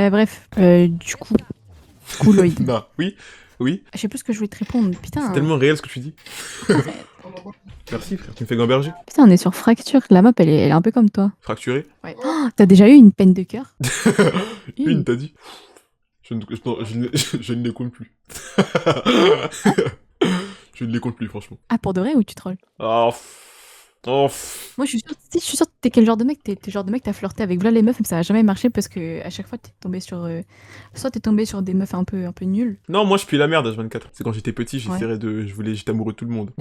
Bref, du coup, Lloyd. Non, oui, oui. Je sais plus ce que je voulais te répondre, putain. C'est tellement réel ce que tu dis. Putain, Merci frère, tu me fais gamberger. putain, on est sur Fracture, la map elle est un peu comme toi. Fracturé. Ouais. Oh, t'as déjà eu une peine de cœur? Une, t'as dit. Non, je ne les compte plus. Je ne les compte plus, franchement. Ah, pour de vrai ou tu trolls? Ah, Moi, je suis sûre que t'es quel genre de mec? T'es le genre de mec, t'as flirté avec voilà les meufs, mais ça a jamais marché parce que à chaque fois, t'es tombé sur. Soit t'es tombé sur des meufs un peu nulles. Non, moi je pue la merde H24. C'est quand j'étais petit, Ouais. j'étais amoureux de tout le monde.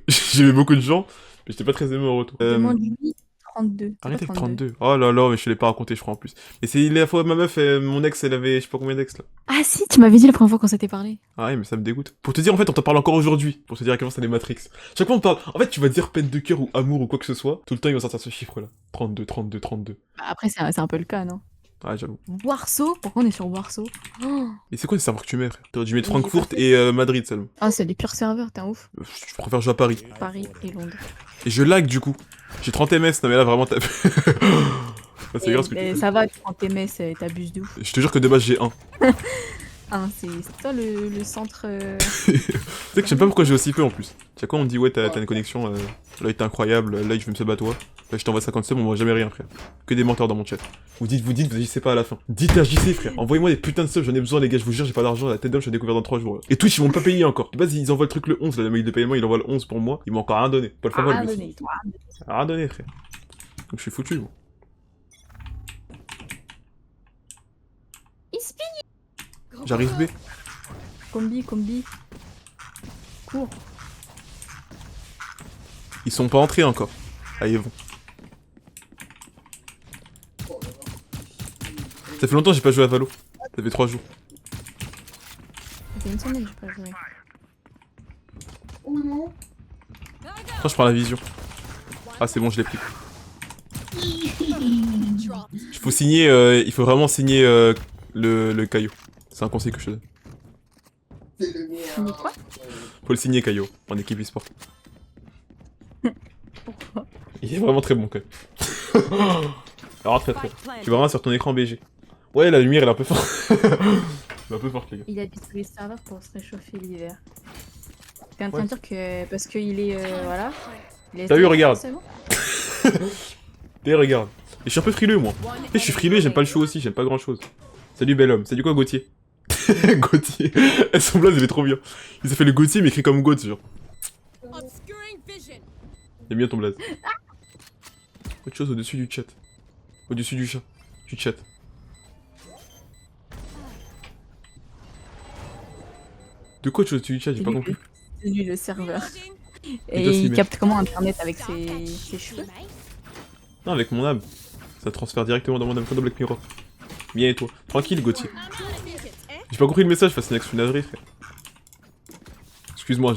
J'aimais beaucoup de gens, mais j'étais pas très aimé au retour. Demande-lui 32. C'est Arrête pas avec 32. 32. Oh là là, mais je te l'ai pas raconté, je crois en plus. Mais c'est la fois ma meuf, mon ex, elle avait je sais pas combien d'ex là. Ah si, tu m'avais dit la première fois qu'on s'était parlé. Ah ouais, mais ça me dégoûte. Pour te dire, en fait, on t'en parle encore aujourd'hui. Pour te dire à quel point c'est les Matrix. Chaque fois on parle. En fait, tu vas dire peine de cœur ou amour ou quoi que ce soit. Tout le temps, il va sortir ce chiffre là. 32, 32, 32. Bah, après, c'est un peu le cas, non? Ah, j'avoue. Warsaw? Pourquoi on est sur Warsaw? Oh, Et c'est quoi les serveurs que tu mets, frère? T'aurais dû mettre mais j'ai Francfort pas fait. et Madrid seulement. Ah, c'est les pires serveurs, t'es un ouf. Je préfère jouer à Paris. Paris et Londres. Et je lag du coup. J'ai 30 ms, non mais là vraiment t'as. Ah, c'est grave ce que tu Et fais. ça va, tu prends tes messes, t'abuses de ouf. Je te jure que de base j'ai 1. Ah, c'est toi le centre. Tu sais que je sais pas pourquoi j'ai aussi peu en plus. Tu sais quoi, on me dit ouais t'as une connexion, là t'es incroyable, là je vais me sub à toi. Là je t'envoie 50 subs, on voit jamais rien frère. Que des menteurs dans mon chat. Vous agissez pas à la fin. Dites agissez frère. Envoyez-moi des putains de subs, j'en ai besoin les gars, je vous jure j'ai pas d'argent, la tête d'homme je l'ai découvert dans 3 jours là. Et Twitch ils vont pas payer encore. De base ils envoient le truc le 11, là, le mail de paiement il envoie le 11 pour moi, ils m'ont encore rien donné. Pas le favor Ah, lui aussi. donné, toi. Rien donné frère. Donc je suis foutu moi. Ispi. J'arrive B. Combi. Cours. Ils sont pas entrés encore. Ah ils vont. Ça fait longtemps que j'ai pas joué à Valo. Ça fait 3 jours. Ça fait une semaine que j'ai pas joué. Attends, je prends la vision. Ah c'est bon, je l'ai pris. Il faut signer, il faut vraiment signer le caillou. C'est un conseil que je te donne. Mais quoi? Faut le signer caillou en équipe e-sport. Pourquoi? Il est vraiment très bon quand même. Alors très très. Tu vas voir sur ton écran BG. Ouais la lumière elle est un peu forte. Elle est un peu forte les gars. Il a dit tous les serveurs pour se réchauffer l'hiver. T'es en train de dire que parce qu'il est voilà. T'as vu, regarde. C'est bon. Et regarde. Et je suis un peu frileux moi. Et je suis frileux, j'aime pas le show aussi, j'aime pas grand chose. Salut bel homme. Salut quoi Gauthier? Gauthier. Elle son blaze elle est trop bien. Il s'est fait le Gauthier mais écrit comme Gauthier genre. J'aime bien ton blaze. Autre chose au-dessus du chat. Au-dessus du chat. Du chat. De quoi autre chose au-dessus du chat? J'ai pas compris. C'est lui le serveur. Et Et toi, il Simé. capte comment internet avec ses cheveux? Non, avec mon âme. Ça transfère directement dans mon âme comme dans Black Mirror. Bien et toi. Tranquille, Gauthier. J'ai pas compris le message, Fascinax, je suis navré, frère. Excuse-moi,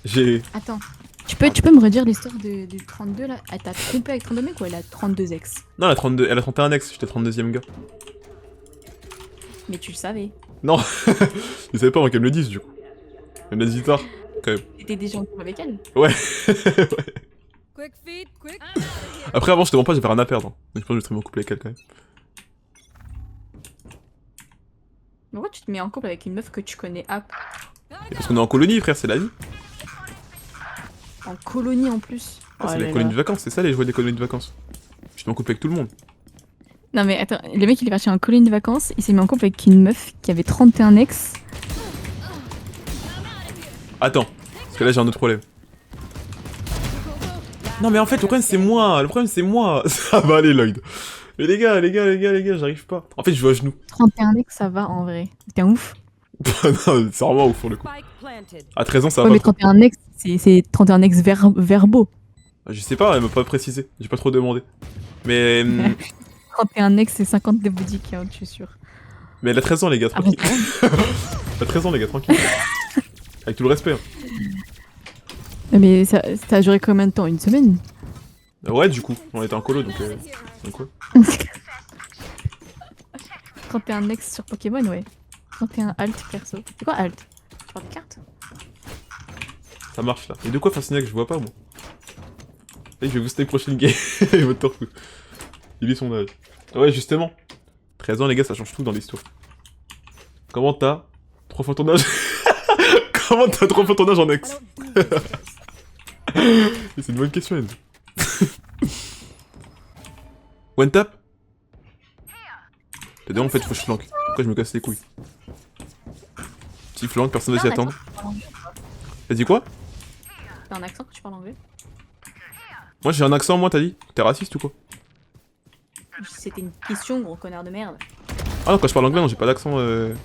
j'ai... Attends. Tu peux me redire l'histoire du 32 là? Elle t'a trompé avec 32 mecs ou elle a 32 ex? Non, elle a 32, elle a 31 ex, j'étais 32ème gars. Mais tu le savais. Non, je savais pas avant qu'elle me le dise, du coup. Elle me l'a dit tard, quand même. T'étais déjà en couple avec elle? Ouais. Ouais. Après, avant, je te mens pas, j'avais rien à perdre. Donc je pense que je vais très bien couple avec elle, quand même. Mais pourquoi tu te mets en couple avec une meuf que tu connais Et parce qu'on est en colonie, frère, c'est la vie. en colonie en plus? Ah, Oh c'est là les colonies là. de vacances, c'est ça les joies des colonies de vacances. Je suis en couple avec tout le monde. Non mais attends, le mec il est parti en colonie de vacances, il s'est mis en couple avec une meuf qui avait 31 ex. Attends, parce que là j'ai un autre problème. Non mais en fait le problème c'est moi, Ça va aller Lloyd. Mais les gars, j'arrive pas. En fait je joue à genoux. 31 ex ça va en vrai. T'es un ouf. Non, c'est vraiment ouf pour le coup. À 13 ans ça Ouais va mais pas trop. 31 ex, c'est 31 ex verbaux. Je sais pas, elle m'a pas précisé, j'ai pas trop demandé. Mais... 31 ex c'est 50 de body count, je suis sûr. mais elle a 13 ans les gars, Ah, tranquille. Elle a 13 ans les gars, tranquille. Avec tout le respect. Hein. Mais ça a duré combien de temps? Une semaine? Ouais du coup, on était en colo donc ouais. 31 ex sur Pokémon, ouais. 31 alt perso. C'est quoi alt? Tu parles de carte? Ça marche là. Et de quoi Fascinax, je vois pas moi. Et je vais vous stay prochaine game. Votre torque. Il est son âge. Ouais justement. 13 ans, les gars, ça change tout dans l'histoire. Comment t'as 3 fois ton âge? Comment t'as 3 fois ton âge en ex? C'est une bonne question, Enzo. One tap? T'as dit en fait, faut que je flanque. Après, je me casse les couilles. Petit flanque, personne va s'y attendre. T'as dit quoi? T'as un accent quand tu parles anglais? Moi, j'ai un accent, moi, t'as dit? T'es raciste ou quoi? C'était une question, gros connard de merde. Ah non, quand je parle anglais, non, j'ai pas d'accent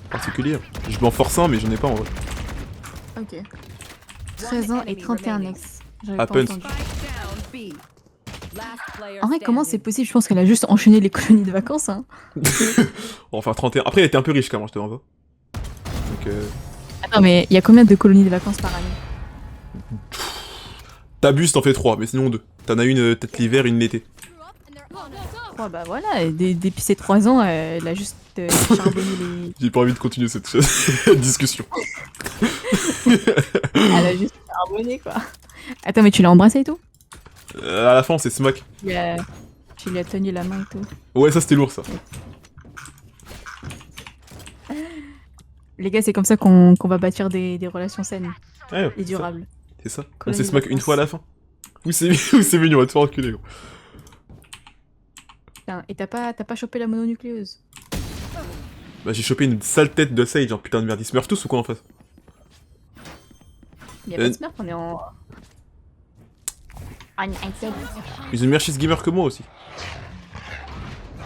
particulier. Je m'en force un, mais j'en ai pas en vrai. Ok. 13 ans et 31 ex. J'avais pas Happens. entendu. En vrai, comment c'est possible? Je pense qu'elle a juste enchaîné les colonies de vacances, hein. On va faire 31. Après, elle était un peu riche quand même, je te rends pas. Donc, Attends, mais il y a combien de colonies de vacances par année? t'abuses, t'en fais 3, mais sinon 2. T'en as une peut-être l'hiver, une l'été. Oh bah voilà, et depuis ses 3 ans, elle a juste charbonné les... J'ai pas envie de continuer cette discussion. Elle a juste charbonné, quoi. Attends, mais tu l'as embrassé et tout? À la fin, c'est smack. Tu lui as tenu la main et tout. Ouais, ça c'était lourd ça. Les gars, c'est comme ça qu'on va bâtir des relations saines Ouais, et durables. c'est ça. On Colonie s'est de smack une vacances. fois à la fin. Oui, c'est mignon, on va te faire reculer, gros. Putain, et t'as pas chopé la mononucléeuse? Bah, j'ai chopé une sale tête de Sage, genre putain de merde. Ils se meurent tous ou quoi en face? Y'a pas de smurf, on est en... Ils ont une meilleure cheese gamer que moi aussi.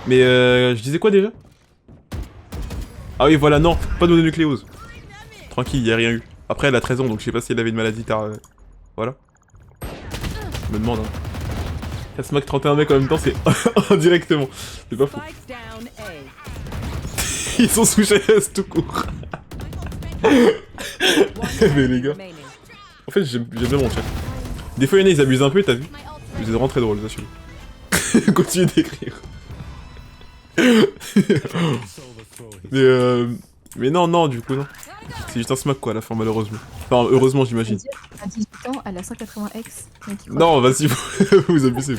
Mais je disais quoi déjà? Ah oui, voilà, non, pas de mononucléose. Tranquille, y a rien eu. Après, elle a 13 ans, donc je sais pas si elle avait une maladie tard. Voilà. Je me demande, hein. Elle smack 31 mecs en même temps, c'est indirectement. C'est pas faux. Ils sont sous GS tout court. Mais les gars. En fait, j'aime bien mon chat. Des fois, il y en a, ils abusent un peu, t'as vu? Mais c'est vraiment très drôle, ça, chez Continue d'écrire. Mais non, du coup, non. C'est juste un smack, quoi, à la fin, malheureusement. Enfin, heureusement, j'imagine. À 18 ans, elle a 180 ex. Non, vas-y, vous abusez.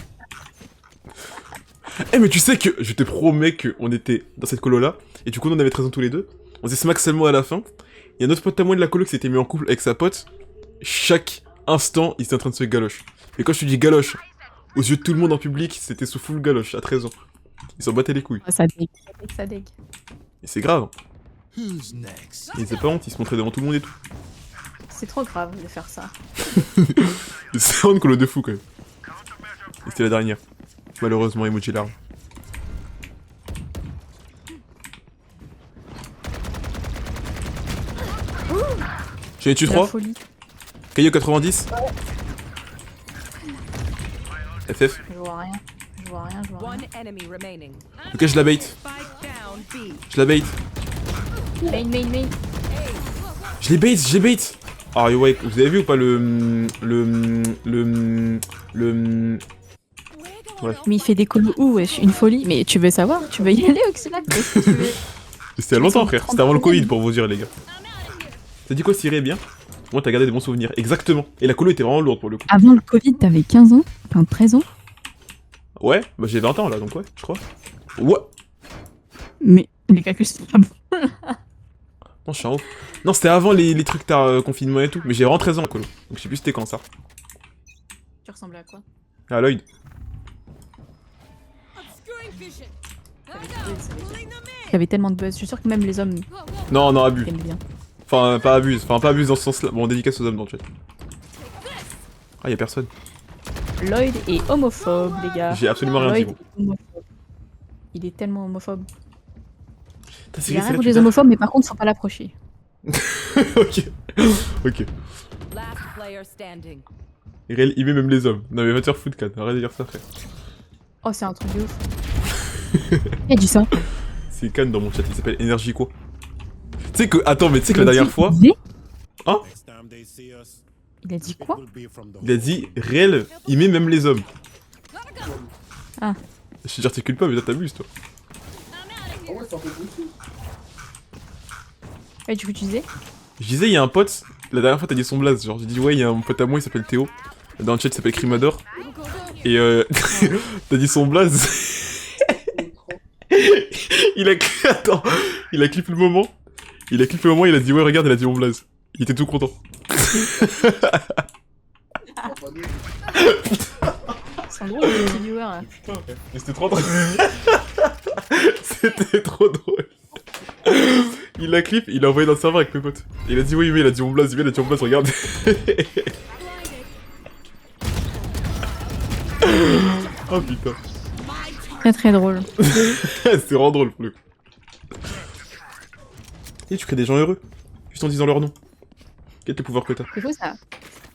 Eh, mais tu sais que je te promets qu'on était dans cette colo-là, et du coup, on avait 13 ans tous les deux. On s'est smack seulement à la fin. Il y a un autre pote à moi de la colo qui s'était mis en couple avec sa pote. Chaque instant, il était en train de se galoche. Et quand je te dis galoche, aux yeux de tout le monde en public, c'était sous full galoche, à 13 ans. Ils s'en battaient les couilles. Ça dégue, ça dégue. Et c'est grave. Hein. Ils étaient pas honte, ils se montraient devant tout le monde et tout. C'est trop grave de faire ça. C'est vraiment une colo de fou quand même. Et c'était la dernière. Malheureusement, emoji larme. J'en ai tué 3. Caillou 90. FF. Je vois rien. Je vois rien. Ok, je la bait. Je la bait. Main. Je l'ai bait. Ah ouais, vous avez vu ou pas Ouais. Mais il fait des colos où, wesh? Une folie. Mais tu veux savoir? Tu veux y aller, Oxylac? C'était il y a longtemps, frère. C'était avant le Covid, pour vous dire, les gars. T'as dit quoi, Cyré, bien? Moi, t'as gardé des bons souvenirs. Exactement. Et la colo était vraiment lourde, pour le coup. Avant le Covid, t'avais 15 ans? Enfin, 13 ans? Ouais, bah j'ai 20 ans, là, donc ouais, je crois. Ouais. Mais les calculs, c'est pas bon. Non, je suis en ouf. Non, c'était avant les trucs confinement et tout. Mais j'ai vraiment 13 ans, la colo. Donc je sais plus c'était quand, ça. Tu ressemblais à quoi? À Lloyd. Il y avait tellement de buzz. Je suis sûr que même les hommes Non, abuse. aiment bien. Enfin, pas abuse dans ce sens-là. Bon, dédicace aux hommes dans le chat. Ah, y'a personne. Lloyd est homophobe, les gars. J'ai absolument rien dit, Lloyd gros. est homophobe. Il est tellement homophobe. T'as Il y a rien contre les homophobes, mais par contre, faut pas l'approcher. Ok. Il met même les hommes. Non, mais va te faire foutre, Kat. Arrête de dire ça, frère. Oh, c'est un truc de ouf. Qui a dit ça? C'est Khan dans mon chat, il s'appelle Énergie quoi. Tu sais que. Attends, mais tu sais que la dernière fois. Hein? Il a dit quoi? Il a dit réel, il met même les hommes. Ah. Je j'articule pas, mais là t'abuses, toi. Ouais, du coup, tu disais? Je disais, il y a un pote. La dernière fois, t'as dit son blaze. Genre, j'ai dit, ouais, il y a un pote à moi, il s'appelle Théo. Dans le chat, il s'appelle Crimador. Et t'as dit son blaze. Attends, il a clippé le moment. Il a clippé le moment, il a dit ouais regarde, il a dit mon blaze. Il était tout content. C'est drôle le petit viewer là. Putain, mais c'était trop drôle. C'était trop drôle. Il a clip, il a envoyé dans le serveur avec mes potes. Il a dit oui, il a dit mon blaze, il a dit mon blaze, regarde. Oh putain. Très très drôle. C'était vraiment drôle pour le coup. Et tu crées des gens heureux, juste en disant leur nom. Quel est le pouvoir que t'as? C'est faux ça.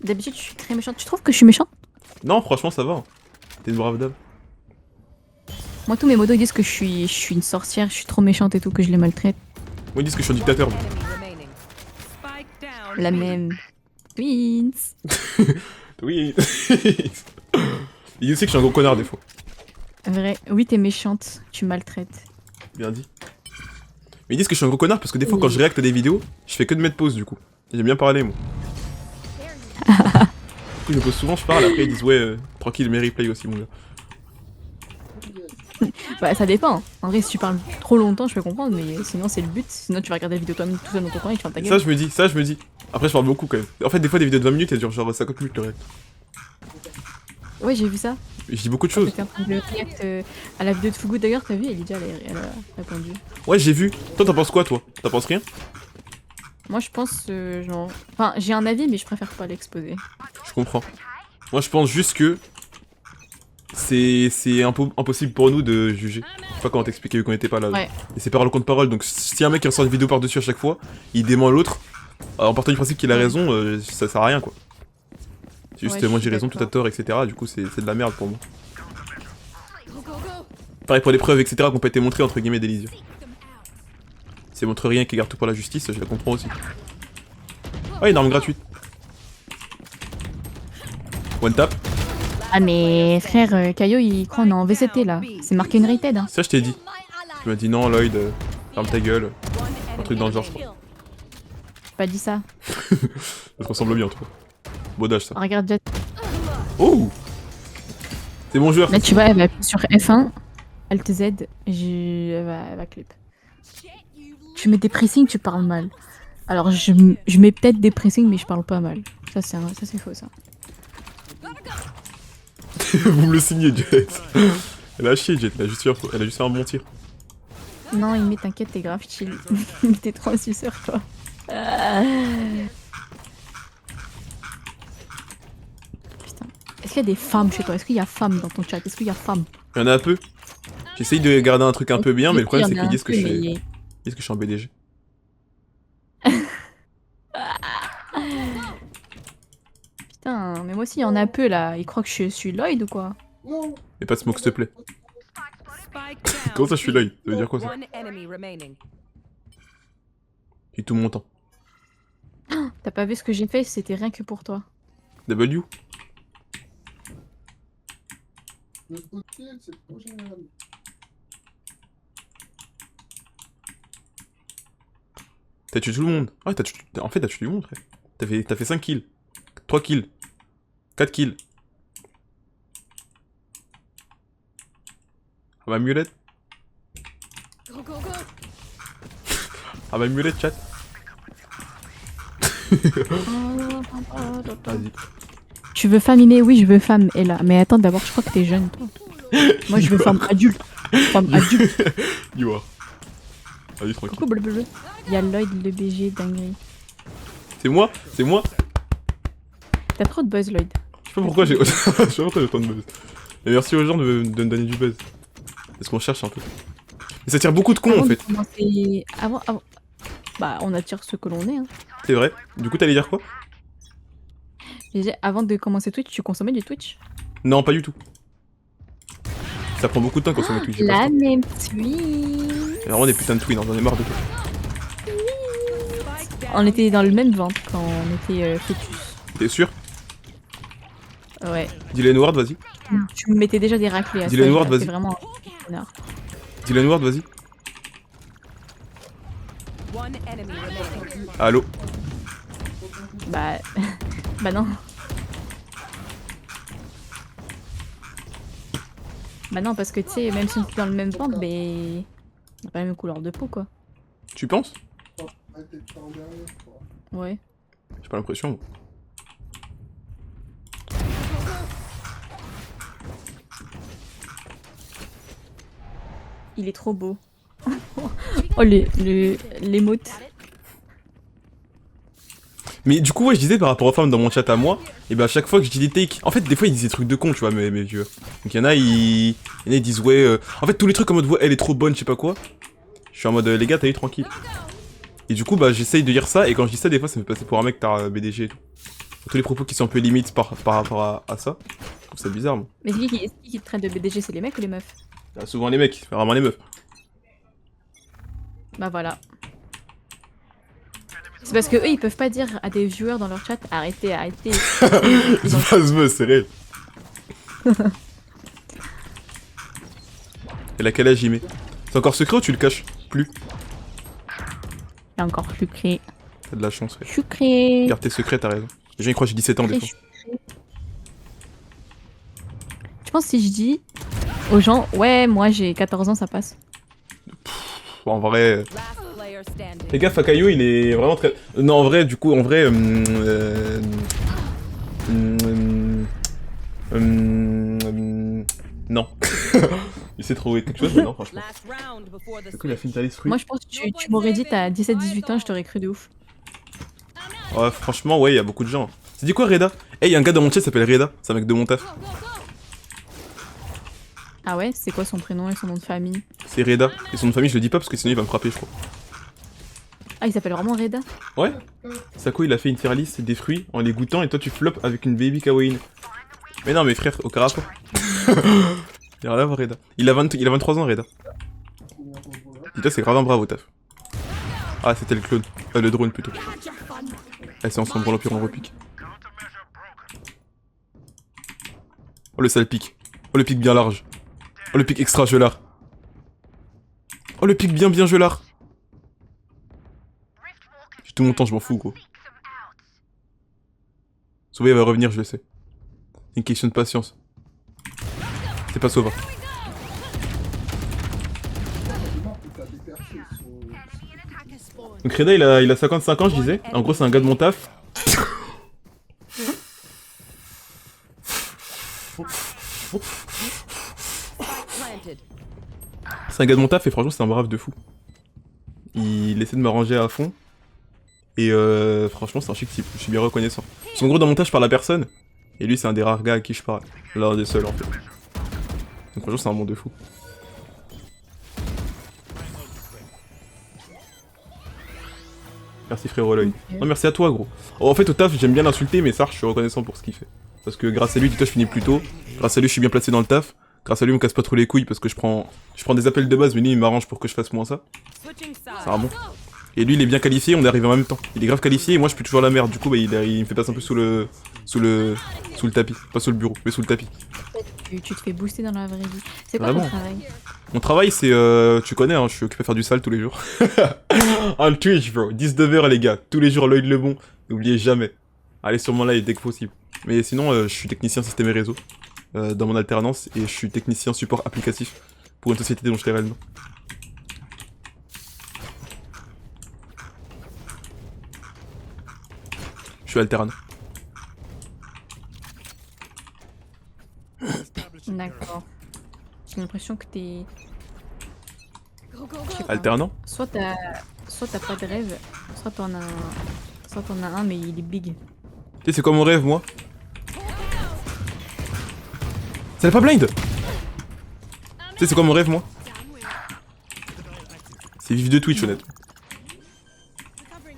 D'habitude je suis très méchante. Tu trouves que je suis méchante? Non, franchement ça va. T'es une brave dame. Moi tous mes modos ils disent que je suis une sorcière, je suis trop méchante et tout, que je les maltraite. Moi ils disent que je suis un dictateur. Moi. La même. Twins. Oui. Il dit aussi que je suis un gros connard des fois. Vrai. Oui t'es méchante, tu maltraites. Bien dit. Mais ils disent que je suis un gros connard parce que des fois quand je réacte à des vidéos, je fais que de mettre pause du coup. J'aime bien parler moi. Du coup je me pose souvent, je parle, après ils disent ouais, tranquille, mes replays aussi mon gars. Bah ça dépend. En vrai si tu parles trop longtemps je peux comprendre, mais sinon c'est le but. Sinon tu vas regarder la vidéo toi-même tout seul dans ton coin et tu fermes ta gueule. Ça je me dis. Après je parle beaucoup quand même. En fait des fois des vidéos de 20 minutes elles durent genre 50 minutes le réact. Ouais j'ai vu ça. Je dis beaucoup de choses. J'étais en train de react à la vidéo de Fugu d'ailleurs, t'as vu, Lydia elle a répondu. Ouais j'ai vu. Toi t'en penses quoi toi? T'en penses rien? Moi je pense genre... Enfin j'ai un avis mais je préfère pas l'exposer. Je comprends. Moi je pense juste que c'est impossible pour nous de juger. Je sais pas comment t'expliquer vu qu'on était pas là. Ouais. Et c'est parole contre parole, donc si un mec qui ressort une vidéo par-dessus à chaque fois, il dément l'autre, en partant du principe qu'il a raison, ça sert à rien quoi. C'est juste Ouais, moi je j'ai suis raison, tout à d'accord. tort, etc. Du coup c'est de la merde pour moi. Pareil pour les preuves, etc. qui ont pas été montrées entre guillemets d'Elysia. C'est montre rien qui garde tout pour la justice, je la comprends aussi. Oh une arme gratuite. One tap. Ah mais frère, Kaio il croit on est en VCT là. C'est marqué une rated hein. Ça je t'ai dit. Tu m'as dit non Lloyd, ferme ta gueule. Un truc dans le genre je crois. J'ai pas dit ça. Ça te ressemble bien en tout cas. Bodage ça. Regarde Jet. Oh. C'est mon joueur. Là tu vois elle va appuyer sur F1, Alt Z, elle va clip. Tu mets des pressings, tu parles mal. Alors je mets peut-être des pressings mais je parle pas mal. Ça c'est faux ça. Vous me le signez Jet. Elle a chier Jet, elle a juste fait un bon tir. Non il met t'inquiète t'es grave chill. T'es trop un suceur toi. Putain. Est-ce qu'il y a des femmes chez toi? Est-ce qu'il y a femmes dans ton chat? Est-ce qu'il y a femmes? Il y en a un peu. J'essaye de garder un truc un peu bien, mais le problème c'est qu'ils disent que je mais... suis un BDG. Putain, mais moi aussi il y en a peu là. Ils croient que je suis Lloyd ou quoi? Mais pas de smoke s'il te plaît. Comment ça je suis Lloyd? Ça veut dire quoi ça? J'ai tout mon temps. T'as pas vu ce que j'ai fait? C'était rien que pour toi. W? T'as tué tout le monde. Ouais, en fait, t'as tué tout le monde, frère. T'as fait 5 kills. 3 kills. 4 kills. Ah bah mulette. Ah bah mulette, chat. Vas-y. Tu veux faminer? Oui, je veux femme, Ella. Mais attends, d'abord, je crois que t'es jeune, toi. Moi, je veux femme adulte. Femme adulte. You are. Vas-y, tranquille. Coucou, blablabla. Il y a Lloyd, le BG, dinguerie. C'est moi? C'est moi? T'as trop de buzz, Lloyd. Je sais pas pourquoi j'ai autant de buzz. Et merci aux gens de me donner du buzz. Parce qu'on cherche un peu. Mais ça tire beaucoup de cons en fait. Avant... Bah, on attire ce que l'on est. Hein. C'est vrai. Du coup, t'allais dire quoi? Je disais, avant de commencer Twitch, tu consommais du Twitch? Non, pas du tout. Ça prend beaucoup de temps de consommer Twitch. La même twin. C'est vraiment des putains de twins, j'en ai marre de toi. On était dans le même ventre quand on était fœtus. T'es sûr? Ouais. Dylan Ward, vas-y. Tu me mettais déjà des raclés à Dylan ça. Ward, vas-y. C'est vraiment un connard. Dylan Ward, vas-y. Allô? Bah... bah non. Bah non, parce que tu sais, même si on est dans le même ventre, mais... On a pas la même couleur de peau, quoi. Tu penses? Ouais. J'ai pas l'impression. Il est trop beau. Oh, l'émote. Mais du coup, ouais, je disais par rapport aux femmes dans mon chat à moi, et ben à chaque fois que je dis des takes, en fait, des fois ils disent des trucs de con, tu vois, mes vieux. Donc il y en a, ils disent, ouais, en fait, tous les trucs en mode, ouais, elle est trop bonne, je sais pas quoi. Je suis en mode, les gars, t'as eu tranquille. Et du coup, bah, j'essaye de dire ça, et quand je dis ça, des fois, ça me fait passer pour un mec t'as BDG et tout. Tous les propos qui sont un peu limites par rapport à ça, je trouve ça bizarre, moi. Mais c'est qui te traite de BDG, c'est les mecs ou les meufs? Bah, souvent les mecs, rarement les meufs. Bah voilà. C'est parce que eux ils peuvent pas dire à des viewers dans leur chat arrêtez. Ils ont pas ce buzz, c'est réel. Et la calage j'y mets. C'est encore secret ou tu le caches? Plus. Il est encore sucré. T'as de la chance, ouais. Sucré. Garde tes secrets, t'as raison. Les gens ils croient que j'ai 17 ans des fois. Je pense que si je dis aux gens ouais moi j'ai 14 ans ça passe. Bon, en vrai... Les gars, Fakayo il est vraiment très... Non, en vrai, du coup, non. Il s'est trouvé quelque chose, mais non, franchement. C'est quoi, il a fait une taille fruit? Moi je pense que tu m'aurais dit t'as 17-18 ans, je t'aurais cru de ouf. Ouais, franchement, ouais, il y a beaucoup de gens. C'est dit quoi, Reda? Eh, y a un gars dans mon chat qui s'appelle Reda, c'est un mec de mon taf. Ah ouais, c'est quoi son prénom et son nom de famille? C'est Reda, et son nom de famille je le dis pas parce que sinon il va me frapper, je crois. Ah il s'appelle vraiment Reda? Ouais. Sako il a fait une tier list des fruits en les goûtant et toi tu flops avec une baby kawaii. Mais non mais frère, aucun rapport. Il a rien à voir Reda. Il a 23 ans Reda. Dis-toi c'est grave un bravo taf. Ah c'était le clone. Le drone plutôt. Ah c'est ensemble, l'empire on repique. Oh le sale pic. Oh le pic bien large. Oh le pic extra gelard. Oh le pic bien gelard. J'ai tout mon temps, je m'en fous gros. Sova va revenir, je le sais. C'est une question de patience. C'est pas Sova. Donc Reda il a 55 ans je disais. En gros c'est un gars de mon taf. C'est un gars de mon taf et franchement c'est un brave de fou. Il essaie de m'arranger à fond. Et franchement c'est un chic type, je suis bien reconnaissant. Parce qu'en gros dans mon taf je parle à personne. Et lui c'est un des rares gars à qui je parle. L'un des seuls en fait. Donc franchement c'est un bon de fou. Merci frérot l'œil. Non merci à toi gros. Oh, en fait au taf j'aime bien l'insulter mais ça je suis reconnaissant pour ce qu'il fait. Parce que grâce à lui dis-toi je finis plus tôt. Grâce à lui je suis bien placé dans le taf. Grâce à lui on me casse pas trop les couilles parce que je prends des appels de base mais lui il m'arrange pour que je fasse moins ça. C'est un bon. Et lui il est bien qualifié, on est arrivé en même temps. Il est grave qualifié et moi je suis toujours la merde. Du coup bah, il me fait passer un peu sous le tapis. Pas sous le bureau, mais sous le tapis. Tu te fais booster dans la vraie vie. C'est quoi Vraiment ton travail? Mon travail c'est, tu connais hein, je suis occupé à faire du sale tous les jours. On Twitch bro, 19h les gars, tous les jours l'œil le bon. N'oubliez jamais. Allez sur mon live dès que possible. Mais sinon je suis technicien système et réseau. Dans mon alternance et je suis technicien support applicatif pour une société dont je tairai le nom. Je suis alternant. D'accord. J'ai l'impression que t'es... Alternant? Soit t'as pas de rêve, soit t'en as un mais il est big. Tu sais c'est quoi mon rêve moi? Ça l'a pas blind? Tu sais c'est quoi mon rêve moi? C'est vivre de Twitch honnêtement.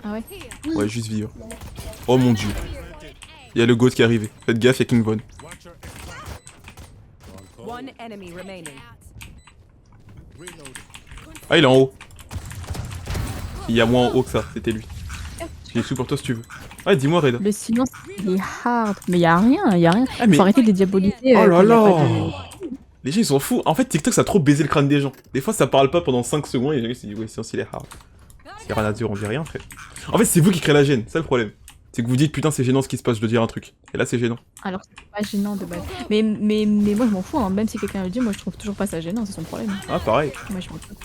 Ah ouais? Ouais juste vivre. Oh mon dieu. Il y a le GOAT qui est arrivé. Faites gaffe, il y a King Von. Ah il est en haut. Il y a moins en haut que ça, c'était lui. J'ai sous pour toi si tu veux. Ah dis-moi Reda. Le silence il est hard. Mais y'a rien. Ah, mais... Faut arrêter de les diaboliser. Oh là là Les gens ils sont fous. En fait TikTok ça a trop baisé le crâne des gens. Des fois ça parle pas pendant 5 secondes et les gens se disent ouais silence il est hard. S'il y a rien à dire on dit rien frère. En fait c'est vous qui créez la gêne, c'est ça le problème. C'est que vous dites putain c'est gênant ce qui se passe, je dois dire un truc. Et là c'est gênant. Alors c'est pas gênant de base. Mais moi je m'en fous, hein. Même si quelqu'un le dit, moi je trouve toujours pas ça gênant, c'est son problème. Ah pareil. Moi je m'en fous.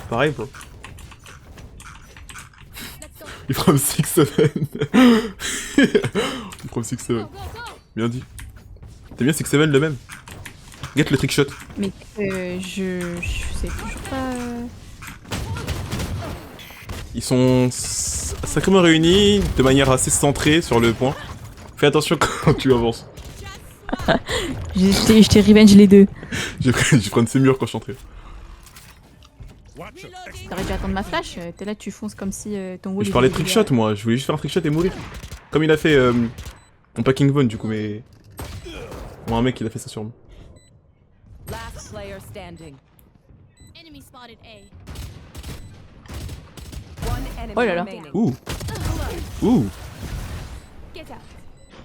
Pareil, bro. Il from 6-7. Il from 6-7. Bien dit. T'es bien 6-7 le même. Get le trickshot. Mais je sais toujours pas. Ils sont sacrément réunis de manière assez centrée sur le point. Fais attention quand tu avances. Je t'ai revenge les deux. Je vais prendre ces murs quand je suis entré. T'aurais dû attendre ma flash. T'es là, tu fonces comme si ton wall. Je parlais de trickshot moi, je voulais juste faire un trickshot et mourir. Comme il a fait mon packing Von du coup, mais. Moi, un mec il a fait ça sur moi. Last player standing. Enemy spotted A. One enemy Oh là là. remaining. Ouh. Ouh. Get out.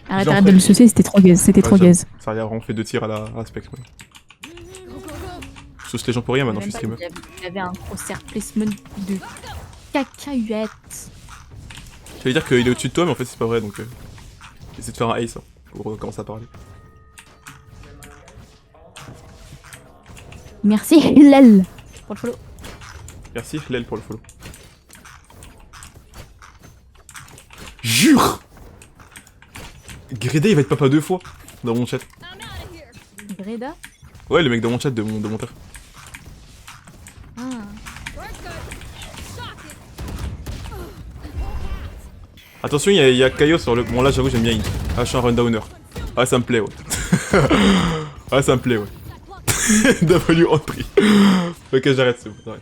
Arrête, J'en arrête de fais. le sucer, c'était trop gaze. C'était trop gaze. Ça a vraiment fait 2 tirs à la spec. Ouais. Go, go, go. Je sauce les gens pour rien maintenant, je suis Même pas streamer. qu'il avait un crosshair placement de cacahuètes. J'allais dire qu'il est au-dessus de toi, mais en fait c'est pas vrai donc. Essaie de faire un ace hein, pour commencer à parler. Merci, Lel. Pour le follow. Merci Lel pour le follow. Jure Grédé il va être papa 2 fois dans mon chat. I'm out of here. Greda. Ouais, le mec dans mon chat de mon taf. Ah. Work good. Shock it. Attention, il y a Kaio sur le. Bon, là j'avoue, j'aime bien Int. Ah, je suis un rundowner. Ah, ça me plaît, ouais. Ah, ça me plaît, ouais. W entry. Ok, j'arrête, c'est bon, j'arrête.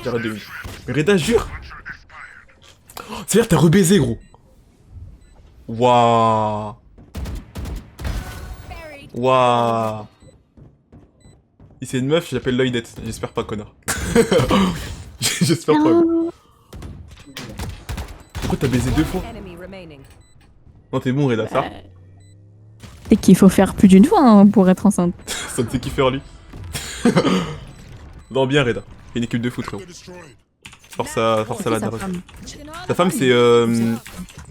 J'arrête 2 minutes. Reda, jure c'est-à-dire, t'as rebaisé, gros. Waouh. Buried. Waouh. Si c'est une meuf, j'appelle Lloydette. J'espère pas, connard. J'espère pas. Non. Pourquoi t'as baisé 2 fois? Enemy remaining. Non, t'es bon, Reda, ça. C'est qu'il faut faire plus d'une fois hein, pour être enceinte. Ça ne sait qui faire, lui. Non, bien, Reda. Une équipe de foot, frérot. Force à la Sa daronne. femme. Ta femme, c'est. Je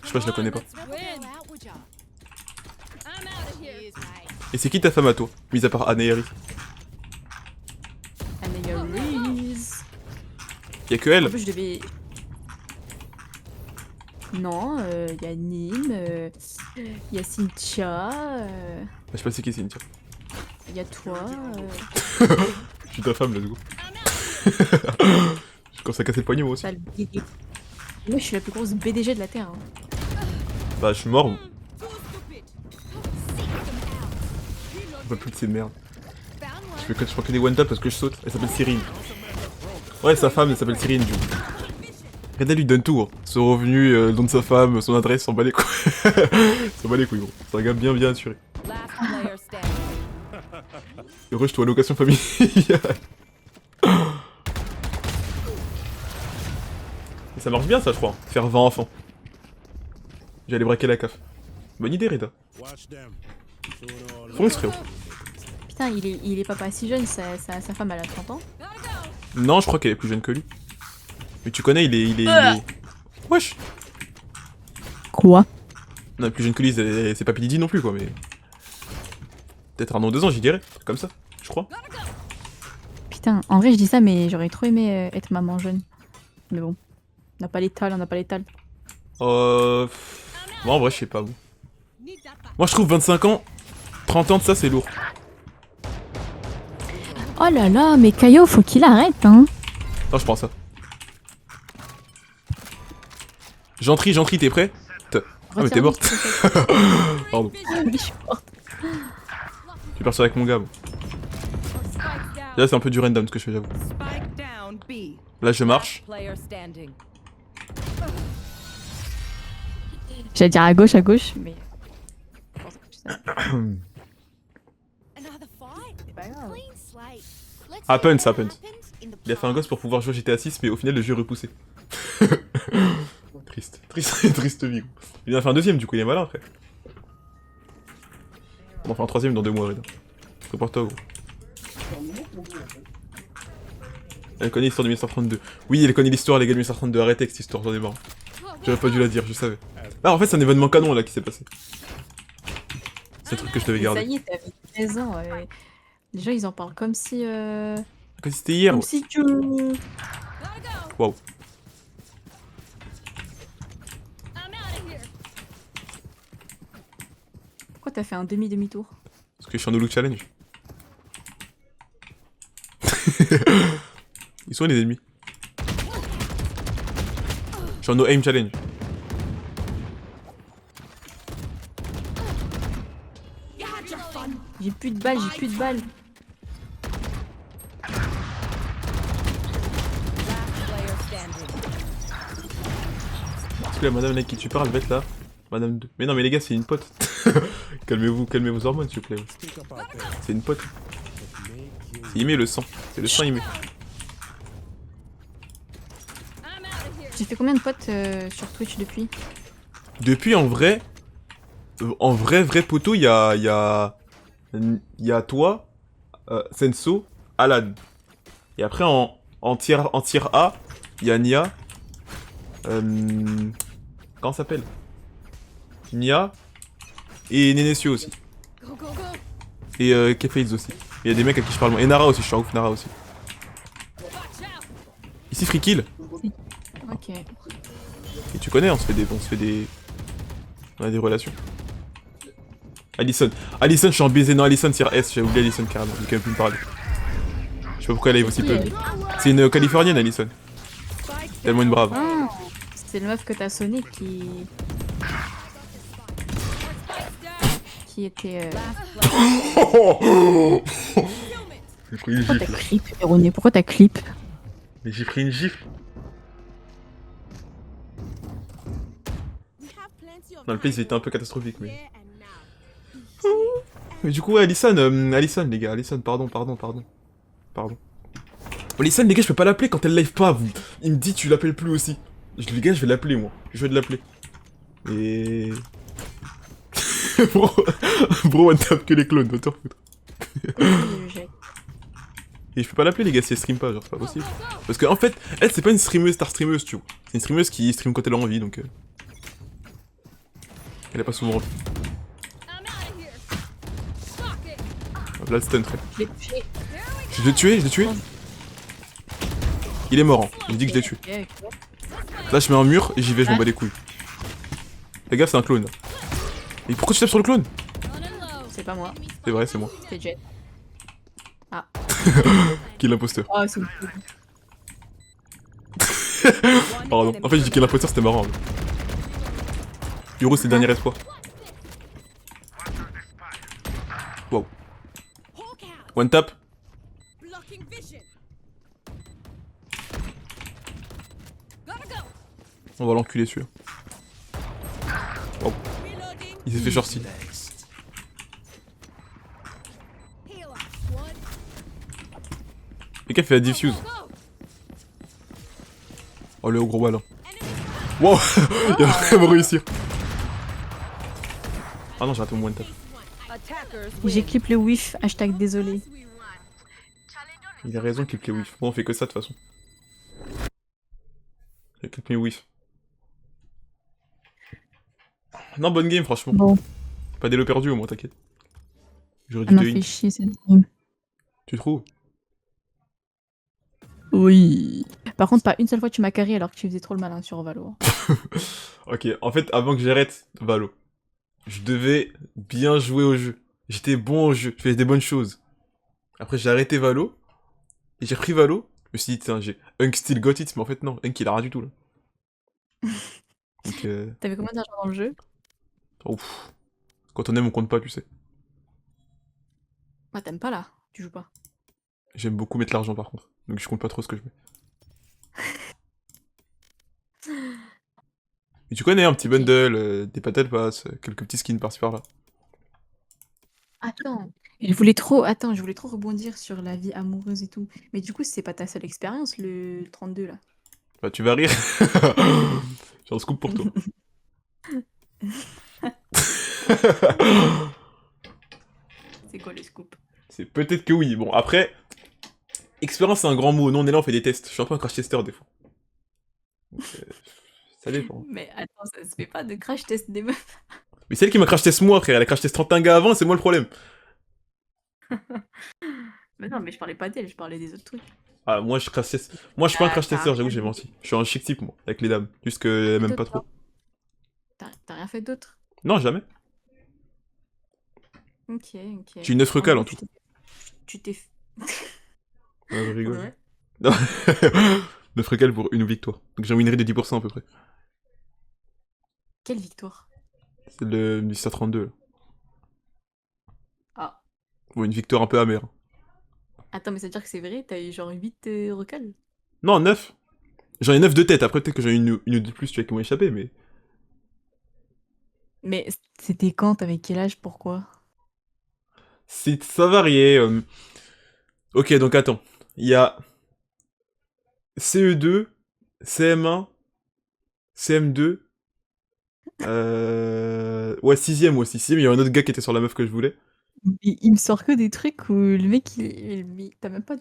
sais pas, je la connais pas. Win. I'm out of here. Et c'est qui ta femme à toi? Mis à part Anne et Eric. Anéoris. Y'a que En elle. plus, je devais. Non, y a Nîmes, y a Cynthia, Je sais pas c'est qui Cynthia. y a toi. Je suis ta femme là du coup. Je commence à casser le poignet moi aussi. T'as le BD. Moi, je suis la plus grosse BDG de la Terre. Hein. Bah je suis mort. Moi. Too stupid. Je peux plus de ces merdes. Found one. Je prends que des one tap parce que je saute. Elle s'appelle Cyrine. Ouais, sa femme elle s'appelle Cyrine du coup. Reda lui donne tout. Hein. Son revenu, le nom de sa femme, son adresse, s'en bat les couilles. S'en bat les couilles gros. C'est un gars bien assuré. Last player standing. Heureux, je trouve allocation familiale. Et ça marche bien ça je crois. Faire 20 enfants. J'allais braquer la CAF. Bonne idée Reda. Fonce frérot. Putain, il est papa si jeune, sa femme elle a 30 ans. Non, je crois qu'elle est plus jeune que lui. Mais tu connais, il est... Wesh. Quoi? Non, plus jeune que lui, c'est pas Didi non plus, quoi, mais... Peut-être 1 an, 2 ans, j'y dirais. Comme ça, je crois. Putain, en vrai je dis ça, mais j'aurais trop aimé être maman jeune. Mais bon, on n'a pas l'étal, on n'a pas l'étal. Moi, en vrai, je sais pas, bon. Moi, je trouve 25 ans, 30 ans de ça, c'est lourd. Oh là là, mais Caillot, faut qu'il arrête, hein. Non, je prends ça. J'entrie, t'es prêt? Ah, mais t'es morte. Pardon. Je suis morte. Tu pars sur avec mon gars, bon. Là, c'est un peu du random ce que je fais, j'avoue. Spike down B. Là, je marche. Player standing. J'allais dire à gauche, mais... Another fight. C'est pas grave. Clean slate. Let's Happens, see what happens. happened in the Il a fait un gosse pour pouvoir jouer GTA 6, mais au final, le jeu est repoussé. Triste vie, gros. Il en a fait un deuxième, du coup, il est malin, après. On en fait un troisième dans 2 mois, Reda. Prépare-toi, gros. Elle connaît l'histoire de 1932. Oui, elle connaît l'histoire, les gars, de 1932. Arrêtez avec cette histoire, j'en ai marre. J'aurais pas dû la dire, je savais. Ah, en fait, c'est un événement canon, là, qui s'est passé. C'est le truc que je devais Mais ça garder. y est, t'avais 13 ans. Les gens, ils en parlent comme si... Comme si c'était hier. Comme Ouais. si tu... Gotta go. Waouh. I'm out of here. Pourquoi t'as fait un demi-demi-tour? Parce que je suis en no look challenge. Ils sont où les ennemis? Je suis en no aim challenge. J'ai plus de balles, j'ai plus de balles. Last player standing. Parce que la madame avec qui tu parles, bête là. Madame 2. Mais non, mais les gars, c'est une pote. Calmez-vous, calmez vos hormones, s'il vous plaît. C'est une pote. C'est Ime le sang. C'est le sang Ime. I'm out of here. J'ai fait combien de potes sur Twitch depuis? Depuis, en vrai, vrai poteau, il y a toi, Senso, Alan. Et après, en tier A, il y a Nia. Comment ça s'appelle? Nia. Et Nenesio aussi. Go, go, go. Et Kefaiz aussi. Il y a des mecs à qui je parle moins. Et Nara aussi, je suis en ouf, Nara aussi. Watch out. Ici, free kill. Ok. Et tu connais, on se fait des... On a des relations. Alison, je suis en baiser. Non, Alison, c'est S, j'ai oublié Alison carrément, j'ai quand même plus me parler. Je sais pas pourquoi elle arrive aussi peu. C'est une Californienne, Alison. Spike Tellement une brave. Ah, c'est le meuf que t'as sonné qui était... J'ai pris une Pourquoi t'as clip, erroné? Pourquoi t'as clip? Mais j'ai pris une gifle. We have plenty of Non, le place il était un peu catastrophique, mais... here and now. Mais du coup, ouais, Alison, les gars, Alison, pardon. Alison, les gars, je peux pas l'appeler quand elle live pas. Il me dit, tu l'appelles plus aussi. Les gars, je vais l'appeler, moi. Je vais l'appeler. Et... bro, one tap que les clones, va te refoutre. Et je peux pas l'appeler, les gars, si elle stream pas, genre, c'est pas possible. Parce qu'en fait, elle, c'est pas une streameuse, star streameuse, tu vois. C'est une streameuse qui stream quand elle a envie, donc... Elle a pas souvent envie. I'm out of here. Fuck it. Là, stun, frère. Je l'ai tué. Je l'ai tué. Il est mort, hein. Il me dit que je l'ai tué. Ok, ok. Là, je mets un mur et j'y vais, je m'en bats les couilles. Fais gaffe, c'est un clone. Là. Et pourquoi tu tapes sur le clone? Running low. C'est pas moi, C'est vrai, c'est moi. c'était Jet. Qui est l'imposteur. Oh, c'est bon. One Pardon. enemy En fait, j'ai dit qu'il est l'imposteur, c'était marrant. Euro, c'est le dernier espoir. Wow. Hawk out. One tap. Blocking vision. Gotta go. On va l'enculer celui-là. Reloading. Il s'est fait shorty. Heal up. One. Le gars fait la diffuse. Go. Oh, le gros ballon. Wow. Il va vraiment réussir. Ah non, j'ai raté mon one tap. Attackers J'ai win. clip le whiff, hashtag désolé. Il a raison qu'il clip les whiffs. Bon, on fait que ça de toute façon. J'ai clip mes whiffs. Non, bonne game, franchement. Bon, Pas d'élo perdu au moins, t'inquiète. J'aurais ça dû m'a te fait win. chier cette game. Tu trouves? Oui. Par contre, pas une seule fois tu m'as carré alors que tu faisais trop le malin sur Valo. Ok, en fait, avant que j'arrête Valo, je devais bien jouer au jeu. J'étais bon au jeu, je faisais des bonnes choses. Après, j'ai arrêté Valo, et j'ai repris Valo. Je me suis dit, tiens, j'ai Hunk still got it, mais en fait, non, Hunk il a rien du tout là. Donc, T'avais combien d'argent dans le jeu? ouf. Quand on aime, on compte pas, tu sais. Ah, t'aimes pas là? Tu joues pas. J'aime beaucoup mettre l'argent par contre, donc je compte pas trop ce que je mets. Mais tu connais un petit bundle, des patates pass, quelques petits skins par-ci par-là. Attends, je voulais trop rebondir sur la vie amoureuse et tout. Mais du coup, c'est pas ta seule expérience, le 32 là. Bah, tu vas rire. J'ai un scoop pour toi. C'est quoi le scoop? C'est peut-être que oui. Bon, après, expérience c'est un grand mot. Nous, on est là, on fait des tests. Je suis un peu un crash tester des fois. Donc, ça dépend. Mais attends, ça se fait pas de crash test des meufs. Mais c'est elle qui m'a crash test moi, frère. Elle a crash test 31 gars avant, c'est moi le problème. Mais non, mais je parlais pas d'elle, je parlais des autres trucs. Ah, moi, je crash test. Moi, je suis pas un crash t'as testeur, j'avoue, rien j'ai dit. menti. Je suis un chic type, moi, avec les dames. Juste que même pas D'autres, trop. non. T'as rien fait d'autre? Non, jamais. Ok, ok. J'ai une 9 En recales gros, en tout. Tu t'es... Ouais, je rigole. Ouais. Non. 9 recales pour une victoire. Donc j'ai un win rate de 10% à peu près. Quelle victoire? C'est le Mister 32. Là. Ah. Bon, une victoire un peu amère. Attends, mais ça veut dire que c'est vrai? T'as eu genre 8 recals? Non, 9. J'en ai 9 de tête. Après, peut-être que j'en ai une ou deux de plus, tu vois, qui m'ont échappé, mais. Mais c'était quand? T'avais quel âge? Pourquoi? Ça variait. Ok, donc attends. Il y a CE2, CM1, CM2. Ouais, 6ème aussi. 6ème, il y a un autre gars qui était sur la meuf que je voulais. Il me sort que des trucs où le mec, t'as même pas...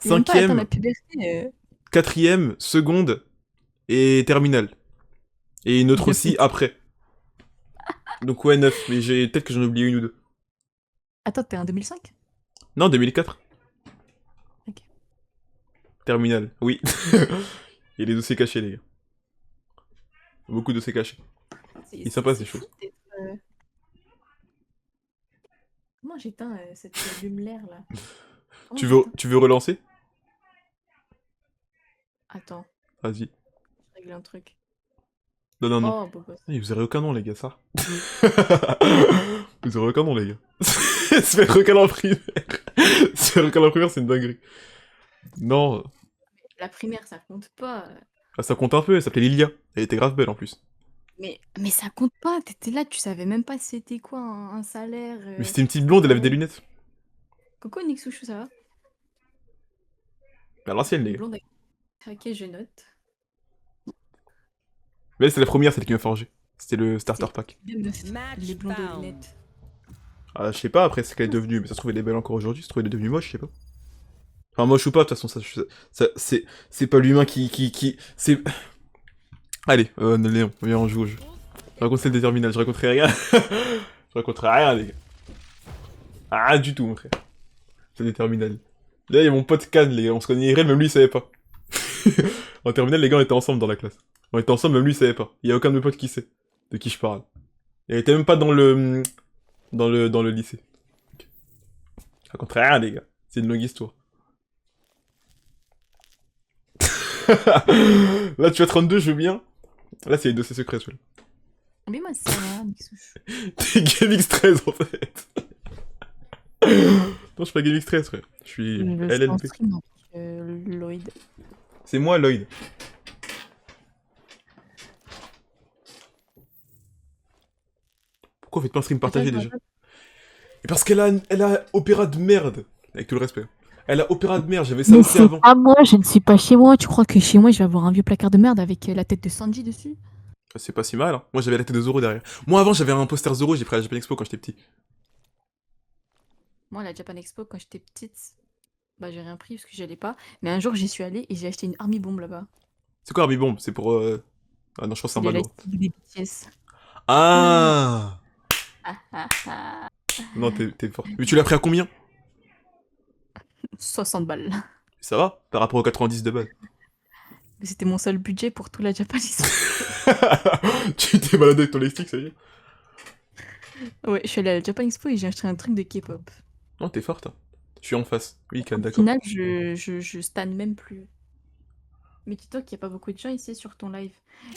Il a même pas atteint 5ème, la puberté. 4ème, seconde et terminale. Et une autre De aussi fait. après. Donc ouais, 9, mais peut-être que j'en ai oublié une ou deux. Attends, t'es en 2005? Non, 2004. Ok. Terminale, oui. Il y a des dossiers cachés, les gars. Beaucoup de dossiers cachés. Il est sympa, ces fou choses. d'être, Comment j'éteins cette lumière là? Comment j'éteins? Tu veux relancer? Attends, Vas-y. je règle un truc. Non, non, non. Oh, beau gosse. Vous aurez aucun nom, les gars, ça. Vous aurez aucun nom, les gars. Se faire recaler en primaire. Se faire recaler en primaire, c'est une dinguerie. Non. La primaire, ça compte pas. Ah, ça compte un peu, elle s'appelait Lilia. Elle était grave belle en plus. Mais ça compte pas. T'étais là, tu savais même pas c'était quoi un salaire. Mais c'était une petite blonde, elle avait des ouais. lunettes. Coucou Nixouchou, ça va? À l'ancienne, les gars. Blonde avec... Ok, je note. Mais elle, c'est la première, celle qui m'a forgé. C'était le starter pack. Match Les blondes aux found. lunettes. Ah, je sais pas après ce qu'elle est devenue, mais ça se trouve elle est belle encore aujourd'hui, ça se trouve elle est devenue moche, je sais pas. Enfin, moche ou pas, de toute façon, c'est pas l'humain qui. C'est. Allez, Léon, viens, on joue au jeu. Je raconte celle des terminales, je raconterai rien. Je raconterai rien, les gars. Rien du tout, mon frère. C'est des terminales. Là, il y a mon pote Can, les gars, on se connaît IRL, même lui il savait pas. En terminale, les gars, on était ensemble dans la classe. On était ensemble, même lui il savait pas. Il y a aucun de mes potes qui sait de qui je parle. Il était même pas dans le. Dans le lycée. Okay. Je raconterai rien, les gars. C'est une longue histoire. Là, tu as 32, je veux bien. Là, c'est les dossiers secrets, celui-là. Mais moi, ça va, Nixouchou. T'es GameX13, en fait. Non, je suis pas GameX13, frère. Je suis Je suis en LLP. stream avec Lloyd. C'est moi, Lloyd. Pourquoi vous faites pas un stream partagé, déjà? Et parce qu'elle a opéra de merde. Avec tout le respect. Elle a opéra de merde, j'avais ça Mais aussi c'est avant. pas moi, je ne suis pas chez moi. Tu crois que chez moi, je vais avoir un vieux placard de merde avec la tête de Sanji dessus? C'est pas si mal, hein. Moi, j'avais la tête de Zoro derrière. Moi, avant, j'avais un poster Zoro, j'ai pris à la Japan Expo quand j'étais petit. Moi, à la Japan Expo, quand j'étais petite, bah j'ai rien pris parce que j'y allais pas. Mais un jour, j'y suis allée et j'ai acheté une Army Bomb là-bas. C'est quoi Army Bomb? C'est pour. Ah non, je pense que c'est un Les ballon. lightsticks des BTS. Ah Ah, ah, ah. Non, t'es fort. Mais tu l'as pris à combien? 60 balles. Ça va par rapport aux 90 de base. Mais c'était mon seul budget pour tout la Japan Expo. Tu t'es baladé avec ton lightstick, ça y est? Ouais, je suis allée à la Japan Expo et j'ai acheté un truc de K-pop. Non, t'es forte. Hein. Je suis en face. Oui, Can, Au d'accord. final, je stan même plus. Mais dis-toi qu'il n'y a pas beaucoup de gens ici sur ton live.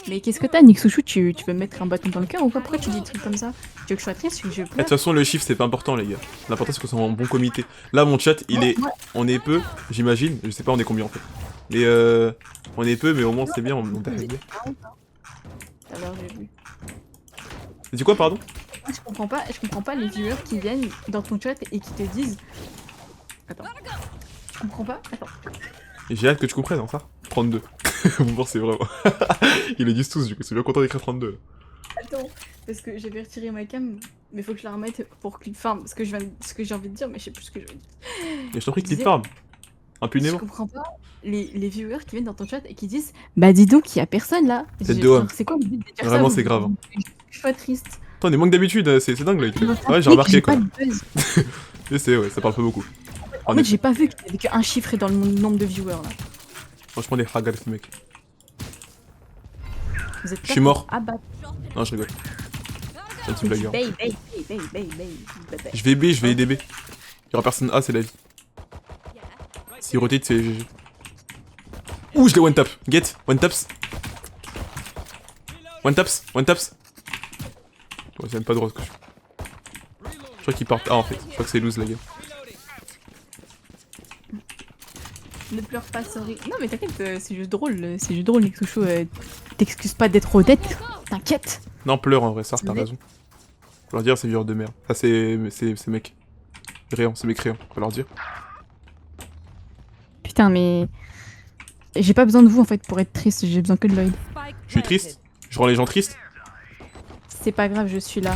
Mais qu'est-ce que t'as, Nixouchou? Tu veux me mettre un bâton dans le cœur ou quoi? Pourquoi tu dis des trucs comme ça? Tu veux que je sois triste ou que je De toute pleure? façon, le chiffre, c'est pas important, les gars. L'important, c'est qu'on soit en bon comité. Là, mon chat, il est. On est peu, j'imagine. Je sais pas, on est combien en fait. Mais on est peu, mais au moins, c'est bien, on est réglé. Tout à l'heure, j'ai vu. Tu dis quoi, pardon? Je comprends pas les viewers qui viennent dans ton chat et qui te disent... Attends. Je comprends pas? Attends. Et j'ai hâte que tu comprennes, hein, ça. 32. Vous pensez vraiment. Ils le disent tous, du coup, c'est bien content d'écrire 32. Attends, parce que j'avais retiré ma cam, mais faut que je la remette pour clip farm, ce que j'ai envie de dire, mais je sais plus ce que je veux dire. Et je t'en prie, Je clip disais- farm. Je Impunément. comprends pas les viewers qui viennent dans ton chat et qui disent bah dis donc, il y a personne là. C'est J'ai- de homme. genre, c'est quoi le but de dire ça? Vraiment, Vous- c'est grave. Je suis pas triste. Attends, on est moins que d'habitude, c'est dingue là. Ouais, j'ai Et remarqué j'ai quoi. pas de buzz. Je sais, ouais, ça parle pas beaucoup. En fait, j'ai pas vu qu'il y avait qu'un chiffre dans le nombre de viewers là. Franchement, les hagas, ce mec. Vous êtes Je suis mort. Ah bah. Non, je rigole. C'est un petit blagueur. Bay. Je vais B, je vais aider B. Y'aura personne A, c'est la vie. Si rotate, c'est GG. Ouh, je l'ai one tap. Get, one taps. One taps, one taps. Bon, c'est même pas droit ce que je fais. Je crois qu'ils partent A en fait. Je crois que c'est lose la game. Ne pleure pas, sorry. Non mais t'inquiète, c'est juste drôle, Nexusho. T'excuses pas d'être honnête, t'inquiète. Non, pleure en vrai, ça, t'as Mais- raison. Faut leur dire, c'est vieux de merde. Ah, c'est mec. Réant, c'est mécréant, faut leur dire. Putain mais... J'ai pas besoin de vous en fait pour être triste, j'ai besoin que de Lloyd. Spike Je suis triste. Je rends les gens tristes. C'est pas grave, je suis là.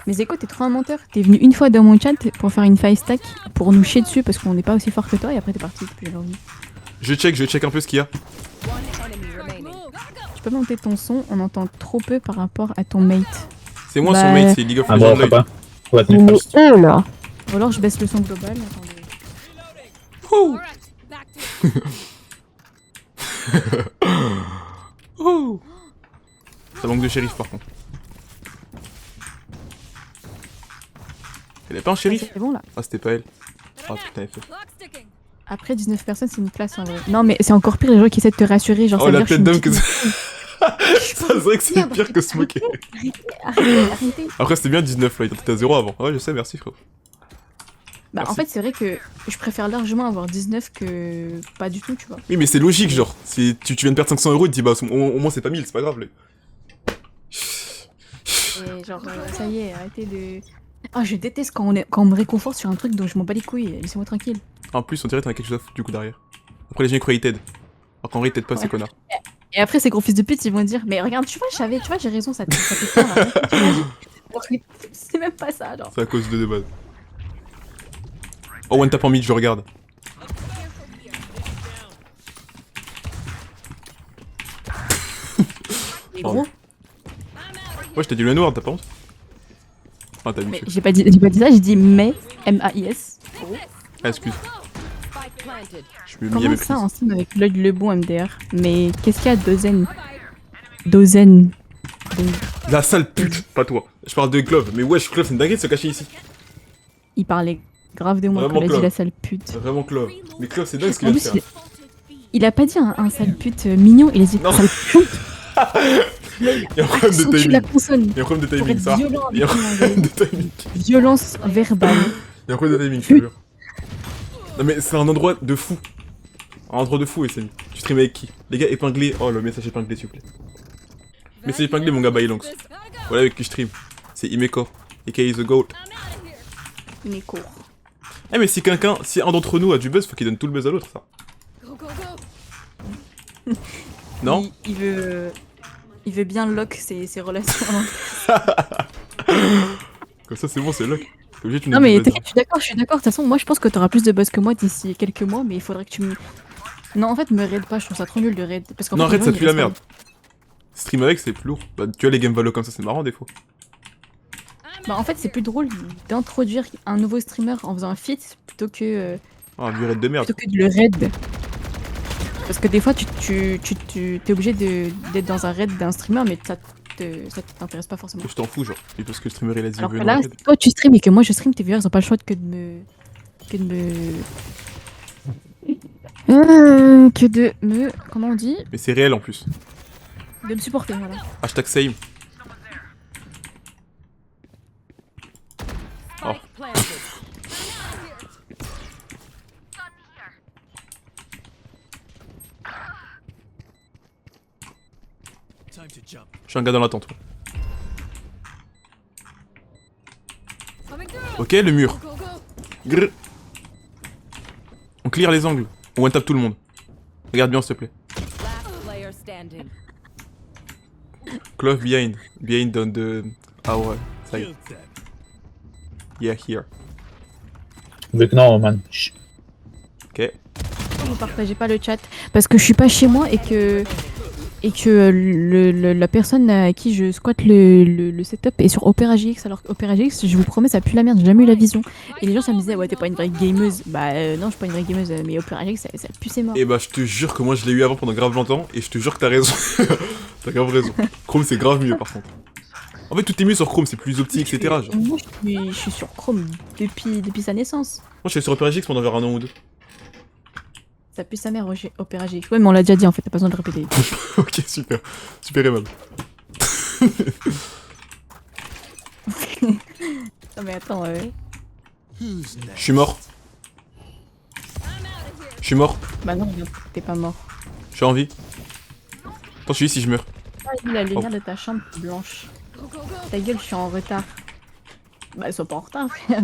Mais Zeko, t'es trop un menteur. T'es venu une fois dans mon chat pour faire une five stack, pour nous chier dessus parce qu'on n'est pas aussi fort que toi et après t'es parti depuis aujourd'hui. Je check un peu ce qu'il y a. One enemy remaining. Tu peux monter ton son, on entend trop peu par rapport à ton mate. C'est moi son Bah- mate, c'est League of Ah Legends bon, Lloyd. papa. What me first. Oh là. Ou alors je baisse le son global, attendez. Ouh. Alright, back to it. Ouh. Ça manque de shérif par contre. Elle est pas un shérif? C'est bon là. Ah, c'était pas elle. Ah putain, FF. Clock sticking. Après 19 personnes, c'est une classe en vrai. Non mais c'est encore pire les gens qui essaient de te rassurer, genre Oh, ça veut la dire tête que je d'homme que suis ça. Ça se dirait que c'est Merde, pire que smoker. Arrêtez. Après, c'était bien 19 là, t'étais à 0 avant. Ouais, je sais, merci frérot. Bah Merci. en fait c'est vrai que je préfère largement avoir 19 que pas du tout, tu vois. Oui, mais c'est logique, genre. Si tu viens de perdre 500 euros, tu te dis, bah au moins c'est pas 1000, c'est pas grave. Là. Et genre ça y est, arrêtez de... Ah je déteste quand on me réconforte sur un truc dont je m'en bats les couilles, laissez-moi tranquille. En plus, on dirait que t'en as quelque chose à foutre du coup derrière. Après, les gens ils croient qu'ils t'aident. Alors qu'en vrai, ils t'aident pas, ces connards. Et après ces gros fils de pute ils vont dire mais regarde tu vois j'ai raison ça fait peur là. T'imagines. Alors que c'est même pas ça genre. C'est à cause de base. Oh, one tap en mid, je regarde. Et Oh. gros, Ouais, je t'ai dit le noir, t'as pas honte? Ah, t'as mais habitué. j'ai pas dit ça, j'ai dit mais M-A-I-S. Ah, excuse. Spike planted. Je me mis à Comment mes ça prises. en stream avec Lloyd le bon MDR? Mais qu'est-ce qu'il y a Dozen? Dozen. La sale pute, pas toi. Je parle de Glove, mais wesh, Glove, c'est une dinguerie de se cacher ici. Il parlait grave de moi Vraiment quand il a dit Claude. la sale pute. Vraiment Glove. Mais Glove, c'est dingue ce En qu'il vient de plus, faire. il a pas dit un sale pute mignon, il a dit Non. sale pute. Il y a un problème de Accentuer la timing. consonne. Il y a un problème de Pour timing, être ça. violent Il y a un avec moi, problème de timing. Violence verbale. Il y a un problème de timing, je te jure. Non mais c'est un endroit de fou. Un endroit de fou, SN. Tu stream avec qui? Les gars, épinglés. Oh, le message épinglé, s'il vous plaît. Message épinglé, mon gars, Bailanx. Voilà avec qui je stream. C'est Imeko. A.K.A. The Goat. Mais court. Eh mais si si un d'entre nous a du buzz, faut qu'il donne tout le buzz à l'autre, ça. Go, go, go. Non? Il veut bien lock ses relations. Comme ça, c'est bon, c'est lock. T'es obligé, tu me Non donnes mais du buzz. t'inquiète, je suis d'accord. De toute façon, moi je pense que t'auras plus de buzz que moi d'ici quelques mois, mais il faudrait que tu me... Non, en fait, me raid pas, je trouve ça trop nul de raid. Parce qu'en Non, fait, arrête, les ça gens, pue ils la restent merde. Stream avec, c'est plus lourd. Bah, tu vois, les game valo comme ça, c'est marrant des fois. Bah en fait, c'est plus drôle d'introduire un nouveau streamer en faisant un feat plutôt que Ah, du raid de merde. de le raid. Parce que des fois, tu t'es obligé d'être dans un raid d'un streamer, mais ça t'intéresse pas forcément. Je t'en fous, genre. Et parce que le streamer il a dit Alors que venez là, en raid. si toi tu stream et que moi je stream, tes viewers ils ont pas le choix que de me... Comment on dit? Mais c'est réel en plus. De me supporter, voilà. Hashtag same. Oh. Spike planted. Je suis un gars dans l'attente. Ouais. Coming through. Ok, le mur. Go, go. Grrr. On clear les angles. On one tap tout le monde. Regarde bien, s'il te plaît. Last player standing. Clove behind. Behind on the... our side. Yeah, here. Look now, man. Shh. Ok. Vous partagez pas le chat parce que je suis pas chez moi et que et que la personne à qui je squatte le setup est sur Opera GX, alors qu'Opera GX, je vous promets, ça pue la merde, j'ai jamais eu la vision. Et les gens, ça me disait, ouais, t'es pas une vraie gameuse. Bah non, je suis pas une vraie gameuse, mais Opera GX, ça pue ses morts. Et bah je te jure que moi je l'ai eu avant pendant grave longtemps et je te jure que t'as raison. T'as grave raison. Chrome c'est grave mieux par contre. En fait tout est mieux sur Chrome, c'est plus optique, etc. Genre. Moi, je suis sur Chrome depuis sa naissance. Moi je suis sur Opera GX pendant vers un an ou deux. Ça pue sa mère, Opera GX. Ouais, mais on l'a déjà dit en fait, t'as pas besoin de le répéter. Ok, super. Super aimable. Non mais attends, Je suis mort. Je suis mort. bah non, t'es pas mort. Je suis en vie. Attends, je suis ici, je meurs. Ah, il dit la lumière de ta chambre blanche. Ta gueule, je suis en retard. Bah, sois pas en retard, frère.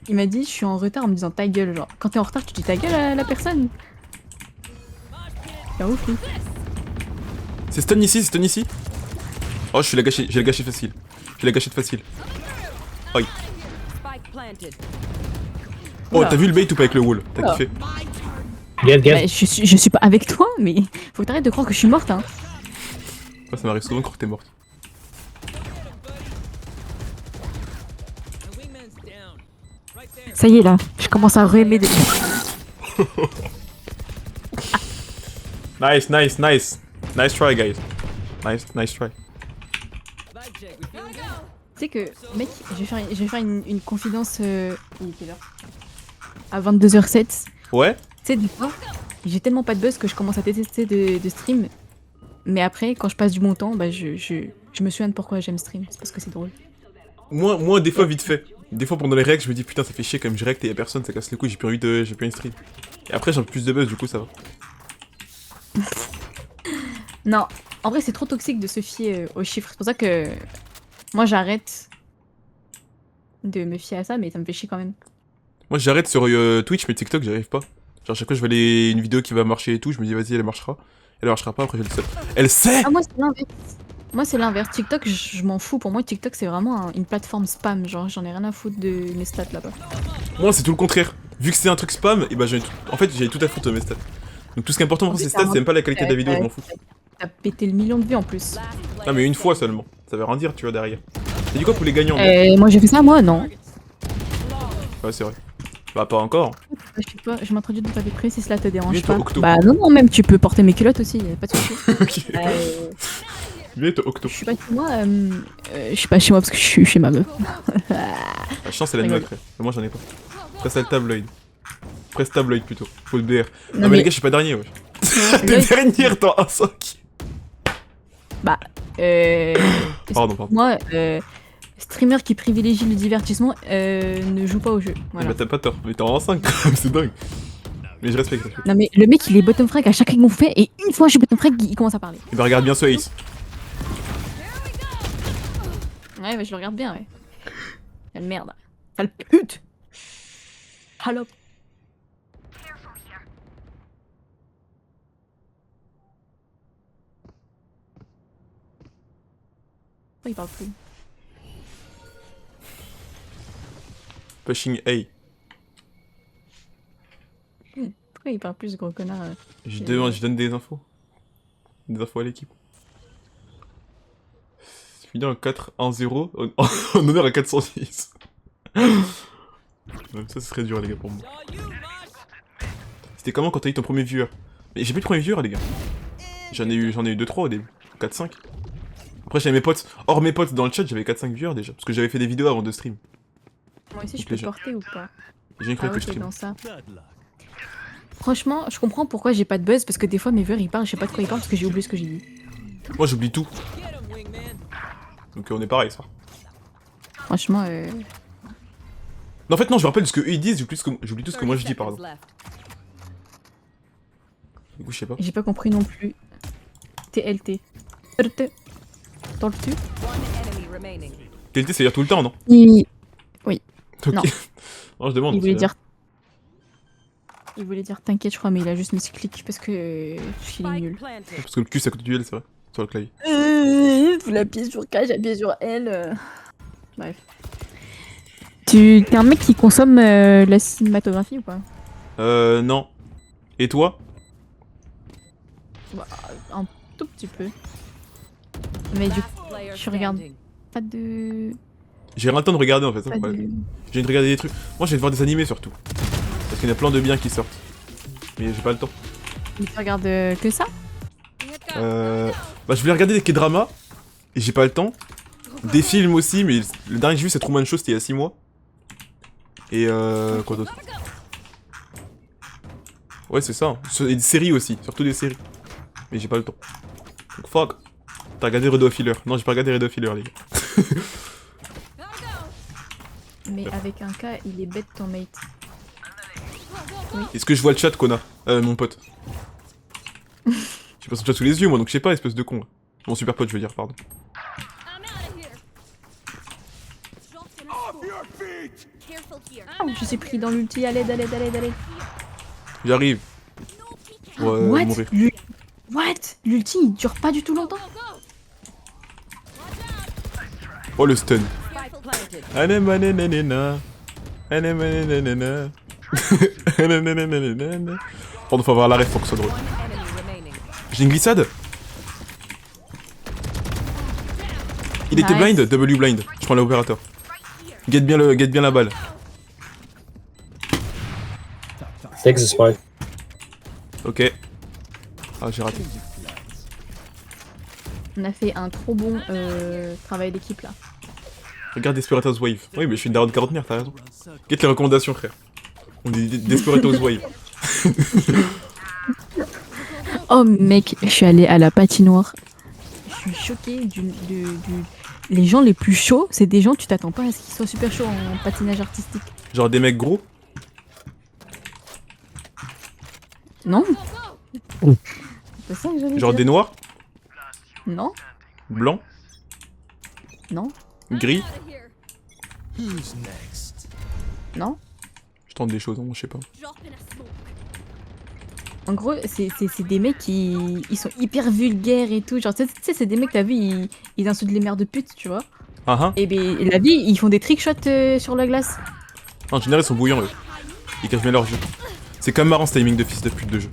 Il m'a dit, je suis en retard en me disant ta gueule. Genre, quand t'es en retard, tu dis ta gueule à la personne. C'est ouf, lui. C'est stun ici, c'est stun ici. Oh, j'ai la gâchette facile. J'ai la gâchette facile. Aïe. Spike planted. Oh, Oula. t'as vu le bait ou pas avec le wall? T'as Oula. kiffé? Get, get. Bah, je suis pas avec toi, mais faut que t'arrêtes de croire que je suis morte, hein. Ouais, ça m'arrive souvent quand t'es morte. Ça y est, là, je commence à re-aimer des... Nice, nice, nice. Nice try, guys. Nice try. Tu sais que, mec, je vais faire une confidence... Il est quelle heure à 22h07. Ouais? Tu sais, des fois, j'ai tellement pas de buzz que je commence à détester de stream. Mais après, quand je passe du bon temps, bah je me souviens de pourquoi j'aime stream. C'est parce que c'est drôle. Moi, des fois, vite fait. Des fois, pendant les règles, je me dis putain, ça fait chier quand même, je règle et y'a personne, ça casse les couilles, j'ai plus envie de stream. Et après, j'ai un peu plus de buzz, du coup, ça va. Non, en vrai, c'est trop toxique de se fier aux chiffres. C'est pour ça que moi, j'arrête de me fier à ça, mais ça me fait chier quand même. Moi, j'arrête sur Twitch, mais TikTok, j'y arrive pas. Genre, chaque fois, je vois une vidéo qui va marcher et tout, je me dis vas-y, elle marchera. Elle marchera pas, après, je le sais. Elle sait! Ah, moi, c'est l'inverse. Moi, c'est l'inverse. TikTok, je m'en fous. Pour moi, TikTok, c'est vraiment une plateforme spam. Genre, j'en ai rien à foutre de mes stats là-bas. Moi, c'est tout le contraire. Vu que c'est un truc spam, et bah, en fait, j'ai tout à foutre de mes stats. Donc, tout ce qui est important pour ces stats, c'est même pas la qualité de la vidéo, je m'en fous. T'as pété le million de vues en plus. Ah, mais une fois seulement. Ça veut rien dire, tu vois, derrière. T'as dit quoi pour les gagnants? Moi, j'ai fait ça, moi, non. Ouais, c'est vrai. Bah, pas encore. Je sais pas, je m'introduis dans ta vie privée si cela te dérange Bientôt pas. Octo. Bah non, même tu peux porter mes culottes aussi, y a pas de soucis. Ok. Viens, t'es Octo. Je suis pas chez moi, je suis pas chez moi parce que je suis chez ma meuf. La chance, c'est la nuit après. Mais moi, j'en ai pas. Presta le tabloïd. Presta tabloïd plutôt. Faut le BR. Non, mais les gars, je suis pas dernier, wesh. T'es dernier, t'en 1-5. Bah, Pardon. moi, streamer qui privilégie le divertissement ne joue pas au jeu. Voilà. Bah, t'as pas tort. Mais t'es en 1-5 quand même, c'est dingue. Mais je respecte. Non mais le mec il est bottom frag à chaque game qu'on fait et une fois je suis bottom frag il commence à parler. Et bah, regarde bien ce Ace. Ouais, bah, je le regarde bien, ouais. Sale merde. Sale pute. Salope. Pourquoi il parle plus? Pushing A. Pourquoi il parle plus, ce gros connard? Je donne des infos. Des infos à l'équipe. Fini en 4-1-0 en honneur à 410. Même ça, ce serait dur, les gars, pour moi. C'était comment quand t'as eu ton premier viewer? Mais j'ai plus de premier viewer, les gars. J'en ai eu 2-3 au début. 4-5. Après, j'avais mes potes. Hors mes potes dans le chat, j'avais 4-5 viewers déjà. Parce que j'avais fait des vidéos avant de stream. Moi aussi je Donc, peux les gens. porter ou pas? J'ai une Ah que je ok, stream. dans ça. Franchement, je comprends pourquoi j'ai pas de buzz parce que des fois mes viewers ils parlent, je sais pas de quoi ils parlent parce que j'ai oublié ce que j'ai dit. Moi, j'oublie tout. Donc, on est pareil, ça. Franchement, Non, en fait, non, je me rappelle de ce qu'eux ils disent, j'oublie tout ce que moi je dis, pardon. Du coup, je sais pas. j'ai pas compris non plus. TLT. TLT. Dans le tu One enemy remaining. TLT, c'est dire tout le temps, non? Non. Ok. Non, je demande. Il voulait dire. Il voulait dire t'inquiète, je crois, mais il a juste mis ce clic parce que je suis Spike nul. planted. Parce que le cul, c'est à côté du L, c'est vrai. Sur le clavier. Vous l'appuyez sur K, j'appuie sur L. Bref. T'es un mec qui consomme la cinématographie ou pas? Non. Et toi? Bah, tout petit peu. Mais du coup, Last player je regarde. standing. pas de... J'ai rien le temps de regarder en fait. Pas Hein, de... j'ai envie de regarder des trucs. Moi, j'ai envie de voir des animés surtout. Parce qu'il y en a plein de biens qui sortent. Mais j'ai pas le temps. Tu regardes que ça? Bah, je voulais regarder des K-dramas. Et j'ai pas le temps. Des films aussi, mais le dernier que j'ai vu, c'est Truman Show, c'était il y a 6 mois. Et quoi d'autre? Ouais, c'est ça. Hein. Et des séries aussi, surtout des séries. Mais j'ai pas le temps. Donc, fuck. T'as regardé Red of Healer? Non, j'ai pas regardé Red of Healer, les gars. Mais avec un K, il est bête ton mate. Est-ce que je vois le chat, connard? Mon pote. J'ai pas son chat sous les yeux, moi, donc je sais pas, espèce de con. Là. Mon super pote, je veux dire, pardon. I'm out of here. Drop in a smoke. Careful here. Oh, je suis pris dans l'ulti, à l'aide, à l'aide, à l'aide, à l'aide. J'arrive. Pour What? mourir. What? L'ulti, il dure pas du tout longtemps. Oh, le stun. Spike planted. Anemanenenena. Anemanenenena. Anemanenenena. Pardon, faut avoir l'arrêt, faut que ce soit drôle. One enemy remaining. J'ai une glissade. Il était Nice. blind, W blind. Je prends l'opérateur. Get bien la balle. Take the spike. Ok. Ah, j'ai raté. On a fait un trop bon travail d'équipe là. Regarde Desperados Wave. Oui, mais je suis une daronne quarantenaire, t'as raison. Get les recommandations, frère. On dit Desperados Wave. Oh mec, je suis allée à la patinoire. Je suis choquée Les gens les plus chauds, c'est des gens, tu t'attends pas à ce qu'ils soient super chauds en patinage artistique. Genre des mecs gros. Non? C'est pas ça que j'allais Genre dire. des noirs. Non? Blancs. Non? Gris. Out of here. Non? Je tente des choses, hein, je sais pas. Drop in a smoke. En gros, c'est des mecs qui ils sont hyper vulgaires et tout. Genre, tu sais, c'est des mecs, t'as vu, ils insultent les mères de pute, tu vois. Ah ah. Et ben, la vie, ils font des trickshots sur la glace. En général, ils sont bouillants, eux. Ils cachent bien leur jeu. C'est quand même marrant ce timing de fils de pute de jeu.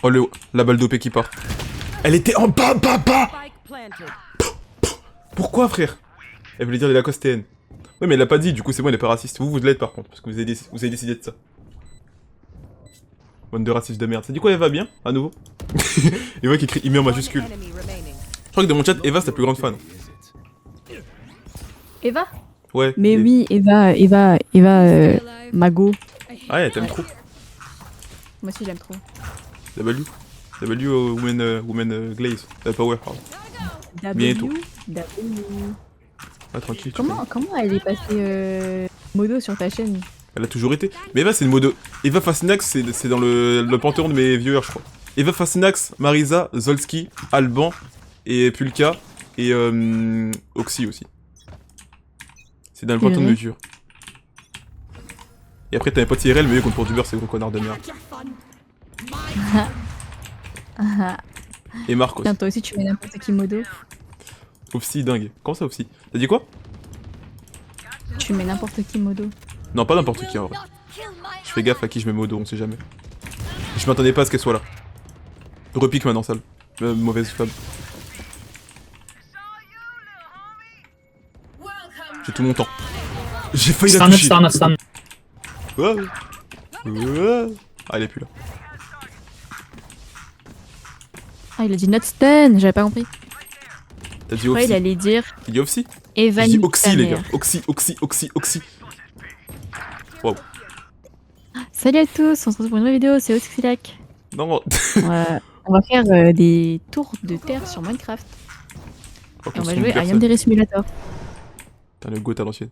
Oh, la balle d'OP qui part. Elle était en bas. Spike planted. Pourquoi, frère? Elle voulait dire les Lacoste TN. Ouais, mais elle l'a pas dit, du coup, c'est bon, elle est pas raciste. Vous l'êtes par contre, parce que vous avez décidé de ça. Bande de racistes de merde. Ça dit quoi, Eva, bien? À nouveau? Eva qui écrit email en One majuscule. enemy remaining. Je crois que dans mon chat, Eva, c'est ta plus grande fan. Eva? Ouais. Mais et- oui, Eva, Mago. Ah, ouais, elle t'aime trop. Moi aussi, j'aime trop. W. Woman Glaze. Power, pardon. Bientôt. W. Ah, tranquille. tu peux. Comment elle est passée modo sur ta chaîne? Elle a toujours été. Mais Eva, c'est une modo. Eva Fascinax, c'est dans le panthéon de mes viewers, je crois. Eva Fascinax, Marisa, Zolski, Alban, et Pulka, et Oxy aussi. C'est dans le panthéon de mes viewers. Et après, t'as mes potes IRL, mais eux, contre pour du beurre, c'est gros connard de merde. Et Marc aussi. Tiens, toi aussi, tu mets n'importe qui modo. Ofsi, dingue. Comment ça, Ofsi? T'as dit quoi? Tu mets n'importe qui modo. Non, pas n'importe qui en vrai. Je fais gaffe à qui je mets modo, on sait jamais. Je m'attendais pas à ce qu'elle soit là. Repique maintenant, sale. Mauvaise femme. J'ai tout mon temps. J'ai failli la Stun, toucher. stun. Ouais. Ouais. Ah, elle est plus là. Ah, il a dit not stun, j'avais pas compris. T'as dit Ouais, il Oxy. allait dire Il dit Oxy? Evan. J'ai dit Oxy, les gars. Oxy. Wow. Salut à tous, on se retrouve pour une nouvelle vidéo, c'est Oxylac. Non. On va faire des tours de terre sur Minecraft. Et on va jouer à Yandere Simulator. T'as le goat à l'ancienne.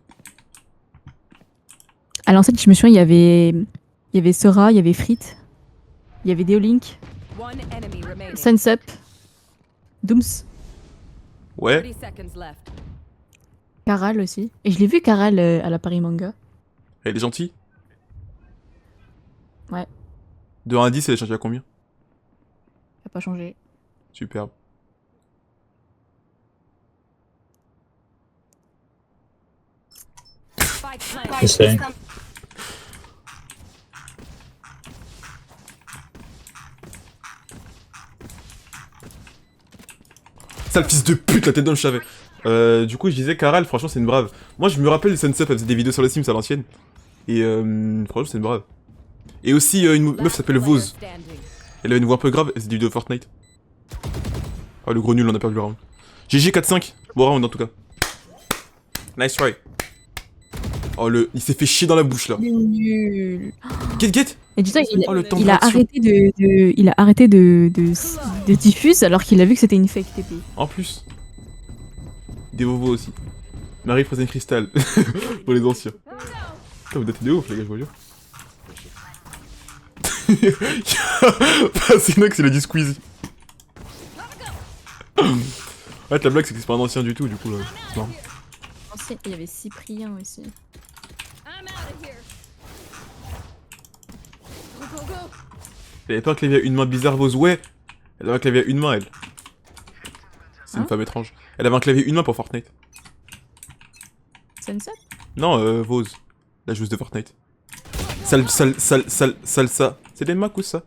À l'ancienne, je me souviens, il y avait Sora, il y avait Frit, il y avait Deolink, One enemy remaining. Sunsup, Dooms, Ouais. 30 seconds left. Karal aussi. Et je l'ai vu Karal à la Paris Manga. Elle est gentille. Ouais. De 1 à 10, elle est changée à combien? Ça n'a pas changé. Superbe. Spike planted. Essaye. Sale fils de pute, la tête d'un je savais. Du coup, je disais, Karal, franchement, c'est une brave. Moi, je me rappelle, Sunsup, elle faisait des vidéos sur le Sims à l'ancienne. Et franchement, c'est une brave. Et aussi, une meuf s'appelle Vose. Elle a une voix un peu grave, elle faisait des vidéos Fortnite. Ah, le gros nul, on a perdu le round. GG 4-5. Bon round en tout cas. Nice try. Oh, il s'est fait chier dans la bouche là. Il est nul. Get. Et dis-toi, Oh, le temps il de a réaction. arrêté de diffuse alors qu'il a vu que c'était une fake TP. En plus. Des vovos aussi. Marie Frozen Crystal. Pour les anciens. Putain, vous datez de ouf les gars, je vous jure. Pasinox il a dit Squeezie. Ouais, la blague c'est que c'est pas un ancien du tout, du coup là. C'est marrant. Ancien, il y avait Cyprien aussi. I'm out of here. Go, go, go. Elle avait pas un clavier à une main bizarre, Vose. Ouais, elle avait un clavier à une main, elle. C'est une Hein femme étrange. Elle avait un clavier une main pour Fortnite. Sunset? Non, Vose, la joueuse de Fortnite. Salsa. C'est des Macs ou ça?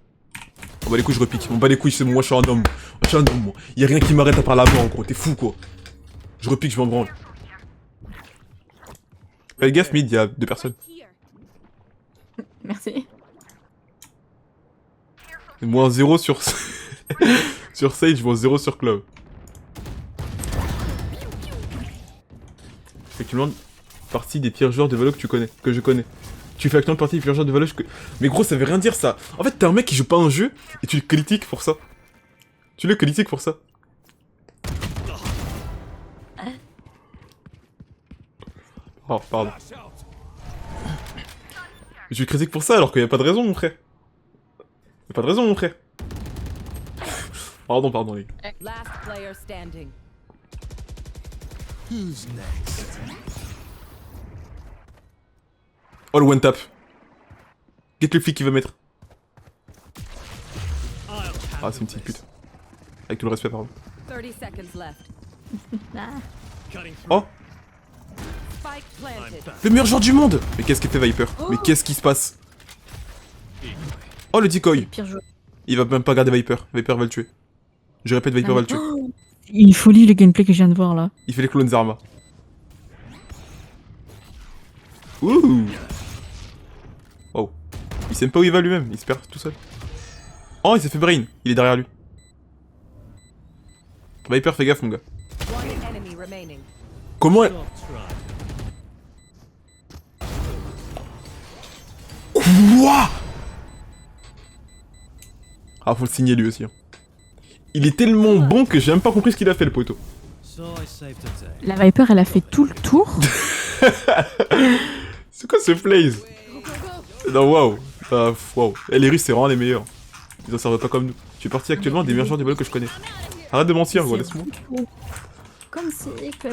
On bat les couilles, je repique. On bat les couilles, c'est bon, moi je suis un homme. Moi. Y'a rien qui m'arrête à part la mort, en gros. T'es fou, quoi. Je repique, je m'en branle. Faites gaffe, mid, y'a 2 personnes. Here. Merci. Moins 0 sur... sur Sage, moins 0 sur Clove. Effectivement, partie des pires joueurs de Valo que je connais. Tu fais actuellement partie des pires joueurs de Valo que... Mais gros, ça veut rien dire, ça. En fait, t'es un mec qui joue pas un jeu, et tu le critiques pour ça. Tu le critiques pour ça. Oh, pardon. Mais tu le critiques pour ça, alors qu'il y a pas de raison, mon frère. Y a pas de raison, mon frère. Pardon, les gars. Last player standing. Oh, le one tap. Get le flic qui va mettre. Ah, c'est une petite pute. Avec tout le respect, pardon. 30 seconds left. Oh, Spike planted. le meilleur joueur du monde. Mais qu'est-ce qu'il fait, Viper? Mais qu'est-ce qui se passe? Oh, le decoy. Pire joueur. Il va même pas garder Viper. Viper va le tuer. Je répète, Viper va le tuer. Une folie le gameplay que je viens de voir là. Il fait les clones Zarma. Ouh. Wow. Il sait même pas où il va lui-même. Il se perd tout seul. Oh, il s'est fait brain. Il est derrière lui. Viper, fais gaffe, mon gars. One enemy remaining. Comment elle... Quoi? Ah, faut le signer lui aussi. Hein. Il est tellement bon que j'ai même pas compris ce qu'il a fait, le poteau. La Viper elle a fait tout le tour. C'est quoi ce plays? Non, waouh. Ah, waouh. Et les Russes, c'est vraiment les meilleurs. Ils en servent pas comme nous. Je suis parti actuellement des meilleurs joueurs de Valo que je connais. Arrête de mentir, gros, laisse-moi. Comme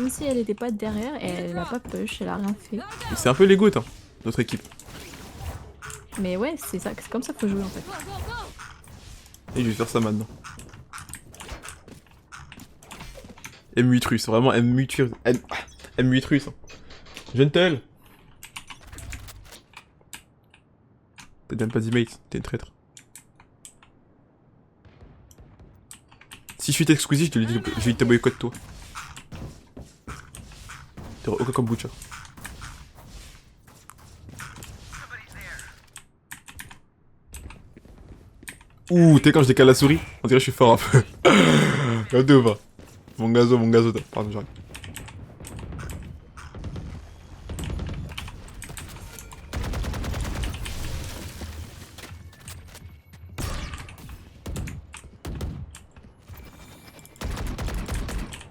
si elle était pas derrière et elle a pas push, elle a rien fait. Mais c'est un peu les gouttes, hein, notre équipe. Mais ouais, c'est ça, c'est comme ça qu'il faut jouer en fait. Et je vais faire ça maintenant. M8 russe, vraiment M8 russe. M8 russe. Hein. Gentle. T'as même pas d'email, t'es une traître. Si je suis Squeezie, je vais te boycott toi. T'auras aucun kombucha. Ouh, t'es quand je décale la souris, on dirait que je suis fort un peu. Regardez où va. Mon gazo, pardon, j'arrive.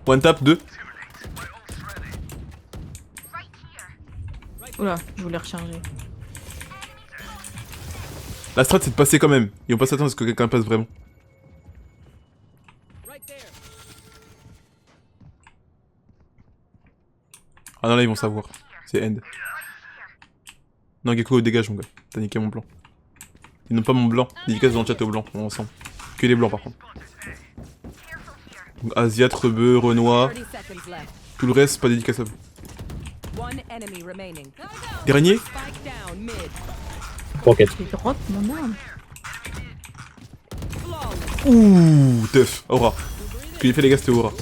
One tap, 2. Oula, je voulais recharger. La strat c'est de passer quand même. Ils vont pas s'attendre à ce que quelqu'un passe vraiment. Ah non là ils vont savoir. C'est end. Non Gecko dégage mon gars. T'as niqué mon blanc. Ils n'ont pas mon blanc. Dédicace dans le chat au blanc, on est ensemble. Que les blancs par contre. Donc Asiat, Rebeu, Renoir. 30 seconds left. Tout le reste, pas dédicace à vous. One enemy remaining. Dernier. Spike down mid. Pocket. J'ai drop mon arme. Flawless. Ouh, teuf. Aura. Ce que j'ai fait les gars c'était Aura.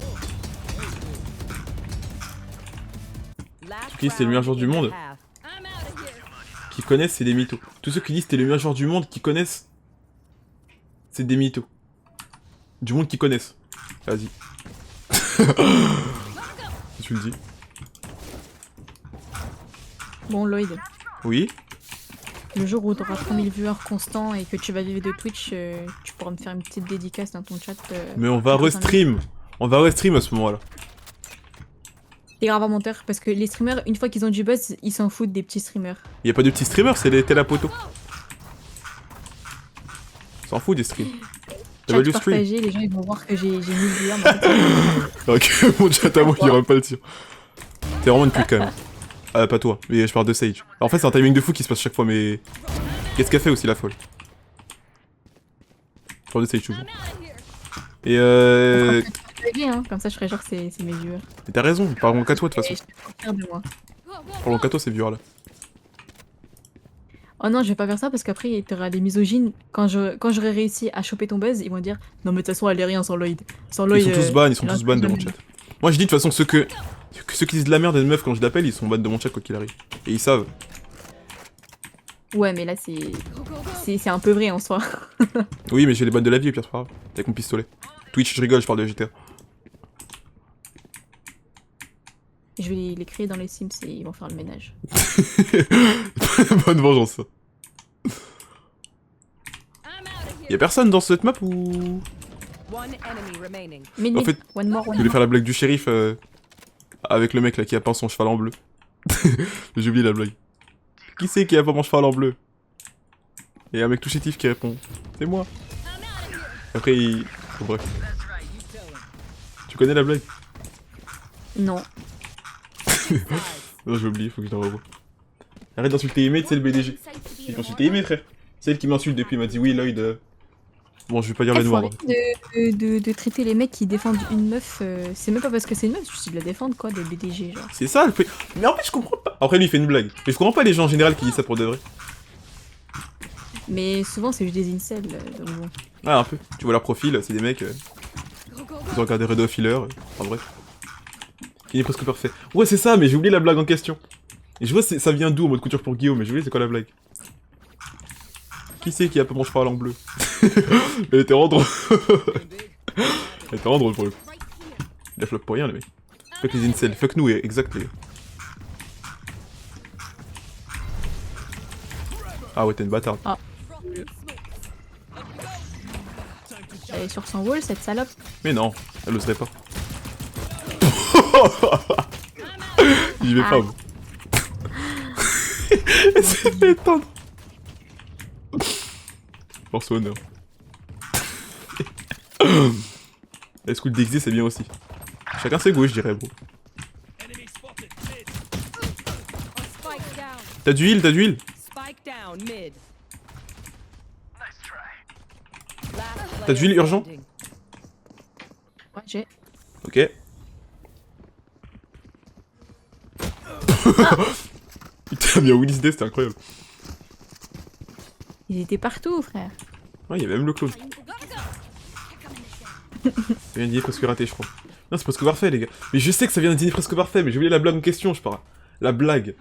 Last Ceux qui disent que t'es le meilleur joueur du round in monde, the half. I'm out of here. qui connaissent, c'est des mythos. Tous ceux qui disent que t'es le meilleur joueur du monde, qui connaissent, c'est des mythos. Du monde qui connaissent. Vas-y. Si tu le dis. Bon, Lloyd, Oui. le jour où tu auras 3000 viewers constants et que tu vas vivre de Twitch, tu pourras me faire une petite dédicace dans ton chat. Mais on va restream. On va restream à ce moment-là. T'es grave un menteur parce que les streamers, une fois qu'ils ont du buzz, ils s'en foutent des petits streamers. Y a pas de petits streamers, c'est les télapotos. S'en fout des streams. T'as Chat pas du stream. partagé, les gens ils vont voir que j'ai 1000 viewers. Mais en fait, Ok, mon chat à moi, il aura pas le tir. T'es vraiment une pute quand même. Ah, pas toi, mais je parle de Sage. Alors, en fait, c'est un timing de fou qui se passe chaque fois, mais. Qu'est-ce qu'elle fait aussi, la folle? Je parle de Sage toujours. I'm out of here. Et hein, comme ça je ferai genre c'est mes viewers. mais t'as raison, parlons qu'à toi de toute Et façon. je suis fière de moi. Go, go, Parlons qu'à toi ces viewers là. Oh non, je vais pas faire ça parce qu'après t'auras des misogynes. Quand j'aurai réussi à choper ton buzz, ils vont dire non mais de toute façon elle est rien sans Lloyd. Sans Lloyd. Ils sont tous ban, ils sont elle a tous ban de mon jamais- chat. Moi je dis de toute façon ceux qui disent de la merde à une meuf quand je l'appelle, ils sont ban de mon chat quoi qu'il arrive. Et ils savent. Ouais mais là go, go, go. c'est un peu vrai en soi. Oui mais j'ai les ban de la vie et puis c'est pas grave. Avec mon pistolet. Twitch, je rigole, je parle de GTA. Je vais les créer dans les Sims et ils vont faire le ménage. Bonne vengeance ça. I'm out of here. Y'a personne dans cette map ou. One enemy remaining. Mid, En mid, fait, one more, Je one voulais more. faire la blague du shérif avec le mec là qui a peint son cheval en bleu. J'ai oublié la blague. Qui c'est qui a peint mon cheval en bleu? Et un mec tout chétif qui répond. C'est moi. I'm out of here. Après il. Bon, bref. Tu connais la blague? Non. Non j'ai oublié, faut que je la revoie. Arrête d'insulter Aimé, c'est le BDG. J'ai insulté Aimé frère. C'est elle qui m'insulte depuis, il m'a dit oui Lloyd. Bon je vais pas dire le Faut noir. arrêter de traiter les mecs qui défendent une meuf. C'est même pas parce que c'est une meuf, je suis de la défendre quoi, des BDG genre. C'est ça le fait. Mais en fait je comprends pas. Après lui il fait une blague. Mais je comprends pas les gens en général qui disent ça pour de vrai. Mais souvent c'est juste des incels, donc bon. Ah un peu. Tu vois leur profil, c'est des mecs. Go, go, go. Ils ont regardé Red Healer. Enfin bref. Il est presque parfait. Ouais c'est ça, mais j'ai oublié la blague en question. Et je vois ça vient d'où en mode couture pour Guillaume, mais j'ai oublié c'est quoi la blague. Qui c'est qui a pas mon cheval en bleu? Elle était vraiment drôle. Elle était vraiment drôle pour le coup. Right here. Il a flop pour rien les mecs. Fuck les incels, fuck nous, exact les gars. Ah ouais t'es une bâtarde. Drop in smoke. Elle est sur son wall cette salope. Mais non, elle oserait pas. J'y vais pas moi. Elle s'est fait éteindre. Force au honneur. Est-ce que le DXD c'est bien aussi? Chacun ses goûts je dirais bro. Spike down. T'as du heal, t'as du heal? Spike down mid. Last T'as du player heal urgent? standing. Ouais, j'ai. Ok. Putain, mais Willis Day c'était incroyable. Ils étaient partout frère. Ouais, il y avait même le clone. Go, go. Here come in the show. Ça vient d'un dîner presque raté, je crois. Non, c'est presque parfait, les gars. Mais je sais que ça vient d'un dîner presque parfait, mais j'ai oublié la blague en question, je parle. La blague.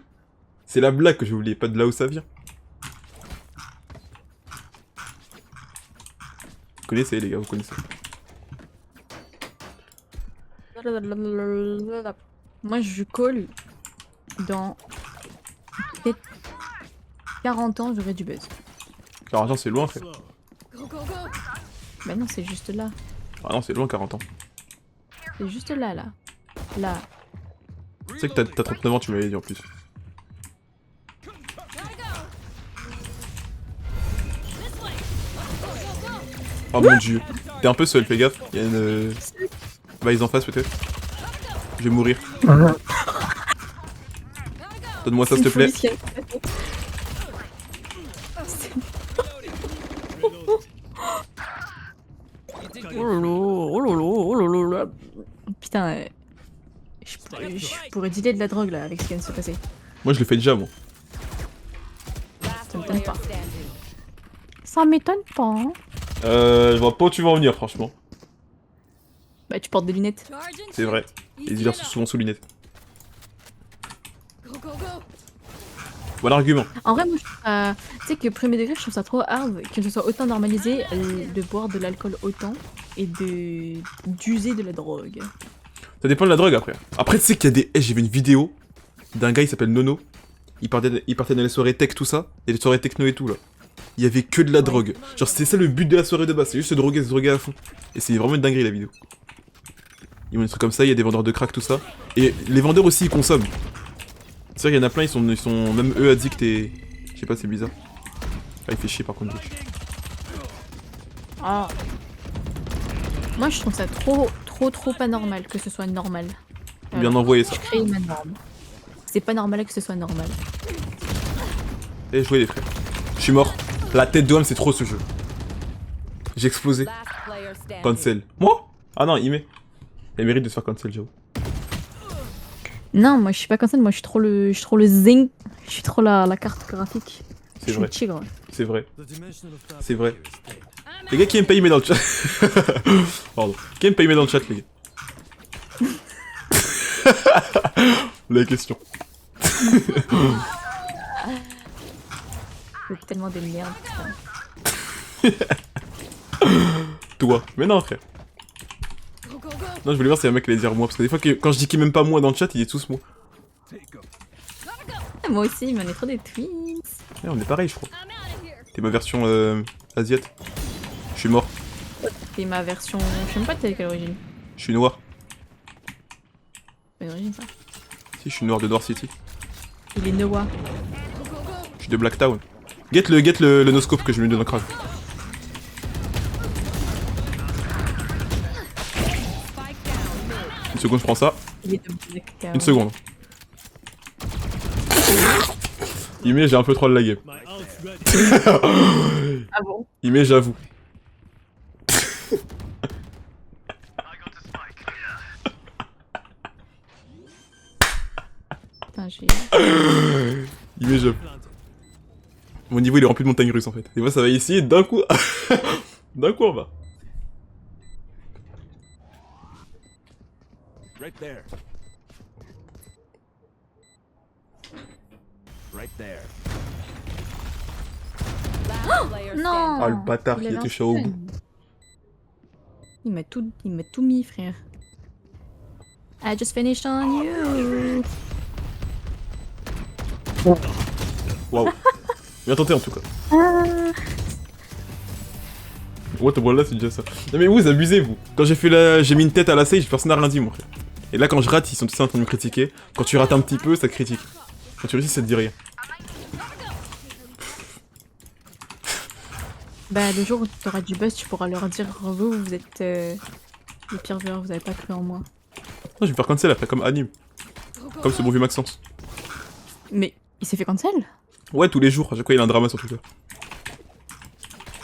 C'est la blague que j'ai oublié, pas de là où ça vient. Vous connaissez, les gars, vous connaissez. Moi je call dans peut-être 40 ans j'aurai du buzz. 40 ans, c'est loin, frère. Go, go, go. Bah non c'est juste là. Ah non, c'est loin, 40 ans. C'est juste là là. Là. Tu sais que t'as 39 ans, tu m'avais dit en plus. Gotta go. This way. Go, go, go. Oh mon dieu. T'es un peu seul, fais gaffe. Il y a une. Vise en face, peut-être. Je vais mourir. Gotta go. Donne-moi ça, s'il te plaît. Putain, je pourrais dealer de la drogue là avec ce qui vient de se passer. Moi, je le fais déjà, moi. Last Ça me player tente pas. standing. Ça m'étonne pas. Hein. Je vois pas où tu vas en venir, franchement. Bah tu portes des lunettes. Charging C'est vrai. shield. Les dealers sont souvent sous lunettes. Bon argument. En vrai, moi, je trouve ça... Tu sais que premier degré, je trouve ça trop hard que ce soit autant normalisé de boire de l'alcool autant et d'user de la drogue. Ça dépend de la drogue après. Après, tu sais qu'il y a des... j'ai vu une vidéo d'un gars, il s'appelle Nono. Il partait dans les soirées tech, tout ça. Et les soirées techno et tout, là. Il y avait que de la drogue. Genre, c'était ça le but de la soirée de base. C'est juste se droguer à fond. Et c'est vraiment une dinguerie, la vidéo. Ils ont des trucs comme ça, il y a des vendeurs de crack, tout ça. Et les vendeurs aussi, ils consomment. C'est vrai qu'il y en a plein, ils sont même eux addicts et... Je sais pas, c'est bizarre. Ah, il fait chier par contre. Ah. Moi, je trouve ça trop pas normal que ce soit normal. Bien envoyé ça. Je crée ma norme. C'est pas normal que ce soit normal. Et jouez les frères. Je suis mort. La tête de homme, c'est trop ce jeu. J'ai explosé. Last player standing. Cancel. Moi? Ah non, il met. Il mérite de se faire cancel, j'avoue. Non, moi je suis pas comme ça, moi je suis trop le zing. Je suis trop la carte graphique. Je C'est suis vrai. le tigre. C'est vrai. C'est vrai. Les gars qui aiment pas, il met dans le chat. Pardon. Qui aime pas, il met dans le chat, les gars. La question. C'est tellement des merdes. Putain. Toi. Mais non, frère. Non, je voulais voir si un mec allait dire moi. Parce que des fois, quand je dis qu'il m'aime pas moi dans le chat, il est tous moi. Ah, moi aussi, mais on est trop des twins. Ouais, on est pareil, je crois. T'es ma version asiate. Je suis mort. C'est ma version. Je sais même pas de quelle origine. Je suis noir. Quelle origine ça? Si, je suis noir de Noir City. Il est Noah. Je suis de Blacktown. Get le no-scope que je lui donne dans le crâne. Une seconde, je prends ça. Il est de Black. Une seconde. Il met, j'ai un peu trop la game. Ah bon? Il met, j'avoue. Putain, j'ai. Il met, j'avoue. Mon niveau il est rempli de montagnes russes en fait. Et moi ça va ici et d'un coup. D'un coup on va. Right there. Right there. Last player Non! standing. Ah le bâtard qui Il était avait chaud au un bout. stun. Il m'a tout mis, frère. I just finished on you. Waouh. Bien tenté en tout cas. Ouais, voilà, c'est déjà ça. Non mais vous abusez vous. Quand j'ai mis une tête à la stage, personne n'a rien dit mon frère. Et là quand je rate, ils sont tous en train de me critiquer. Quand tu rates un petit peu, ça te critique. Quand tu réussis, ça te dit rien. Bah, le jour où tu auras du buzz, tu pourras leur dire vous êtes les pires joueurs, vous avez pas cru en moi. Non, je vais me faire cancel après, comme anime. Comme ce bon vieux Maxence. Mais il s'est fait cancel? Ouais, tous les jours, à chaque fois il a un drama sur Twitter.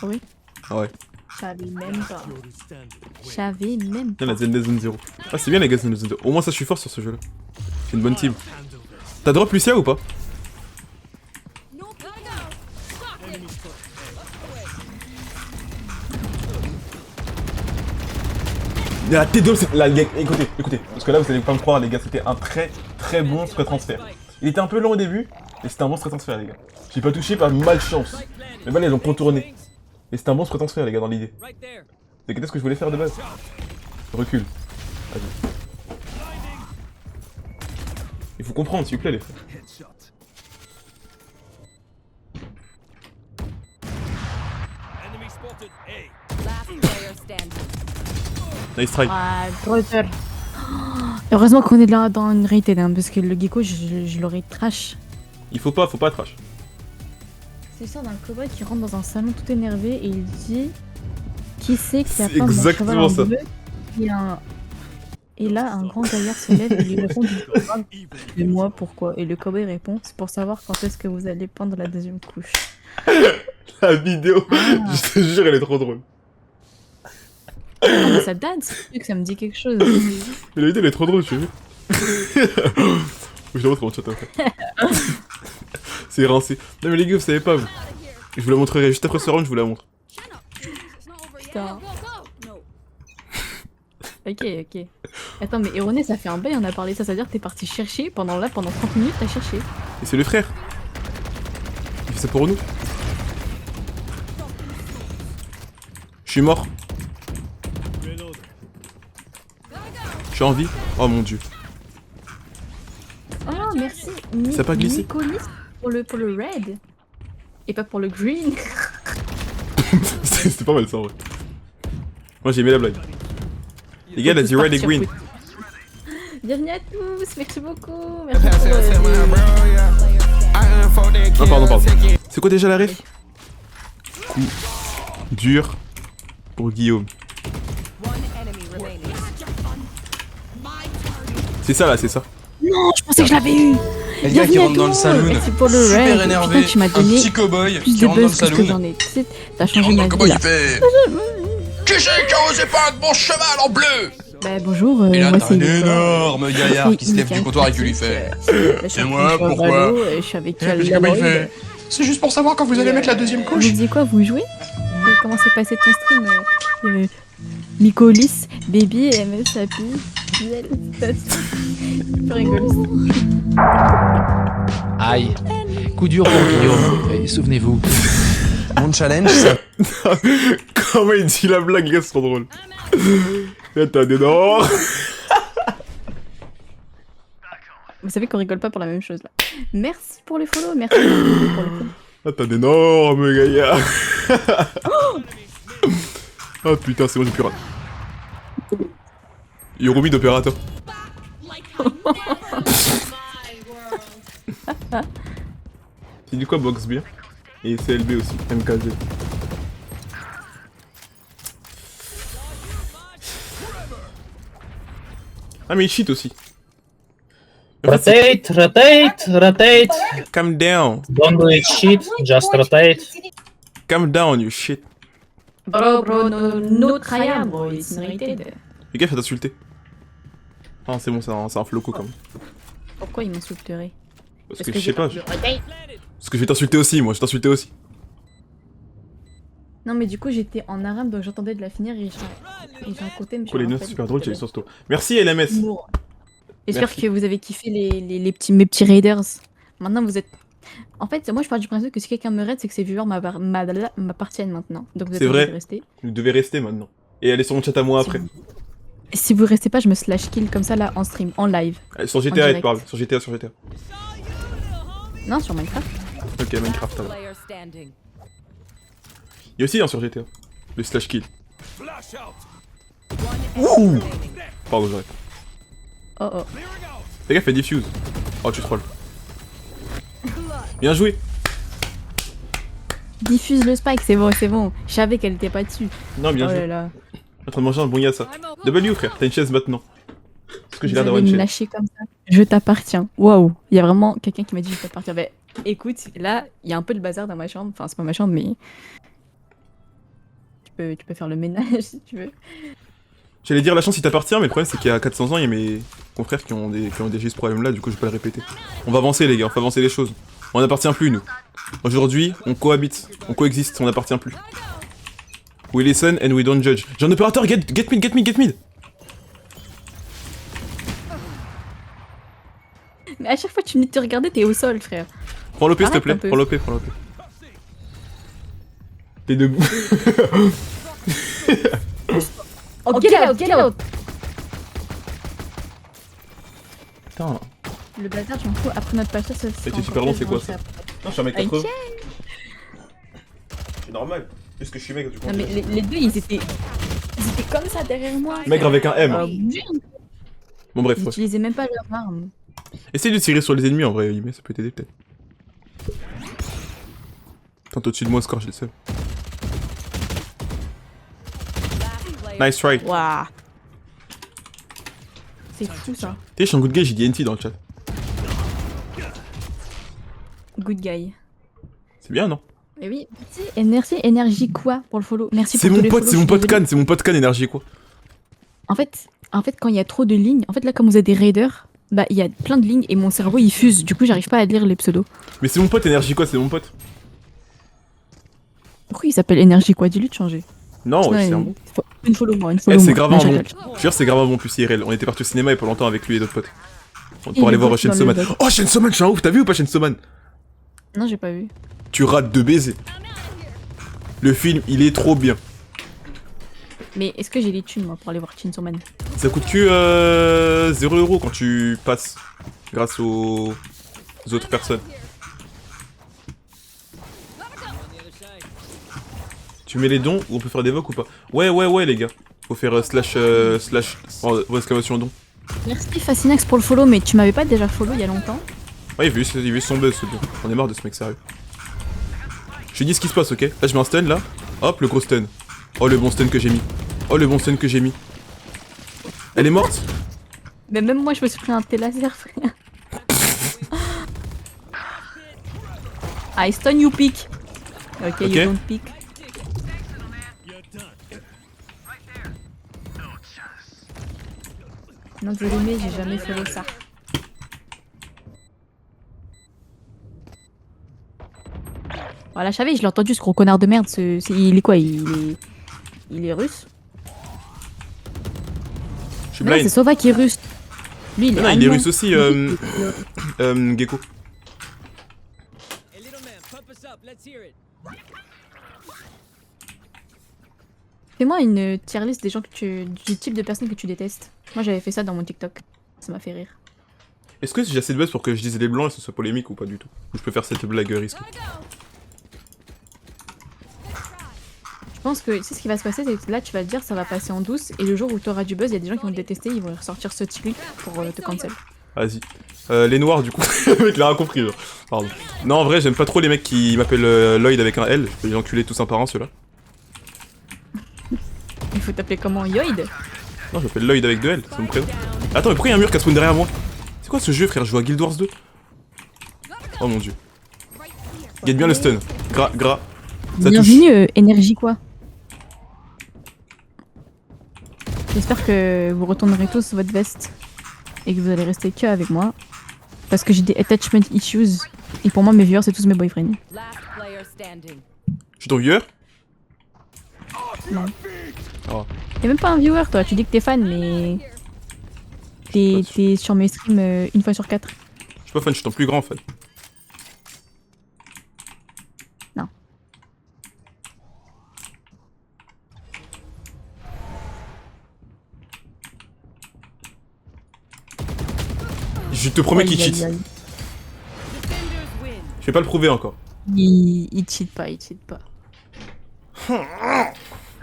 Ah oui? Ah ouais. Je savais même pas. Je savais même pas. Là, la Zen 0. Ah, c'est bien les gars, Zen 0. Au moins, ça, je suis fort sur ce jeu-là. C'est une bonne team. T'as drop Lucia ou pas? No, gotta go. Stop it. La T2, c'est. La gars, écoutez. Parce que là, vous allez pas me croire, les gars, c'était un très bon secret transfert. Il était un peu long au début, mais c'était un bon secret transfert, les gars. J'ai pas touché par malchance. Mais voilà, ils l'ont contourné. Et c'était un bon secret transfert, les gars, dans l'idée. C'est qu'est-ce que je voulais faire de base? Recule. Vas-y. Il faut comprendre, s'il vous plaît, les frères. Enemy spotted A. Last player standing. Nice try. Ah, brother. Heureusement qu'on est là dans une rated, hein, parce que le gecko, je l'aurais trash. Il faut pas trash. C'est l'histoire d'un cowboy qui rentre dans un salon tout énervé et il dit qui c'est qui a C'est peint mon exactement cheval en ça. bleu et là, un grand gaillard se lève et lui répond et moi pourquoi? Et le cowboy répond c'est pour savoir quand est-ce que vous allez peindre la deuxième couche. La vidéo, je te jure, elle est trop drôle. Ah, mais ça date, c'est sûr que ça me dit quelque chose. Mais la vidéo, elle est trop drôle, tu vois. Je la montre dans le chat après. C'est rincé. Non mais les gars, vous savez pas, vous. Je vous la montrerai juste après ce round, je vous la montre. It's not over yet. Putain. Go, go, go. No. Ok. Attends, mais Erroné, ça fait un bail, on a parlé de ça, c'est-à-dire que t'es parti chercher pendant 30 minutes, t'as cherché. Et c'est le frère. Il fait ça pour nous. Je suis mort. Je suis en vie. Oh mon dieu. Oh merci. Ça a pas glissé. Nicolas pour le red. Et pas pour le green. C'était pas mal ça en vrai. Moi j'ai aimé la blague. Les gars, elle a dit red et green. Bienvenue à tous, merci beaucoup. Merci pour Ah pardon. C'est quoi déjà la ref? Coup dur pour Guillaume. One enemy remaining. C'est ça là, c'est ça. Non, je pensais que je l'avais eu. Les gars qui Bienvenue à rentrent dans le tous. saloon, Merci pour le super red. énervé, Putain, tu m'as un donné petit cow-boy plus qui de rentre dans le buzz que ce que saloon. j'en ai. Tu sais, t'as Il changé rentre dans ma le vie cow-boy, là. il fait qui c'est qui a osé peindre mon cheval en bleu? Bah bonjour, Et là moi t'as c'est un Nicolas. énorme gaillard qui se lève du comptoir et qui lui fait Et moi, pourquoi? Je suis avec Et le petit cow-boy, il Lloyd. fait c'est juste pour savoir quand vous allez mettre la deuxième Vous couche. disiez quoi, vous jouez? Et comment s'est passé ton stream Mycolis, Baby, MS, Happy, Giel, je rigole. Aïe, coup dur pour Guillaume. Et souvenez-vous, Mon challenge, ça. Comment il dit la blague, les gars, c'est trop drôle. Là t'as des dents. Vous savez qu'on rigole pas pour la même chose là. Merci pour les follow, merci pour les follow. Là t'as d'énormes gaillards. Oh putain, c'est bon, j'ai plus rien. Yorumi d'opérateur. C'est du quoi box bien? Et CLB aussi, MKZ. Ah mais il cheat aussi. Rotate. Calm down. Don't do it shit, just rotate. Calm down, you shit. Bro, no tryhard, bro, it's rated. Les gars, faites insulter. Ah c'est bon, c'est un floco quand même. Pourquoi ils m'insulteraient? Parce que je sais pas. Parce que je vais t'insulter aussi, moi, je t'insultais aussi. Non mais du coup j'étais en arabe donc j'entendais de la finir et j'ai un côté me Quoi, les suis notes rappelé. super drôles, j'ai les sur toi. Merci LMS. Humour. J'espère Merci. que vous avez kiffé mes petits raiders. Maintenant vous êtes... En fait, moi je pars du principe que si quelqu'un me raid, c'est que ses viewers m'appartiennent maintenant. Donc vous êtes C'est obligés vrai. de rester. Vous devez rester maintenant. Et aller sur mon chat à moi après. Et si vous restez pas, je me slash kill comme ça là en stream, en live. Allez, sur En GTA, il te direct. parle. Sur GTA. Non, sur Minecraft. Ok, Minecraft, alors. Player standing. Il y a aussi un sur GTA. Le slash kill. Flash out. One enemy remaining. Pardon, j'arrête. Oh oh. Les gars, fais diffuse. Oh, tu trolls. Bien joué. Diffuse le spike, c'est bon, c'est bon. Je savais qu'elle était pas dessus. Non, bien Oh joué. là là. En train de manger un bon yassa. W, frère, t'as une chaise maintenant. Parce que j'ai Vous l'air d'avoir allez une me chaise. lâcher comme ça. Je t'appartiens. Waouh. Il y a vraiment quelqu'un qui m'a dit je t'appartiens. Bah écoute, là, il y a un peu de bazar dans ma chambre. Enfin, c'est pas ma chambre, mais... Tu peux faire le ménage si tu veux. J'allais dire la chance il t'appartient, mais le problème c'est qu'il y a 400 ans, il y a mes confrères qui ont déjà ce problème là, du coup je vais pas le répéter. On va avancer les gars, on fait avancer les choses. On n'appartient plus nous. Aujourd'hui, on cohabite, on coexiste, on n'appartient plus. We listen and we don't judge. J'ai un opérateur, get mid. Mais à chaque fois que tu venais de te regarder, t'es au sol, frère. Prends l'OP s'il te Arrête plaît, un peu. prends l'OP. T'es debout. Oh, get out. Putain. Le bazar, je m'en fous. Après notre page, ça Et tu es super long, c'est quoi ça? Non, je suis un mec Ok. 80. C'est normal. Parce que je suis maigre du coup. Non mais les deux, ils étaient comme ça derrière moi. Maigre avec un M. Bouger. Bon bref, Ils ouais. utilisaient même pas leurs armes. Essaye de tirer sur les ennemis en vrai, mais ça peut t'aider peut-être. T'es au-dessus de moi, score, j'ai le seum. Last player. Nice try. Waouh. C'est fou ça. Tu sais, je suis un good guy, j'ai dit NT dans le chat. Good guy. C'est bien, non? Et oui, merci énergie quoi pour le follow. Merci C'est pour tous mon les pote, follows, c'est mon je suis pote désolée. Can, c'est mon pote Can énergie quoi. En fait, quand il y a trop de lignes, en fait là comme vous êtes des raiders, bah il y a plein de lignes et mon cerveau il fuse. Du coup, j'arrive pas à lire les pseudos. Mais c'est mon pote énergie quoi, c'est mon pote. Pourquoi il s'appelle énergie quoi? Dis-lui de changer. Non, ouais, c'est un Sinon, bon. une follow moi, une Eh, follow c'est moi. grave Non, un je bon. rigole. Je jure, c'est grave un bon plus IRL. On était parti au cinéma il y a pas longtemps avec lui et d'autres potes. Il Pour aller est voir dans Chainsaw le Man. dog. Oh, Chainsaw Man, je suis un ouf, t'as vu ou pas Chainsaw Man? Non, j'ai pas vu. Tu rates 2 baisers. Le film, il est trop bien. Mais est-ce que j'ai les thunes, moi, pour aller voir Chainsaw Man? Ça coûte que 0 € quand tu passes. Grâce aux autres personnes. Tu mets les dons ou on peut faire des vocs ou pas? Ouais, les gars. Faut faire slash exclamation don. Merci Fascinax pour le follow, mais tu m'avais pas déjà follow il y a longtemps? Ouais, il a vu son buzz, ce don. On est marre de ce mec, sérieux. Je te dis ce qui se passe, ok? Là, je mets un stun, là. Hop, le gros stun. Oh, le bon stun que j'ai mis. Oh, le bon stun que j'ai mis. Elle est morte? Mais même moi, je me suis pris un T-laser, frère. I stun you pick. Ok, you don't pick. Non, désolé, mais j'ai jamais follow ça. Voilà, je savais, je l'ai entendu, ce gros connard de merde. Il est quoi? Il est russe? Je suis Non, blind. c'est Sova qui est russe. Lui, il est Non, il est allemand. russe aussi, Gecko. Hey, little man, pump us up. Let's hear it. Fais-moi une tier list des gens du type de personnes que tu détestes. Moi, j'avais fait ça dans mon TikTok. Ça m'a fait rire. Est-ce que j'ai assez de buzz pour que je dise les blancs et ce soit polémique ou pas du tout? Ou je peux faire cette blague risquée? Je pense que tu sais ce qui va se passer, c'est que là, tu vas te dire ça va passer en douce. Et le jour où tu auras du buzz, il y a des gens qui vont te détester, ils vont ressortir ce truc pour te cancel. Vas-y. Les noirs, du coup. Le mec l'a rien compris, genre. Pardon. Non, en vrai, j'aime pas trop les mecs qui m'appellent Lloyd avec un L. Je peux les enculer tous un par un, ceux-là. Il faut t'appeler comment? Yoid? Non, je m'appelle Lloyd avec 2 L, c'est mon prénom. Attends, mais pourquoi il y a un mur qui a spawn derrière moi? C'est quoi ce jeu, frère? Je joue à Guild Wars 2. Oh mon dieu. Gagne bien le stun. Gras. Ça touche. Bienvenue, énergie quoi. J'espère que vous retournerez tous votre veste et que vous allez rester que avec moi. Parce que j'ai des attachment issues. Et pour moi, mes viewers, c'est tous mes boyfriends. Last player standing. Je suis ton viewer? Non. Oh. T'es même pas un viewer, toi. Tu dis que t'es fan, mais. T'es sur mes streams 1 fois sur 4. Je suis pas fan, je suis ton plus grand fan. Non. Je te promets qu'il cheat. Defenders win. Je vais pas le prouver encore. Il cheat pas, il cheat pas.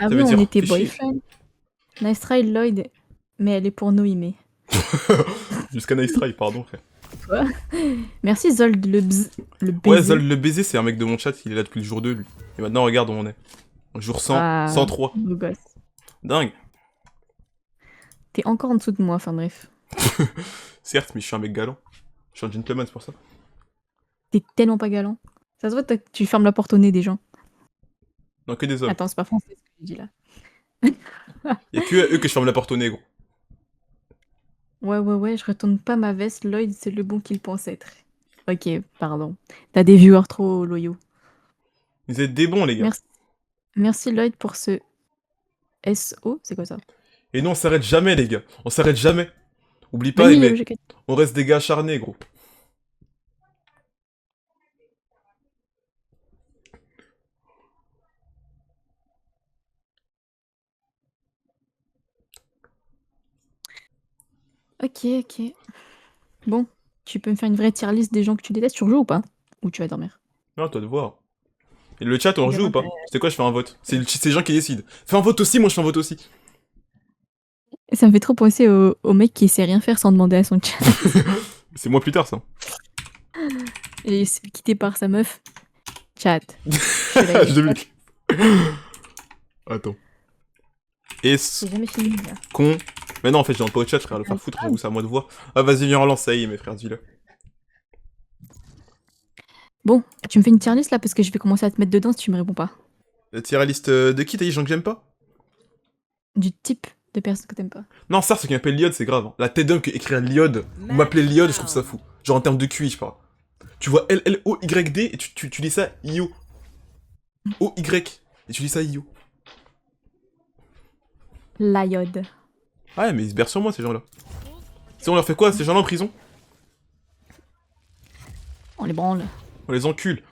Ah veut oui, dire on était t'es chier. boyfriend. Nice try, Lloyd. Mais elle est pour nous, Imé. Jusqu'à Nice Try, pardon, frère. Merci, Zold, le bzz. Le baiser. Ouais, Zol le baiser, c'est un mec de mon chat, il est là depuis le jour 2, lui. Et maintenant, regarde où on est. Jour 100, Ah, 103. beau gosse. Dingue. T'es encore en dessous de moi, enfin bref. Certes, mais je suis un mec galant. Je suis un gentleman, c'est pour ça. T'es tellement pas galant. Ça se voit, tu fermes la porte au nez des gens. Non, que des hommes. Attends, c'est pas français ce que je dis là. Y'a que à eux que je ferme la porte au nez, gros. Ouais, je retourne pas ma veste. Lloyd, c'est le bon qu'il pense être. Ok, pardon. T'as des viewers trop loyaux. Vous êtes des bons, les gars. Merci Lloyd pour ce SO. C'est quoi ça? Et nous, on s'arrête jamais, les gars. On s'arrête jamais. Oublie pas, Vanille, mais le jeu. on reste des gars acharnés, gros. Ok. Bon, tu peux me faire une vraie tier list des gens que tu détestes, tu rejoues ou pas? Ou tu vas dormir? Non, toi de voir. Et le chat, on rejoue ou pas? Gamin, C'est quoi, je fais un vote? C'est les gens qui décident. Fais un vote aussi, moi je fais un vote aussi. Ça me fait trop penser au mec qui sait rien faire sans demander à son chat. C'est moi plus tard, ça. Et il se fait quitter par sa meuf. Chat. Je l'ai vu. Attends. Est-ce J'ai jamais fini là. qu'on... Mais non, en fait, j'ai un pas au chat, frère, le faire foutre, j'avoue, c'est à moi de voir. Ah, vas-y, viens, relance, ça y est, mes frères, dis-le. Bon, tu me fais une tier list là parce que je vais commencer à te mettre dedans si tu me réponds pas. La tier list de qui? T'as dit gens que j'aime pas? Du type de personne que t'aimes pas. Non, ça, ce qui m'appelle Lyod, c'est grave. Hein. La tête d'homme que écrire Lyod, ou m'appeler Lyod, je trouve ça fou. Genre en termes de QI, je parle. Tu vois L-L-O-Y-D, et tu dis ça I-O. O-Y, et tu dis ça I-O. Lyod. Ouais, mais ils se bercent sur moi, ces gens-là. Si on leur fait quoi, ces gens-là en prison? On les branle. On les encule.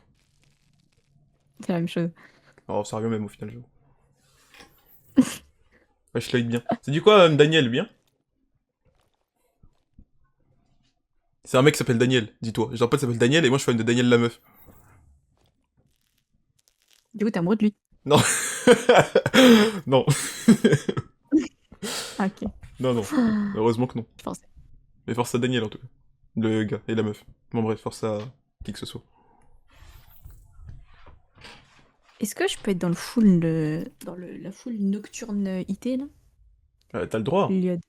C'est la même chose. Oh, ça revient même au final, je. Ouais, je l'ai bien. C'est du quoi, Daniel, bien? C'est un mec qui s'appelle Daniel, dis-toi. J'ai un pote qui s'appelle Daniel et moi je suis fan de Daniel la meuf. Du coup, t'es amoureux de lui. Non. Non. Ah, ok. Non, non. Heureusement que non. Je pensais. Mais force à Daniel en tout cas. Le gars et la meuf. Bon bref, force à qui que ce soit. Est-ce que je peux être dans le full, la full nocturne IT là? T'as le droit. Iliad.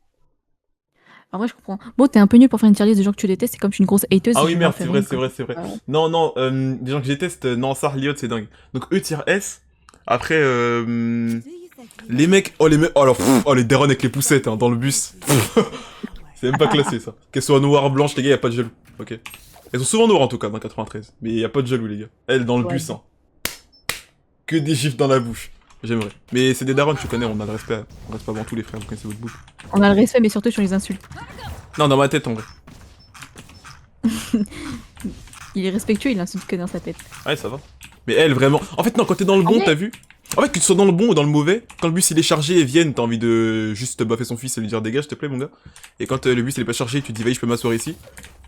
En vrai, je comprends. Bon, t'es un peu nul pour faire une tier list de gens que tu détestes, c'est comme je suis une grosse hateuse. Ah si oui, je vais merde, en faire c'est vrai, une, c'est vrai, c'est vrai. quoi. Non, non, des gens que je déteste, non, ça, Liot, c'est dingue. Donc eux, tier S. Après, les mecs, oh alors, oh les darons avec les poussettes, hein, dans le bus. C'est même pas classé, ça. Qu'elles soient noires, blanches, les gars, y a pas de jaloux. Ok. Elles sont souvent noires, en tout cas, dans 93. Mais y a pas de jaloux, les gars. Elles, dans le Ouais. bus, hein. Que des gifs dans la bouche. J'aimerais. Mais c'est des darons, tu connais, on a le respect. On reste pas avant tous les frères, vous connaissez votre bouche. On a le respect, mais surtout sur les insultes. Non, dans ma tête, en vrai. Il est respectueux, il insulte que dans sa tête. Ouais, ça va. Mais elle, vraiment. En fait, non, quand t'es dans le bon, mais- t'as vu? En fait, que tu sois dans le bon ou dans le mauvais, quand le bus il est chargé et vienne, t'as envie de juste baffer son fils et lui dire dégage, s'il te plaît, mon gars. Et quand le bus il est pas chargé, tu te dis, vas-y, je peux m'asseoir ici.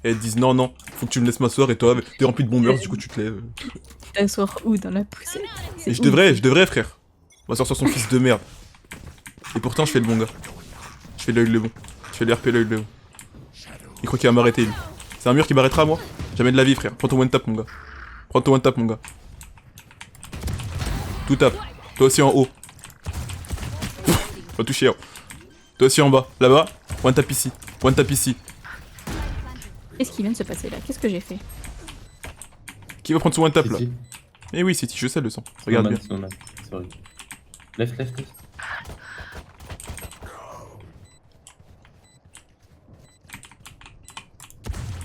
Et elles te disent, non, non, faut que tu me laisses m'asseoir et toi, t'es rempli de bombers, du coup, tu te lèves. T'asseoir où dans la poussette? Et je devrais, frère. M'asseoir sur son fils de merde. Et pourtant, je fais le bon gars. Je fais l'œil le bon. Je fais le RP l'œil le bon. Il croit qu'il va m'arrêter, lui. C'est un mur qui m'arrêtera, moi. Jamais de la vie, frère. Prends ton one tap, mon gars. Prends ton one tap, mon gars. Tout tape. Toi aussi en haut. Pas toucher, hein. Toi aussi en bas. Là-bas. One tap ici. One tap ici. Qu'est-ce qui vient de se passer là? Qu'est-ce que j'ai fait? Qui va prendre son one tap, là? City. Eh oui, City, je sais le sang. Regarde bien. Snowman, sorry. Left, left, left.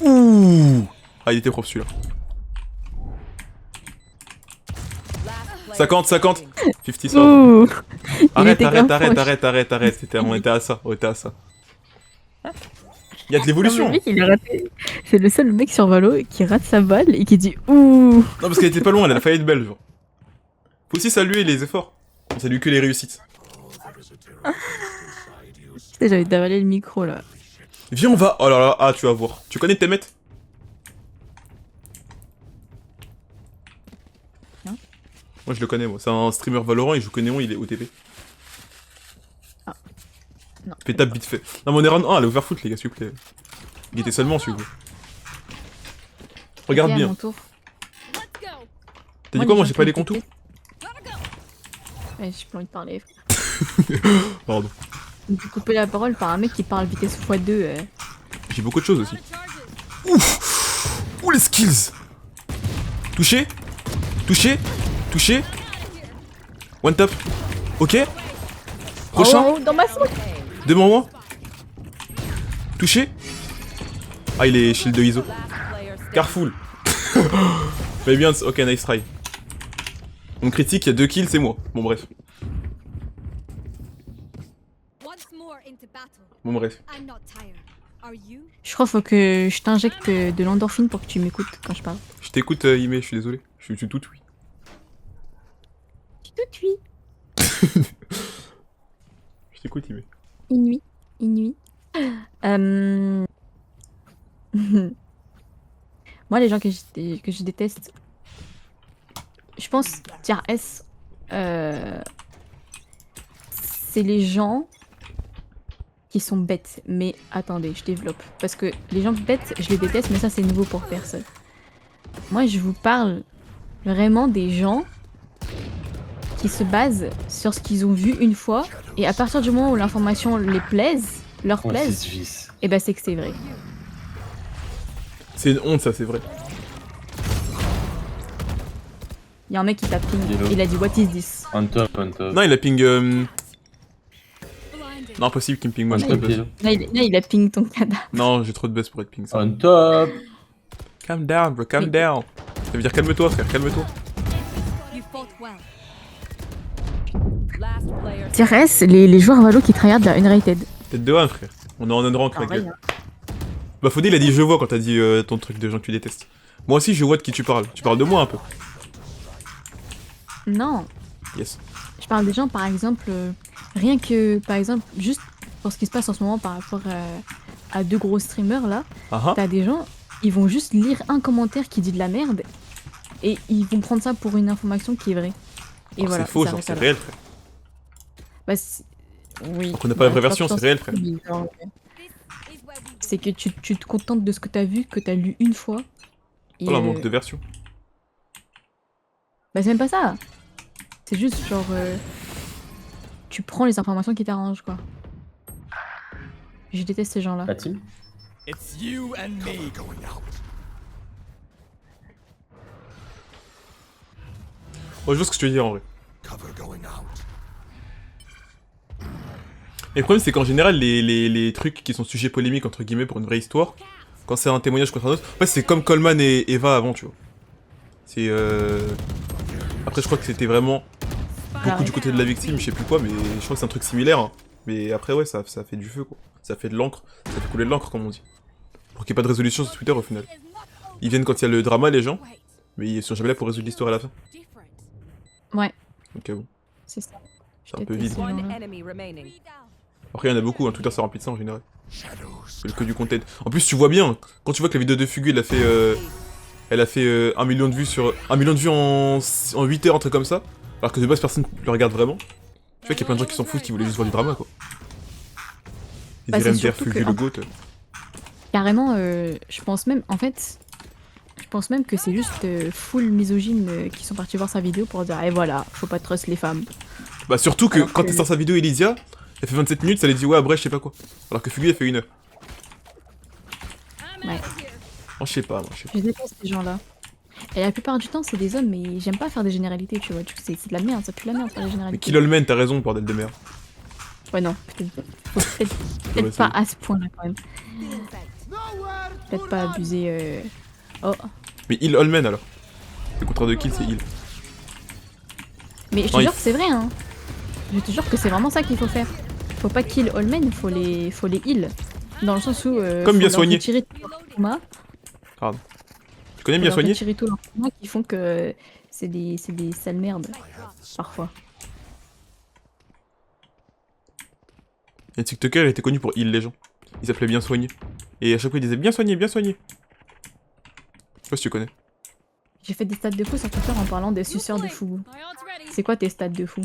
Ouh. Ah, il était propre, celui-là. Last player 50, 50. standing. 50, ça. Ouh. Arrête, était arrête, grave arrête, proche. arrête. On était à ça, on était à ça. Il y a de l'évolution. Le mec, il a raté. C'est le seul mec sur Valo qui rate sa balle et qui dit ouh. Non, parce qu'elle était pas loin, elle a failli être belle, genre. Faut aussi saluer les efforts. On salue que les réussites. Putain, j'avais d'avaler le micro là. Viens, on va. Oh là là, ah, tu vas voir. Tu connais Temet? Non. Moi, je le connais, moi. C'est un streamer Valorant, il joue que Néon, il est OTP. Non. Fais tape vite fait. Non, mais on est round 1, allez, overfoot, les gars, s'il vous plaît. Il était seulement, s'il vous plaît. Regarde Ok, à bien. mon tour. T'as dit quoi, moi, j'ai pas les contours? Ouais, j'ai pas envie de parler. Pardon. Je suis coupé la parole par un mec qui parle vitesse x2. J'ai beaucoup de choses aussi. Ouh, les skills. Touché. Touché. Touché. One tap. Ok. Prochain. Oh, dans ma sauce. Devant moi. Touché. Ah, il est shield de ISO. Last player standing. Carfull. Mais bien, ok, nice try. Mon critique, il y a 2 kills, c'est moi. Bon, bref. Once more into battle. Bon, bref. I'm not tired. Are you? Je crois qu'il faut que je t'injecte de l'endorphine pour que tu m'écoutes quand je parle. Je t'écoute, Ime, je suis désolé. Je suis tout oui. Tout de suite. Je t'écoute, Ime. Inuit. Moi, les gens que je déteste, je pense, tier S, c'est les gens qui sont bêtes. Mais attendez, je développe. Parce que les gens bêtes, je les déteste, mais ça, c'est nouveau pour personne. Moi, je vous parle vraiment des gens qui se basent sur ce qu'ils ont vu une fois, et à partir du moment où l'information leur plaise, Ouais, c'est Suisse. et ben c'est que c'est vrai. C'est une honte, ça, c'est vrai. Il y a un mec qui tape ping, Hello. il a dit what is this? On top, on top. Non, il a ping. Blinded. Non, impossible qu'il me ping moi, On j'ai trop de top, buzz. hello. Là, il a ping ton cadavre. Non, j'ai trop de buzz pour être ping. Ça. On top. Calm down, bro, calm Oui. down. Ça veut dire calme-toi, frère, calme-toi. You fought well. Last player Tier S, les joueurs Valo qui tryhard de la Unrated. Tête de 1, frère. On est en unrank, Ah, mec. ouais, hein. Bah, Faudé, il a dit je vois quand t'as dit ton truc de gens que tu détestes. Moi aussi, je vois de qui tu parles. Tu parles de moi un peu. Non, Yes. je parle des gens, par exemple, rien que, par exemple, juste pour ce qui se passe en ce moment par rapport à deux gros streamers là, Ah ah. t'as des gens, ils vont juste lire un commentaire qui dit de la merde et ils vont prendre ça pour une information qui est vraie. Et Alors, voilà. c'est faux, ça genre, reste c'est là. réel, frère. Bah, oui. Donc on n'a pas la vraie Bah, version, c'est réel, frère. genre, c'est que tu te contentes de ce que t'as vu, que t'as lu une fois. Et, Oh là, manque de version. bah, c'est même pas ça. C'est juste genre. Tu prends les informations qui t'arrangent, quoi. Je déteste ces gens-là. La team? It's you and me. Oh, je vois ce que tu veux dire en vrai. Et le problème, c'est qu'en général, les trucs qui sont sujets polémiques, entre guillemets, pour une vraie histoire, quand c'est un témoignage contre un autre, en fait, c'est comme Coleman et Eva avant, tu vois. C'est Après, je crois que c'était vraiment beaucoup du côté de la victime, je sais plus quoi, mais je crois que c'est un truc similaire. Hein. Mais après, ouais, ça fait du feu, quoi. Ça fait de l'encre, ça fait couler de l'encre, comme on dit. Pour qu'il n'y ait pas de résolution sur Twitter, au final. Ils viennent quand il y a le drama, les gens, mais ils sont jamais là pour résoudre l'histoire à la fin. Ouais, Donc, bon, c'est ça. c'est un peu vide. Ces gens-là. One enemy remaining. Après, il y en a beaucoup, hein. Twitter, ça remplit de ça en général. C'est que du content. En plus, tu vois bien, quand tu vois que la vidéo de Fugu, elle a fait 1 million de vues sur 1 million de vues en 8 heures, un truc comme ça, alors que de base personne le regarde vraiment. Tu vois qu'il y a plein de gens qui s'en foutent, qui voulaient juste voir du drama, quoi. Ils Bah, diraient c'est me dire surtout Fugu que- le goat. Carrément, je pense même, en fait, je pense même que c'est juste full misogyne qui sont partis voir sa vidéo pour dire, et voilà, faut pas trust les femmes. Bah surtout que Alors quand que- elle sort sa vidéo Elysia, elle fait 27 minutes, ça les dit ouais après je sais pas quoi. Alors que Fugu elle fait 1 heure. Ouais, Oh je sais pas, moi je sais pas. je déteste ces gens-là. Et la plupart du temps, c'est des hommes, mais j'aime pas faire des généralités, tu vois. C'est de la merde, ça pue la merde faire des Mais généralités. Killolman, t'as raison, bordel de merde. Ouais, non, peut-être Ouais, pas à ce point-là quand même. Peut-être pas abuser. Oh, Mais Heal Allman alors. Le contraire de kill c'est heal. mais je te Non, jure que c'est vrai, hein. Je te jure que c'est vraiment ça qu'il faut faire. Faut pas kill all men, faut les heal. Dans le sens où. Comme faut bien leur soigné. retirer tout leur trauma, Tu connais faut bien leur soigné? retirer tout leur trauma qui font que c'est des sales merdes. Parfois. Et TikToker il était connu pour heal les gens. Il s'appelait bien soigné. Et à chaque fois il disait bien soigné, bien soigné. Je sais pas si tu connais. J'ai fait des stats de fou sur Twitter en parlant des suceurs de fou. C'est quoi tes stats de fou?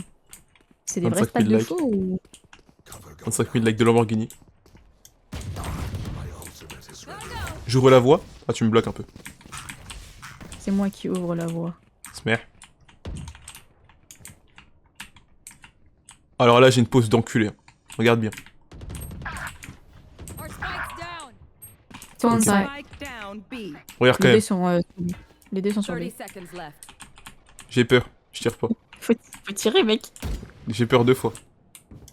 C'est des vrais 25 stats 000 de likes. fou ou. 25 000 likes de Lamborghini. J'ouvre la voie. Ah tu me bloques un peu. C'est moi qui ouvre la voie. Smer. Alors là j'ai une pose d'enculé. Hein. Regarde bien. Our spike's down. Toi, Ok. ça- Spike down B. Regarde quand Les deux même. sont, les deux sont sur 30 lui. seconds left. J'ai peur. Je tire pas. Faut tirer, mec. J'ai peur 2 fois.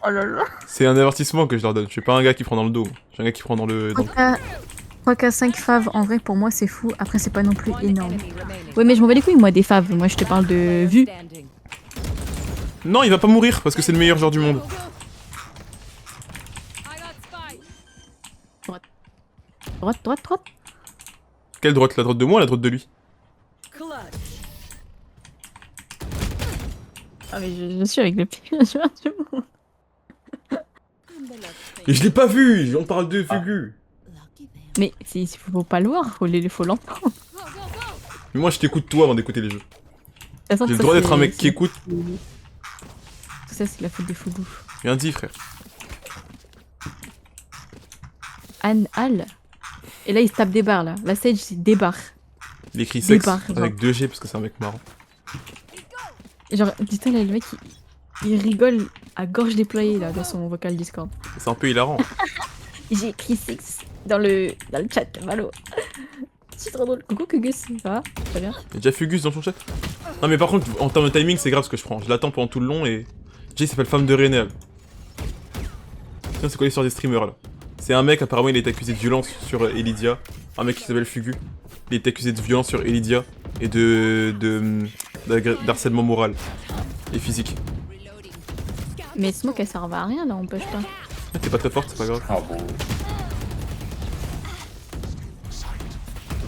Oh là là. C'est un avertissement que je leur donne. Je suis pas un gars qui prend dans le dos. Je suis un gars qui prend dans le. 3K 5 faves, en vrai, pour moi, c'est fou. Après, c'est pas non plus One énorme. enemy remaining. Ouais, mais je m'en bats les couilles, moi, des faves. Moi, je te parle de Player vues. standing. Non, il va pas mourir parce que c'est le meilleur joueur du monde. I got spike. Droite, droite, droite. Quelle droite? La droite de moi ou la droite de lui? Clutch. Ah, mais je suis avec le pire joueur du monde. Et je l'ai pas vu. On parle de Fugu. Mais il faut pas le voir, faut l'entendre. Go, go, go. Mais moi je t'écoute toi avant d'écouter les jeux. De toute façon, J'ai le ça, droit d'être c'est- un mec qui c'est- écoute. Tout ça, c'est la faute des Fougou. Bien dit frère. Anne Hall. Et là, il se tape des barres, là. La Sage, c'est des barres. Il écrit Des sexe barres, avec 2G parce que c'est un mec marrant. Genre, dis-toi, là, le mec, il rigole à gorge déployée, là, dans son vocal Discord. C'est un peu hilarant. J'ai écrit sexe dans le chat, Malo. C'est trop drôle. Coucou, Kugus, ça va? Très bien. Y'a déjà Fugus dans ton chat? Non mais par contre en termes de timing c'est grave ce que je prends. Je l'attends pendant tout le long et... Jay s'appelle Femme de Rénal. Tiens c'est quoi l'histoire des streamers là? C'est un mec apparemment il a été accusé de violence sur Elydia. Un mec qui s'appelle Fugu. Il a été accusé de violence sur Elydia et d'harcèlement moral et physique. Mais Smoke, elle servait à rien, là, on pêche pas. Ah, t'es pas très forte, c'est pas grave. Ah bon.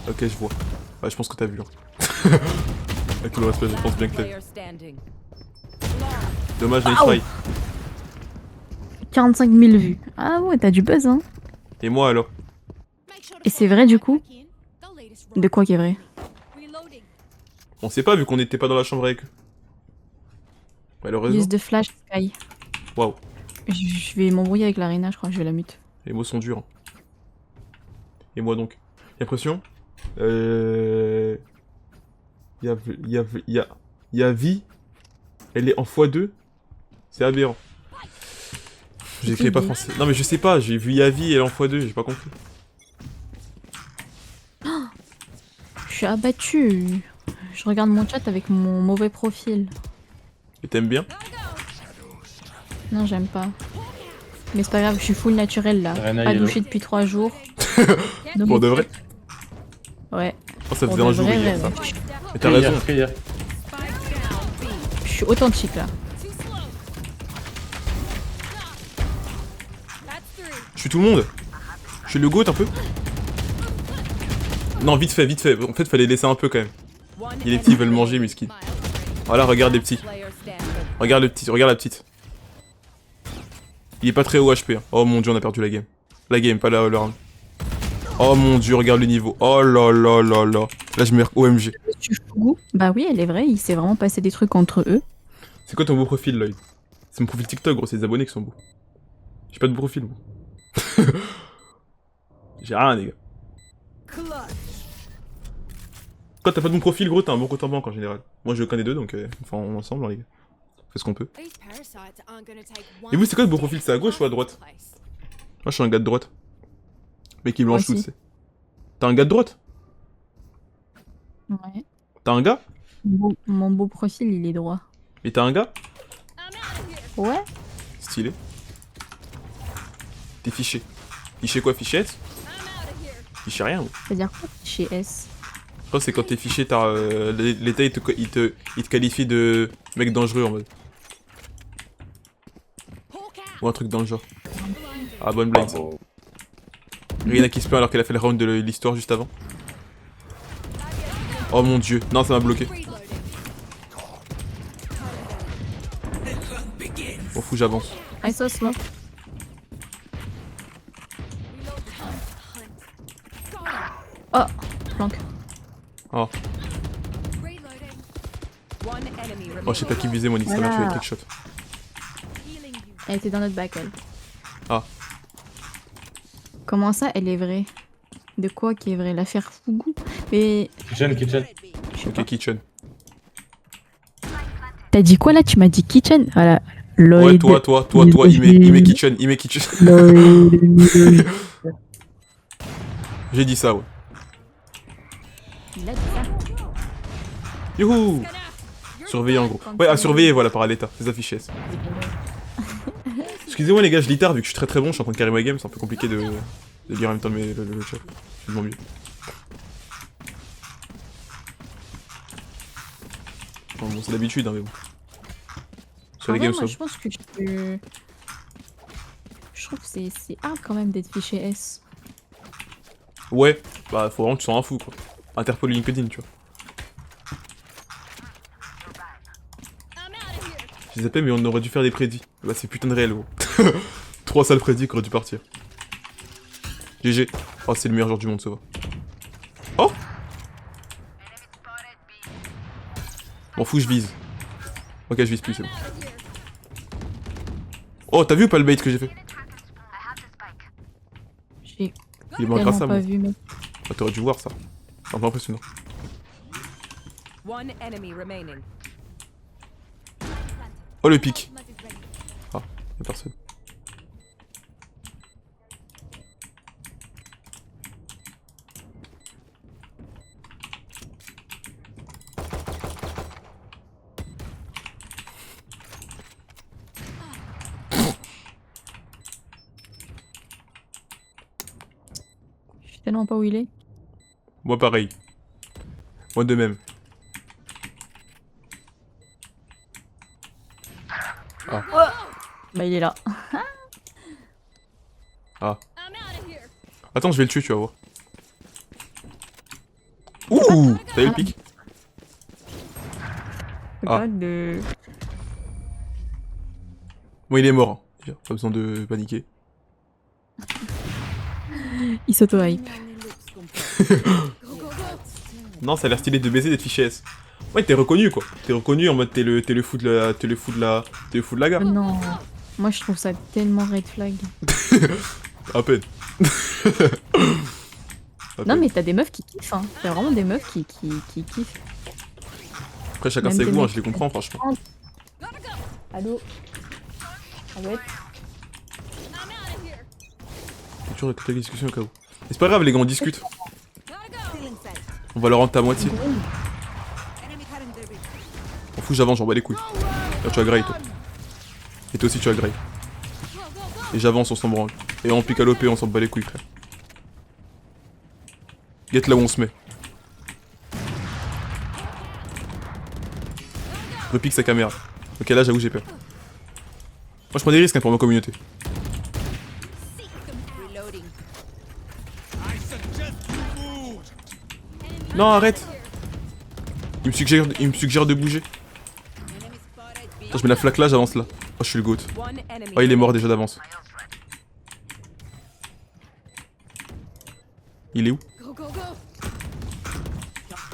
Ok je vois. Ouais je pense que t'as vu hein. Avec tout le respect, je pense bien que t'as. Player standing. Dommage, nice Waouh. try. 45 000 vues. Ah ouais, t'as du buzz, hein. Et moi alors? Et c'est vrai, du coup? De quoi qui est vrai? On sait pas vu qu'on était pas dans la chambre avec eux. Malheureusement. Use de flash sky. Waouh. Je vais m'embrouiller avec l'Arena, je crois, je vais la mute. Les mots sont durs. Hein. Et moi donc? J'ai l'impression. Y'a vie. Elle est en x2. C'est aberrant. J'écris pas français. Non mais je sais pas, j'ai vu Yavi, elle est en x2, j'ai pas compris. Je suis abattu. Je regarde mon chat avec mon mauvais profil. Et t'aimes bien? Non, j'aime pas. Mais c'est pas grave, je suis full naturel là. Arena Pas Yellow. douché depuis 3 jours. Pour de vrai? Ouais. Oh, ça Pour faisait de un jour vrai, hier ouais. ça. Mais t'as raison. Prière. Je suis authentique là. Je suis tout le monde. Je suis le goat un peu. Non, vite fait, vite fait. En fait, fallait laisser un peu quand même. One Et les petits veulent manger, miskin. Voilà, regarde les petits. player standing. Regarde le petit, regarde la petite. Il est pas très haut HP. Hein. Oh mon dieu, on a perdu la game. La game, pas le round. Oh mon dieu, regarde le niveau. Oh là là là là. Là, je mets OMG. Tu Fugu. Bah oui, elle est vraie, il s'est vraiment passé des trucs entre eux. C'est quoi ton beau profil, Lloyd? C'est mon profil TikTok, gros, c'est les abonnés qui sont beaux. J'ai pas de beau profil, moi. J'ai rien, les gars. Quand t'as pas de bon profil, gros, t'as un bon compte en banque en général. Moi, je connais deux, donc enfin, on est ensemble, hein, les gars. On fait ce qu'on peut. Et vous, c'est quoi le beau profil? C'est à gauche ou à droite? Moi, je suis un gars de droite. Mec, il blanche tout, aussi. tu sais. T'as un gars de droite? Ouais. T'as un gars? Mon beau profil, il est droit. Et t'as un gars? Ouais. Stylé. T'es fiché. Fiché quoi, fichette? Fiché rien, gros. C'est-à-dire quoi chez S? Je crois que c'est quand t'es fiché, t'as l'État il te qualifie de mec dangereux en mode. Ou un truc dans le genre. Ah, bonne blague ça. Rina qui se plaint alors qu'elle a fait le round de l'histoire juste avant. Oh mon dieu, non ça m'a bloqué. M'en fous, j'avance. I saw smoke. Oh, flank. Oh, One enemy remaining. oh je sais pas qui visait mon X, ça m'a tué avec trickshot. Elle était dans notre back, elle. Ah. Comment ça, elle est vraie? De quoi qui est vrai? L'affaire Fugu? Mais... Kitchen, kitchen. Je sais Ok, pas. kitchen. T'as dit quoi là? Tu m'as dit kitchen? Voilà. Ouais, Lloyd. toi, il met kitchen, il met kitchen. Lloyd. J'ai dit ça, ouais. Il a dit ça. Youhou! Surveiller en gros. Ouais, à surveiller, voilà, par l'état, les affiches S. Excusez-moi les gars, je lis tard vu que je suis très bon, je suis en train de carrer ma game, c'est un peu compliqué de lire en même temps le chat. Je fais de mon mieux. Bon, c'est l'habitude, hein, mais bon. Sur En les vrai, games, moi, ça. je pense que je trouve que c'est hard quand même d'être fiché S. Ouais, bah faut vraiment que tu sois un fou quoi. Interpol LinkedIn, tu vois. Je les appelle, mais on aurait dû faire des prédits. Bah c'est putain de réel, gros. 3 sales prédits qui auraient dû partir. GG. Oh, c'est le meilleur joueur du monde, ça va. Oh! M'en fous, je vise. Ok, je vise plus, c'est bon. Oh, t'as vu ou pas le bait que j'ai fait? J'ai Il est moins tellement grâce à moi. pas vu, mais... Ah, t'aurais dû voir ça. C'est un peu impressionnant. One enemy remaining. Oh, le pic. Ah, y'a personne. Je sais tellement pas où il est. Moi pareil. Moi de même. Bah il est là. Attends, je vais le tuer, tu vas voir. Ouh! T'as eu le pic? pas de... Bon, il est mort. Hein. Déjà, pas besoin de paniquer. Il s'auto-hype. Non, ça a l'air stylé de baiser d'être fiché S. Ouais, t'es reconnu quoi. T'es reconnu en mode t'es le fou de la gare. Non, moi je trouve ça tellement red flag. À peine. Non mais t'as des meufs qui kiffent, hein. T'as vraiment des meufs qui kiffent. Après, chacun Même ses des goûts, hein, mecs je les comprends franchement. Allô? Ah ouais? Faut toujours écouter la discussion au cas où. Mais c'est pas grave, les gars, on discute. On va leur rendre ta moitié. On fout, j'avance, j'en bats les couilles. Là, tu as grey, toi. Et toi aussi, tu as grey. Et j'avance, on s'en branle. Et on pique à l'OP, on s'en bat les couilles, frère. Get là où on se met. Repique sa caméra. Ok, là, j'avoue, j'ai peur. Moi, je prends des risques hein, pour ma communauté. Non, arrête. Il me suggère de bouger. Attends, je mets la flaque là, j'avance là. Oh, je suis le goat. One enemy. Oh, il est mort déjà d'avance. Il est où?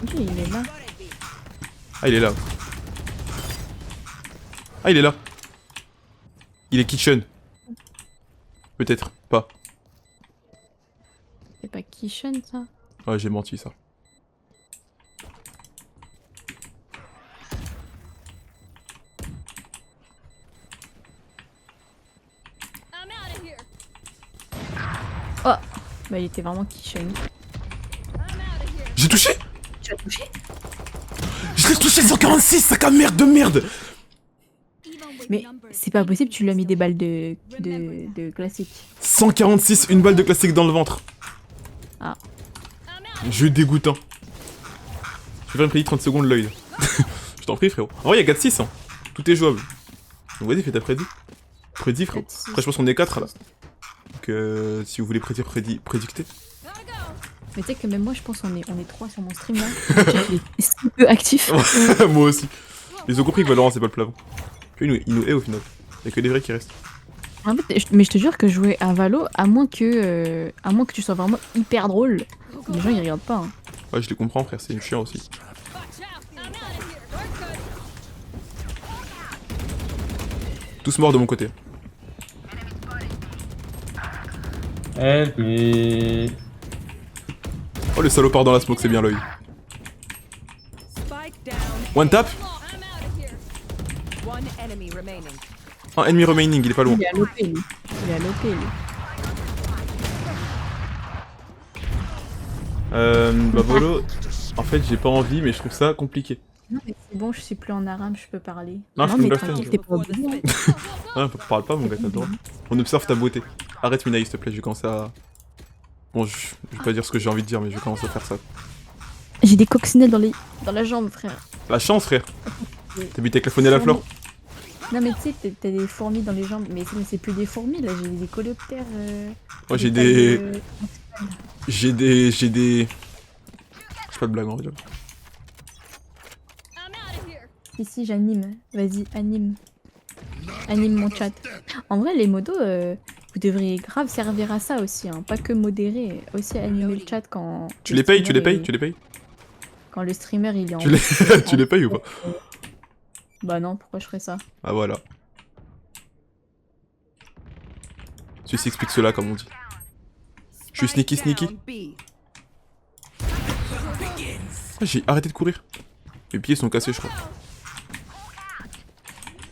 Ok, il est là. Ah, il est là. Ah, il est là. Il est kitchen. Peut-être pas. C'est pas Kishen ça? Ouais, j'ai menti ça. Oh! Bah il était vraiment Kishen. J'ai touché? Tu as touché? Je l'ai touché 146, sac à merde de merde! Mais c'est pas possible, tu lui as mis des balles de classique. 146, une balle de classique dans le ventre. Ah. Jeu dégoûtant. Je vais faire une prédit 30 secondes l'œil. Je t'en prie frérot. En vrai y'a 4-6 hein. Tout est jouable. Donc vas-y fais ta prédit. Prédit frérot. 4-6. Après je pense qu'on est 4 là. Donc si vous voulez prédire, prédicter. Mais tu sais que même moi je pense qu'on est 3 sur mon stream là. Il est si peu actif. Moi aussi. Ils ont compris que Valorant c'est pas le plat. Il nous hait au final. Y'a que des vrais qui restent. En fait, mais je te jure que jouer à Valo, à moins que tu sois vraiment hyper drôle, les gens ils regardent pas. Hein. Ouais je les comprends frère, c'est une chiant aussi. Tous morts de mon côté. Help me. Oh le salopard dans la smoke, c'est bien l'œil. Spike down. One tap. One enemy remaining. Un ennemi remaining, il est pas loin. Il est à l'OP lui. Il est à l'OP lui. Bah Volo, en fait j'ai pas envie mais je trouve ça compliqué. Non mais c'est bon, je suis plus en arabe, je peux parler. Non, je peux mais me blaster, tranquille, je- t'es pas obligé. Ah, parle pas mon gars, t'as le droit. On observe ta beauté. Arrête Minaï s'il te plaît, je vais commencer à... Bon, je vais pas dire ce que j'ai envie de dire mais je vais commencer à faire ça. J'ai des coccinelles dans la jambe frère. La chance frère. T'habites avec la faune et la flore. Non mais tu sais, t'as des fourmis dans les jambes, mais c'est plus des fourmis là, j'ai des coléoptères. Moi j'ai tailles, des... J'ai des... J'ai pas de blague en vrai. Si, j'anime. Vas-y, anime. Anime mon chat. En vrai, les modos, vous devriez grave servir à ça aussi, hein. Pas que modérer, aussi animer le chat quand... Tu le les payes, tu les streamer payes, est- tu les payes. Quand le streamer il est en... Tu les... tu les payes ou pas? Bah non, pourquoi je ferais ça? Ah voilà. Ceci explique cela comme on dit. Je suis sneaky sneaky. Down B. Ah, j'ai arrêté de courir. Mes pieds sont cassés je crois.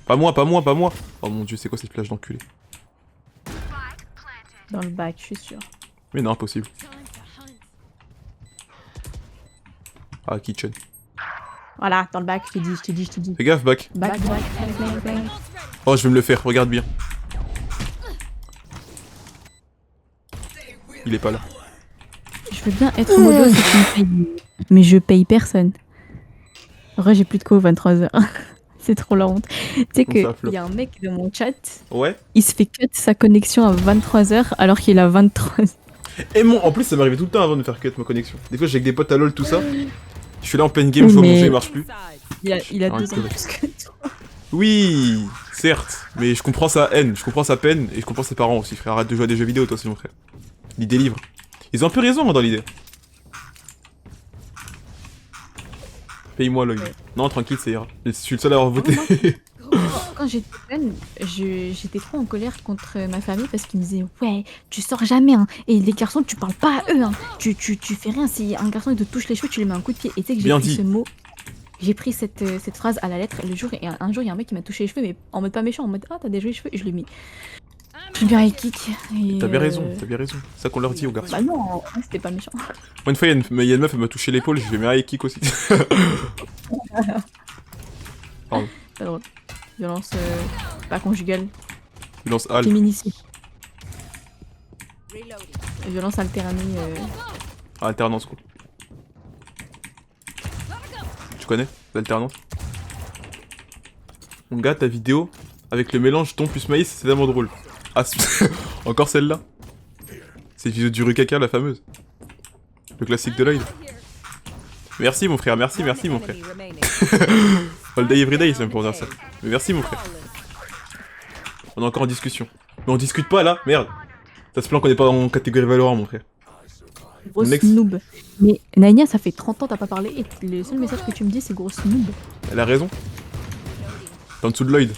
Pas moi, pas moi, pas moi. Oh mon dieu, c'est quoi cette plage d'enculé? Dans le bac, je suis sûre. Mais non, impossible. Ah, kitchen. Voilà, dans le bac, je t'ai dit. Fais gaffe, back. Bac. Oh, je vais me le faire, regarde bien. Il est pas là. Je veux bien être modo si tu me payes. Mais je paye personne. En vrai, j'ai plus de co 23h. C'est trop la honte. Tu sais Comment ça, qu'il flop y a un mec dans mon chat, Ouais. il se fait cut sa connexion à 23h alors qu'il a 23h. Et en plus, ça m'arrivait tout le temps avant de me faire cut ma connexion. Des fois, j'ai avec des potes à LoL, tout ça. Je suis là en pleine game, Oui, je vois mon mais- jeu, il marche plus. Il a Ah, 2 ans de correct. plus que toi. Oui, certes, mais je comprends sa haine, je comprends sa peine, et je comprends ses parents aussi, frère. Arrête de jouer à des jeux vidéo, toi aussi, mon frère. L'idée livre. Ils ont un peu raison, hein, dans l'idée. Paye-moi l'œil. Ouais. Non, tranquille, ça ira. Je suis le seul à avoir voté. Quand j'étais jeune, j'étais trop en colère contre ma famille parce qu'ils me disaient ouais, tu sors jamais, hein. Et les garçons, tu parles pas à eux, hein. Tu fais rien. Si un garçon il te touche les cheveux, tu lui mets un coup de pied. Et tu sais que j'ai Bien pris dit. ce mot, j'ai pris cette phrase à la lettre. Le jour, et un jour, il y a un mec qui m'a touché les cheveux, mais en mode pas méchant, en mode ah, t'as des jolis cheveux. Et je lui ai mis. Je lui ai mis un high kick. Et, T'as bien raison, t'as bien raison. C'est ça qu'on leur dit aux garçons. Bah non, en vrai, c'était pas méchant. Moi, une fois, il y a une meuf, elle m'a touché l'épaule, je lui ai mis un high kick aussi. Pas drôle. Violence pas conjugale, Violence Al. féminicide. Violence alternée. Alternance, quoi. Tu connais l'alternance? Mon gars, ta vidéo, avec le mélange thon plus maïs, c'est tellement drôle. Ah, encore celle-là? C'est une vidéo du Rukaka, la fameuse. Le classique de l'œil. Merci mon frère, merci mon frère. Enemy remaining. All day every day, c'est même pour dire ça. Mais merci mon frère. On est encore en discussion. Mais on discute pas là, merde. Ça se plaint qu'on est pas en catégorie Valorant, mon frère. Grosse Next. noob. Mais Nania, ça fait 30 ans t'as pas parlé et le seul message que tu me dis c'est grosse noob. Elle a raison. T'es en dessous de Lloyd.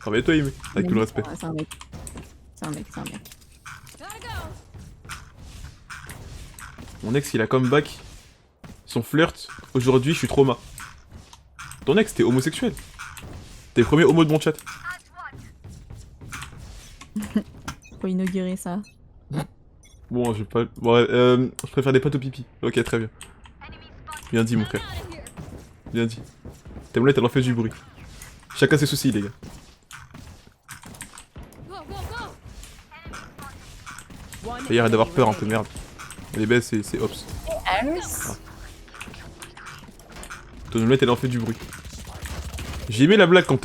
Travaille-toi, Aimé, avec tout le respect. Ah, c'est un mec. C'est un mec, c'est un mec. Mon ex, il a comeback. Son flirt. Aujourd'hui, je suis trauma. Ton ex, t'es homosexuel. T'es le premier homo de mon chat. Faut inaugurer ça. Bon, je vais pas. Bon, ouais, je préfère des pâtes au pipi. Ok, très bien. Bien dit, mon frère. Bien dit. T'aimes là, t'as fait du bruit. Chacun ses soucis, les gars. Ça y est, arrête d'avoir peur un peu, merde. Les baies, c'est Ops. Ton omelette, elle en fait du bruit. J'ai aimé la blague quand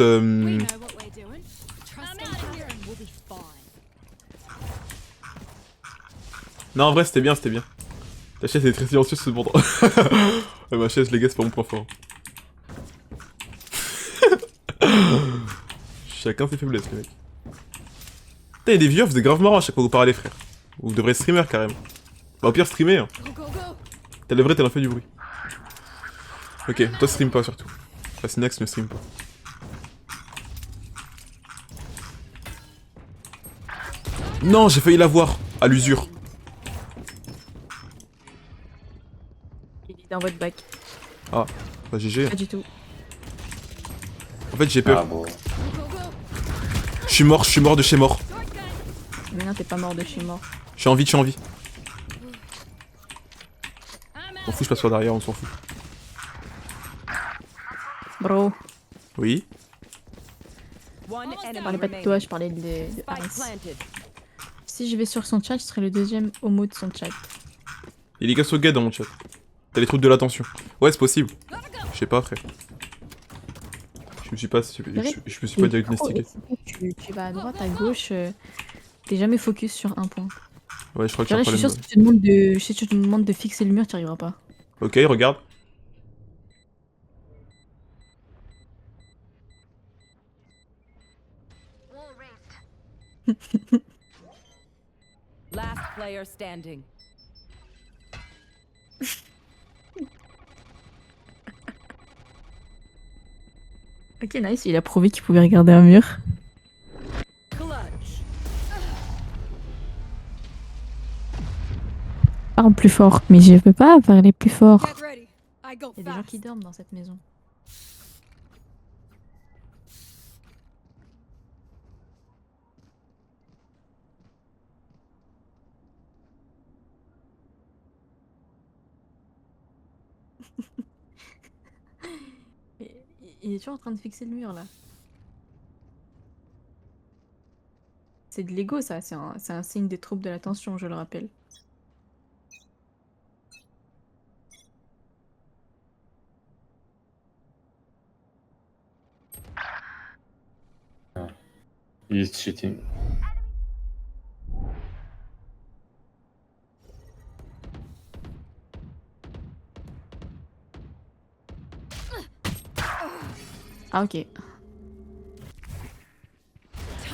Non, en vrai, c'était bien, c'était bien. Ta chaise est très silencieuse cependant. Ouais, ma chaise, les gars, c'est pas mon point fort. Chacun ses faiblesses, les mecs. Putain, y'a des viewers, vous êtes grave marrant à chaque fois que vous parlez, frère. Vous devrez streamer carrément. Bah, au pire, streamer, hein. T'as le vrai, t'as fait du bruit. Ok, toi, stream pas surtout. Fascinax ne stream pas. Non, j'ai failli l'avoir à l'usure. Il est dans votre bac. Ah, bah GG. Pas du tout. En fait, j'ai Ah peur. bon. Je suis mort de chez mort. Mais non, t'es pas mort de chez mort. Je suis en vie, je suis en vie. On s'en fout, je passe par derrière, on s'en fout. Bro, Oui. One je enemy parlais pas de remaining. toi, je parlais de Spike Ares. planted. Si je vais sur son chat, je serai le deuxième homo de son chat. Il y a les gars so gay dans mon chat. T'as les trucs de l'attention. Ouais, c'est possible. Je sais pas, frère. Je me suis pas, je me suis pas diagnostiqué. Tu vas à droite, à gauche, t'es jamais focus sur un point. Ouais, je crois que Genre j'ai là, un je suis sûr problème. que si tu te demandes de, si tu te demandes de fixer le mur, tu arriveras pas. Ok, regarde. Last player standing. Ok, nice, il a prouvé qu'il pouvait regarder un mur. Clutch. Parle plus fort, mais je peux pas parler plus fort. Get ready. I go Il y a des gens fast. qui dorment dans cette maison. Il est toujours en train de fixer le mur là. C'est de l'ego ça, c'est un signe des troubles de l'attention, je le rappelle. He's cheating. Ah, ok.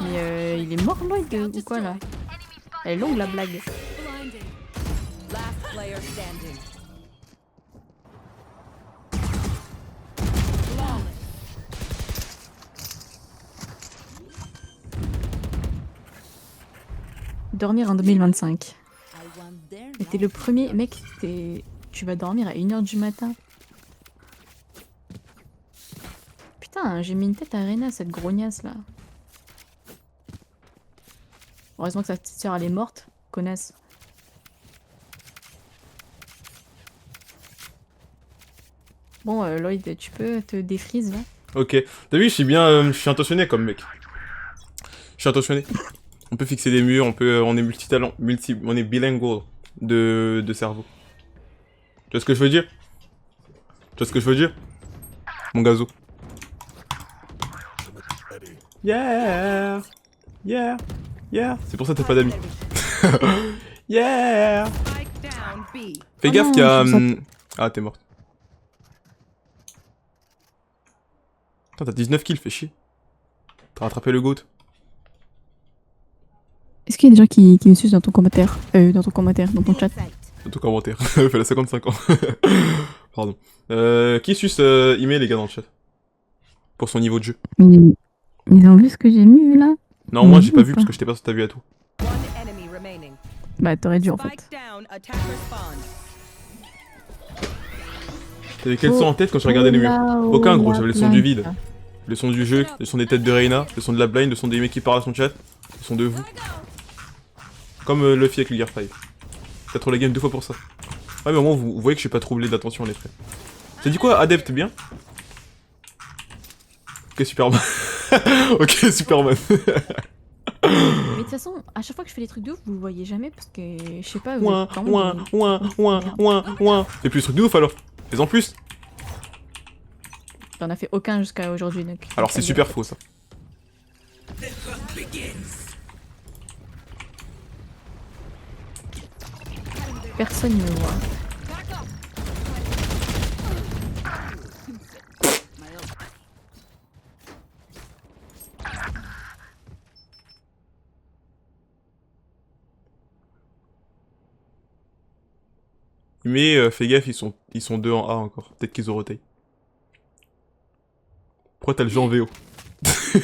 Mais il est mort, Lloyd, ou quoi, là? Elle est longue, la blague. Blinded. Last player standing. Dormir en 2025. I want their Mais t'es le premier... Mec, tu vas dormir à 1h du matin. Putain, j'ai mis une tête à Reyna, cette grognasse, là. Heureusement que sa petite sœur, elle est morte. Connasse. Bon, Lloyd, tu peux te défreeze, là? Ok. T'as vu, je suis bien... je suis intentionné comme mec. Je suis intentionné. On peut fixer des murs, on est multitalent, on est bilingual de cerveau. Tu vois ce que je veux dire? Tu vois ce que je veux dire? Mon gazo. Yeah! Yeah! Yeah! C'est pour ça que t'as pas d'amis. Yeah! Spike down B. Fais Oh gaffe non, qu'il y a... je me sens- Ah, t'es morte. Putain, t'as 19 kills, fais chier. T'as rattrapé le GOAT. Est-ce qu'il y a des gens qui me suivent dans ton commentaire? Dans ton chat. Dans ton commentaire. Fais la 55 ans. Pardon. Qui suce email les gars dans le chat? Pour son niveau de jeu. Ils ont vu ce que j'ai mis, là? Non, moi j'ai Ou pas vu pas parce que j'étais pas sur ta vue à tout. One enemy remaining. Bah, t'aurais dû, en Spike fait. down. Attacker spawn. T'avais quel son en tête quand tu regardais les murs? Aucun, gros, j'avais le son du vide. Le son du jeu, le son des têtes de Reyna, le son de la blind, le son des mecs qui parlent à son chat, le son de vous. Comme Luffy avec le Gear 5. T'as trop la game 2 fois pour ça. Ouais, mais au moins vous voyez que je suis pas troublé d'attention les frères. T'as dit quoi? Adepte, bien? Ok, Superman. Ok, Superman. Mais de toute façon, à chaque fois que je fais des trucs de ouf, vous le voyez jamais parce que je sais pas. Ouin, ouin, ouin, ouin, ouin, ouin. Fais plus de trucs de ouf alors. Fais-en plus. J'en ai fait aucun jusqu'à aujourd'hui, donc. Alors c'est super faux ça. Personne ne me voit. Mais fais gaffe, ils sont deux en A encore. Peut-être qu'ils ont roté. Pourquoi t'as le jeu en VO? Spike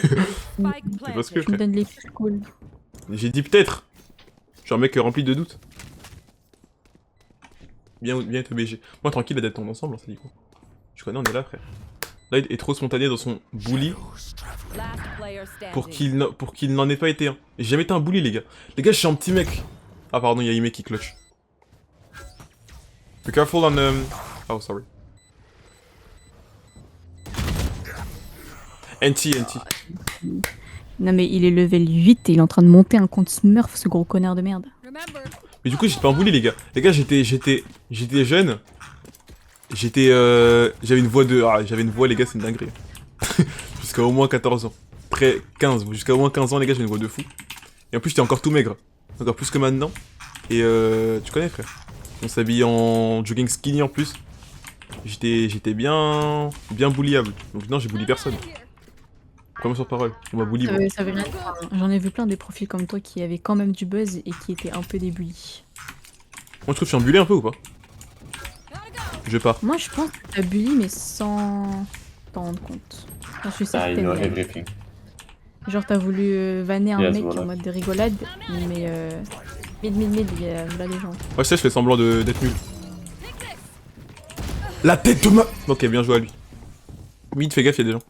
C'est parce que planted. Tu me donnes les filles cool. J'ai dit peut-être. Je suis un mec rempli de doutes. Bien être BG. Moi tranquille, la dette tombe ensemble, ça dit quoi? Je connais, on est là frère. Là il est trop spontané dans son bully Last player standing. pour qu'il n'en ait pas été un. J'ai jamais été un bully les gars. Les gars, je suis un petit mec. Ah pardon, il y a Ime qui clutch. Be careful on... Oh sorry. NT. Non, mais il est level 8 et il est en train de monter un compte Smurf, ce gros connard de merde. Remember, Mais du coup, j'étais pas un bully, les gars. Les gars, j'étais jeune. J'avais une voix de... Ah, j'avais une voix, les gars, c'est une dinguerie. Jusqu'à au moins 14 ans. 15, jusqu'à au moins 15 ans, les gars, j'avais une voix de fou. Et en plus, j'étais encore tout maigre. Encore plus que maintenant. Et tu connais, frère. On s'habille en jogging skinny en plus. J'étais bien bullyable. Donc non, j'ai bully personne. Comme sur parole, on m'a bully. Bon. Ça veut rien dire. J'en ai vu plein des profils comme toi qui avaient quand même du buzz et qui étaient un peu des bullies. Moi, je trouve que je suis un bully un peu ou pas? Je pars. Moi, je pense que t'as bully, mais sans t'en rendre compte. J'en suis I certaine. know everything. Genre, t'as voulu vanner un Yes, mec voilà. en mode de rigolade, mais mid, il y a là des gens. Ouais, je fais semblant d'être nul. La tête de ma... Ok, bien joué à lui. Mid, fais gaffe, y'a des gens.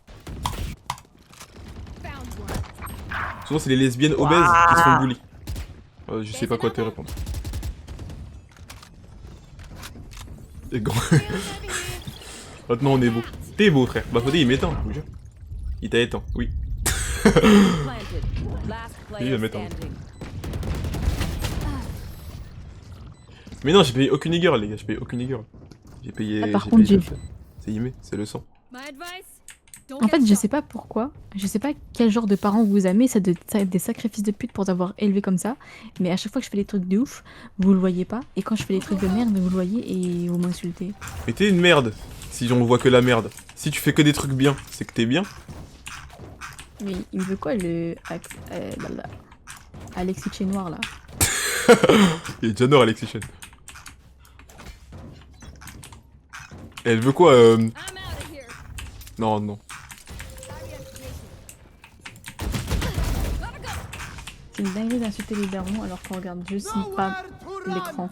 Souvent, c'est les lesbiennes obèses qui se font bully. Je sais pas quoi te répondre. C'est grand. Maintenant, on est beau. T'es beau, frère. Bah, Fodé, il m'éteint, je vous jure. Il t'a éteint, oui. Planted. Last Il player va mettre un. standing. Mais non, j'ai payé aucune girl, les gars. J'ai payé aucune girl. J'ai payé... Ah, par j'ai contre, payé j'ai- personne. C'est Ime, c'est le sang. my advice, don't En get fait, je shot. sais pas pourquoi, je sais pas quel genre de parents vous avez, ça doit être des sacrifices de pute pour t'avoir élevé comme ça, mais à chaque fois que je fais des trucs de ouf, vous le voyez pas, et quand je fais des trucs de merde, vous le voyez et vous m'insultez. Mais t'es une merde. Si on voit que la merde. Si tu fais que des trucs bien, c'est que t'es bien. Mais il veut quoi le. Alexis Chez Noir là? Il est déjà noir, Alexis Chen. Et elle veut quoi I'm out of here. Non, non. C'est une dinguerie d'insulter les darons alors qu'on regarde juste pas l'écran.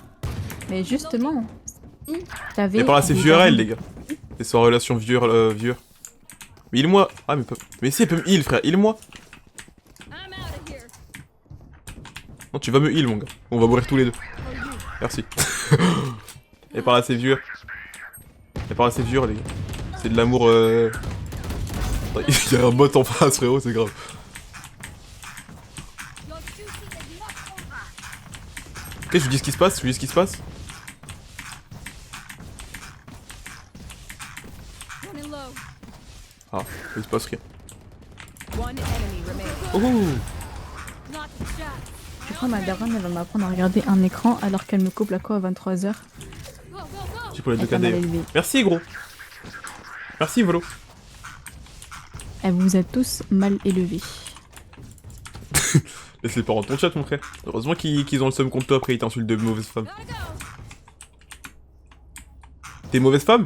Mais justement, si t'avais. Mais par là, c'est des vieux darons- elle, les gars. C'est sans relation vieux. Mais heal-moi. Ah, mais pas. Mais si, elle peut me heal, frère. Heal-moi. I'm out of here. Non, tu vas me heal, mon gars. On va mourir tous les deux. Merci. Et par là, c'est vieux. Et par là, c'est vieux, les gars. C'est de l'amour. Il y a un bot en face, frérot, c'est grave. Your duty is not over. Ok, je lui dis ce qui se passe, Running low. Ah, il se passe rien. One enemy remaining. Oh. Not the shot. Je crois que ma daronne elle va m'apprendre à regarder un écran alors qu'elle me coupe la co à 23h. Go, go, go. J'ai pour les Elle deux est pas mal cadets. élevée. Merci, gros. Merci, Volo. Elle vous a tous mal élevés. Laisse les parents de ton chat, mon frère. Heureusement qu'ils ont le seum contre toi après, ils t'insultent de mauvaise femme. Gotta go. T'es mauvaise femme?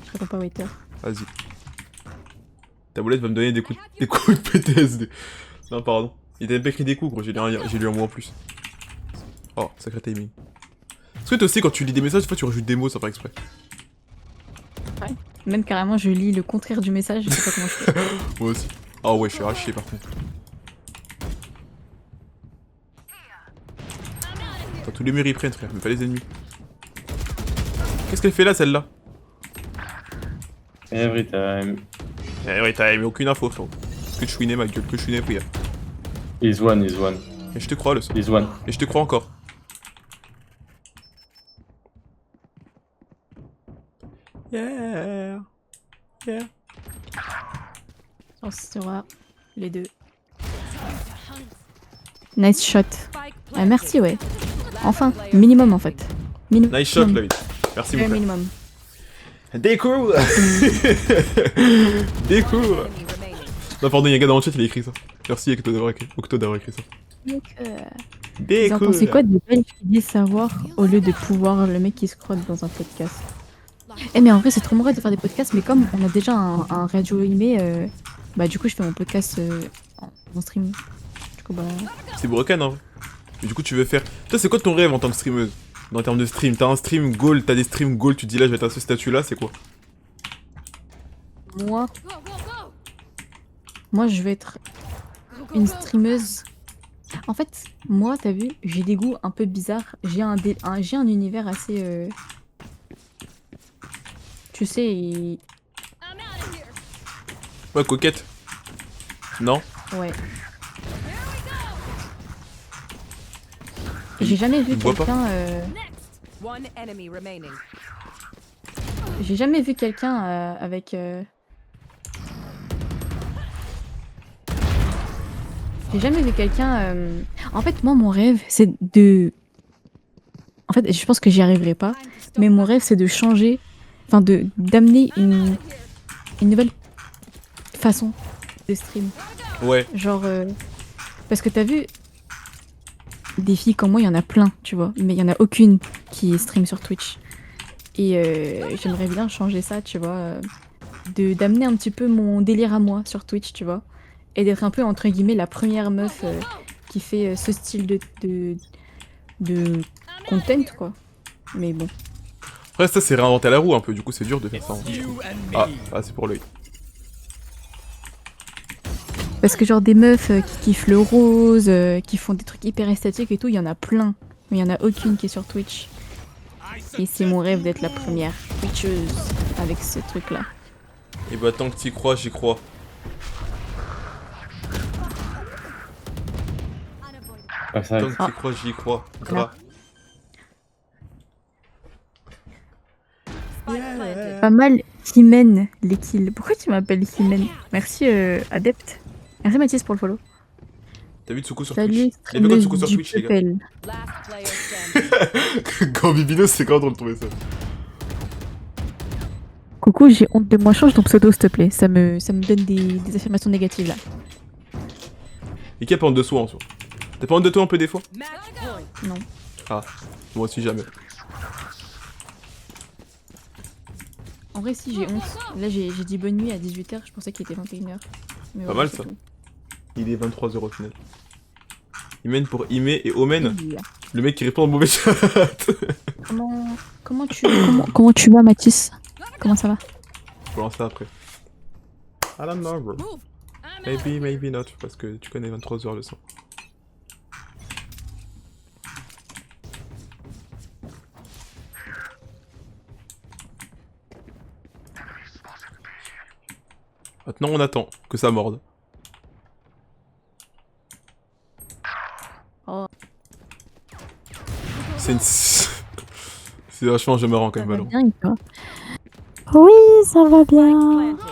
Je réponds pas waiter. Vas-y. Ta boulette va me donner des coups de PTSD. Non, pardon. Il t'a même pas écrit des coups, gros. J'ai lu un mot en plus. Oh, sacré timing. Est-ce que toi aussi, quand tu lis des messages, des fois tu rajoutes des mots sans faire exprès? Même carrément je lis le contraire du message, je sais pas comment je fais. Moi aussi. Ah ouais, je suis arraché par contre. T'as tous les murs ils prennent, frère, mais pas les ennemis. Qu'est-ce qu'elle fait là, celle-là? Every time. Eh ouais, t'as aimé aucune info, frérot. Que je chouinais, ma gueule, que je chouinais, frère. He's one, he's one. Et je te crois, le son. He's one. Et je te crois encore. Yeah. Yeah. On sera les deux. Nice shot. Spike Ah, merci ouais. Enfin, minimum en fait. Minimum. Nice shot, David. Merci, mon Le frère. minimum. Découvre. Découvre. enemy remaining. Non, pardon, il y a un gars dans le chat, il a écrit ça. Merci, Octo d'avoir écrit ça. Donc, vous en Découvre. pensez quoi des Belges qui disent savoir au lieu de pouvoir, le mec qui se croit dans un podcast? Eh mais en vrai c'est trop marrant de faire des podcasts, mais comme on a déjà un radio animé, bah du coup je fais mon podcast en stream. Du coup bah... C'est broken, hein. Mais du coup, tu veux faire. Toi, c'est quoi ton rêve en tant que streameuse? En termes de stream, t'as un stream goal, t'as des stream goals, tu te dis là, je vais être à ce statut-là, c'est quoi? Moi, Go, go, go. moi je vais être Go, go, une go. streameuse. En fait, moi t'as vu, j'ai des goûts un peu bizarres. J'ai j'ai un univers assez... Tu sais, I'm out of here. Ouais, coquette. Non? ouais. J'ai jamais vu Il me voit pas. quelqu'un... One enemy remaining. J'ai jamais vu quelqu'un avec... J'ai jamais vu quelqu'un... En fait, moi, mon rêve, c'est de... En fait, je pense que j'y arriverai pas, mais mon rêve, c'est de changer... Enfin, d'amener une nouvelle façon de stream. Ouais. Genre... Parce que t'as vu... Des filles comme moi, il y en a plein, tu vois, mais il y en a aucune qui stream sur Twitch. Et j'aimerais bien changer ça, tu vois, d'amener un petit peu mon délire à moi sur Twitch, tu vois, et d'être un peu entre guillemets la première meuf qui fait ce style de content, quoi. Mais bon. Après, ça, c'est réinventer la roue un peu, du coup, c'est dur de faire ça. En fait. Ah, c'est pour l'œil. Parce que genre des meufs qui kiffent le rose, qui font des trucs hyper esthétiques et tout, il y en a plein. Mais il y en a aucune qui est sur Twitch. Et c'est mon rêve d'être la première Twitcheuse avec ce truc-là. Et bah, tant que t'y crois, j'y crois. Tant Backside. que t'y crois, j'y crois. Gras. Spike planted. Pas mal Himen les kills. Pourquoi tu m'appelles Himen? Merci Adepte. Merci Mathis pour le follow. T'as vu Tsuko sur Salut, Twitch? Il y avait quoi de streameuse Tsuko sur du Twitch, les gars? Pepel. Last player standing. Quand Bibinos, c'est quand drôle de trouver ça. Coucou, j'ai honte de moi, change ton pseudo s'il te plaît. Ça me donne des affirmations négatives là. Et qui a pas honte de soi en soi? T'as pas honte de toi un peu des fois? Match point. Non. Ah, moi aussi jamais. En vrai, si j'ai honte. Là, j'ai dit bonne nuit à 18h, je pensais qu'il était 21h. Mais Pas voilà, mal c'est ça. tout. Il est 23h au final. Imen pour Ime et Omen, Oui. le mec qui répond au mauvais chat. Comment tu vas, Mathis? Comment ça va? Je vais lancer après. I don't know, bro. Move. I'm out. Maybe not, parce que tu connais 23h le sang. Maintenant on attend que ça morde. Oh. C'est une... C'est vachement je me rends quand Ça même va ballon. bien, et toi? Oui, ça va bien. Planted.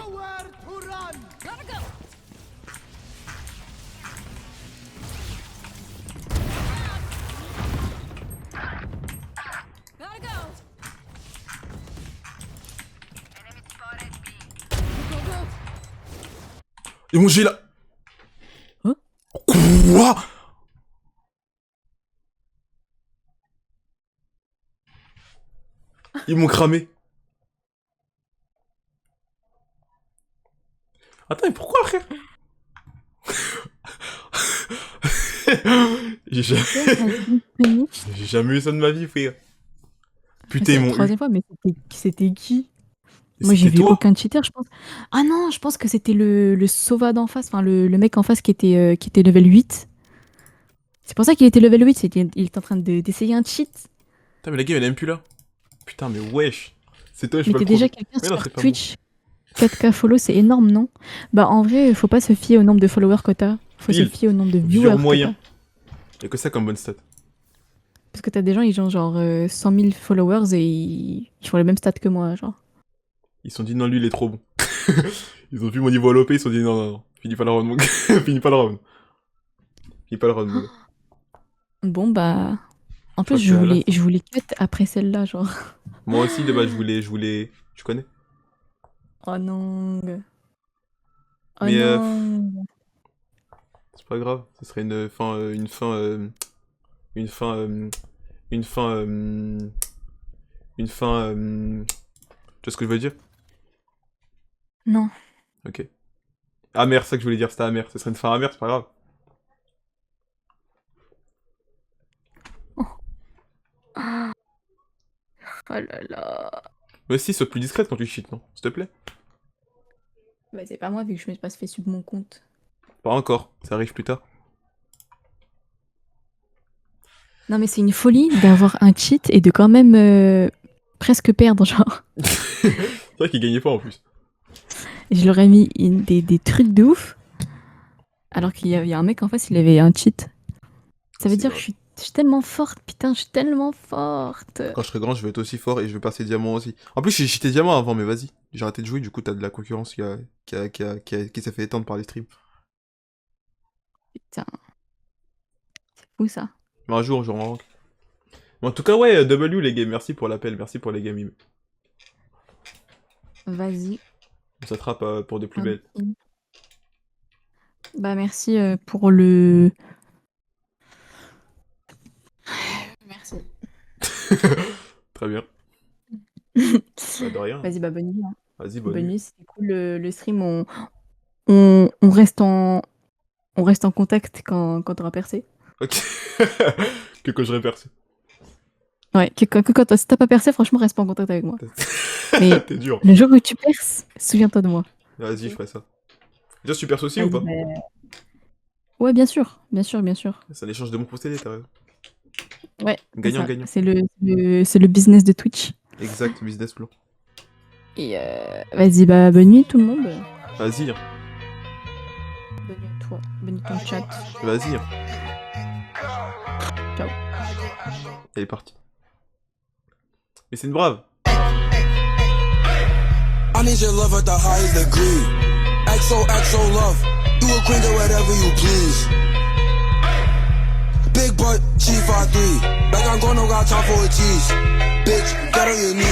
Gotta go. Gotta go. Go, go. Et mon G là. Hein? Quoi? Ils m'ont cramé. Attends, mais pourquoi, frère? J'ai jamais eu ça de ma vie, frère. Putain, C'est ils la m'ont eu. troisième fois, mais c'était qui? Et Moi j'ai c'était vu toi? aucun cheater, je pense. Ah non, je pense que c'était le Sova d'en face, enfin le mec en face qui était level 8. C'est pour ça qu'il était level 8, il était en train d'essayer un cheat. Putain, mais la game elle est même plus là. Putain, mais wesh. C'est toi, je Mais sais t'es pas déjà le quelqu'un Mais non, sur c'est pas Twitch. 4K follow, c'est énorme, non? Bah en vrai, faut pas se fier au nombre de followers que t'as. Faut se Pile. fier au nombre de Viewer viewers que moyen. t'as. Y'a que ça comme bonne stat. Parce que t'as des gens, ils ont genre 100 000 followers et ils font les mêmes stats que moi, genre. Ils se sont dit non, lui il est trop bon. Ils ont vu mon niveau à l'OP, ils se sont dit non, non, non. Finis pas le round, mon gars. Finis pas le round. Finis pas le round, mon gars. Bon bah... En plus, crois que c'est à la je voulais cut après celle-là, genre. Moi aussi, de base, je voulais. Tu connais? Oh non. Oh Mais, non. C'est pas grave. Ce serait une fin. Une fin. Une fin. Une fin. Une fin. Tu vois ce que je veux dire? Non. Ok. Amer, c'est ça que je voulais dire, c'était amer. Ce serait une fin amère, c'est pas grave. Oh là là. Mais aussi, sois plus discrète quand tu cheats, non? S'il te plaît? Bah c'est pas moi vu que je me suis pas fait sub mon compte. Pas encore, ça arrive plus tard. Non mais c'est une folie d'avoir un cheat et de quand même presque perdre, genre. C'est vrai qu'il gagnait pas en plus. Et je leur ai mis des trucs de ouf. Alors qu'il y a un mec en face, il avait un cheat. Ça veut C'est dire vrai. que je suis tellement forte, putain, je suis tellement forte. Quand je serai grand, je vais être aussi fort et je vais passer diamant aussi. En plus, j'ai cheaté diamant avant, mais vas-y. J'ai arrêté de jouer, du coup, t'as de la concurrence qui s'est fait étendre par les streams. Putain. C'est fou ça. Mais un jour, je rank. Mais en tout cas, ouais, W les games, merci pour l'appel, merci pour les games. Vas-y. On s'attrape pour des plus belles. Bah merci pour le... Merci. Très bien. Bah, de rien. Vas-y, bah bonne nuit. Hein. Vas-y, Bonne bonne nuit. nuit, c'était cool le stream. On reste en contact quand t'auras percé. Ok. Que quand j'aurai percé. Ouais, si t'as pas percé, franchement, reste pas en contact avec moi. Mais T'es dur. le jour où tu perces, souviens-toi de moi. Vas-y, je ferai ça. Déjà, tu perces aussi ou pas? Vas-y, bah- Ouais, bien sûr, bien sûr, bien sûr. C'est un échange de bons procédés, t'as raison. Ouais. c'est Gagnant, ça. gagnant. C'est le business de Twitch. Exact, business plan. Et vas-y, bah bonne nuit tout le monde. Vas-y, hein. Bonne nuit à toi, bonne nuit ton chat. Vas-y. Hein. Ciao. Elle est partie. Mais c'est une brave. I need your love at the highest degree. XOXO love. Do a queen or whatever you please. Big butt, G53. Like I'm gonna got time for a cheese. Bitch, get on your knees.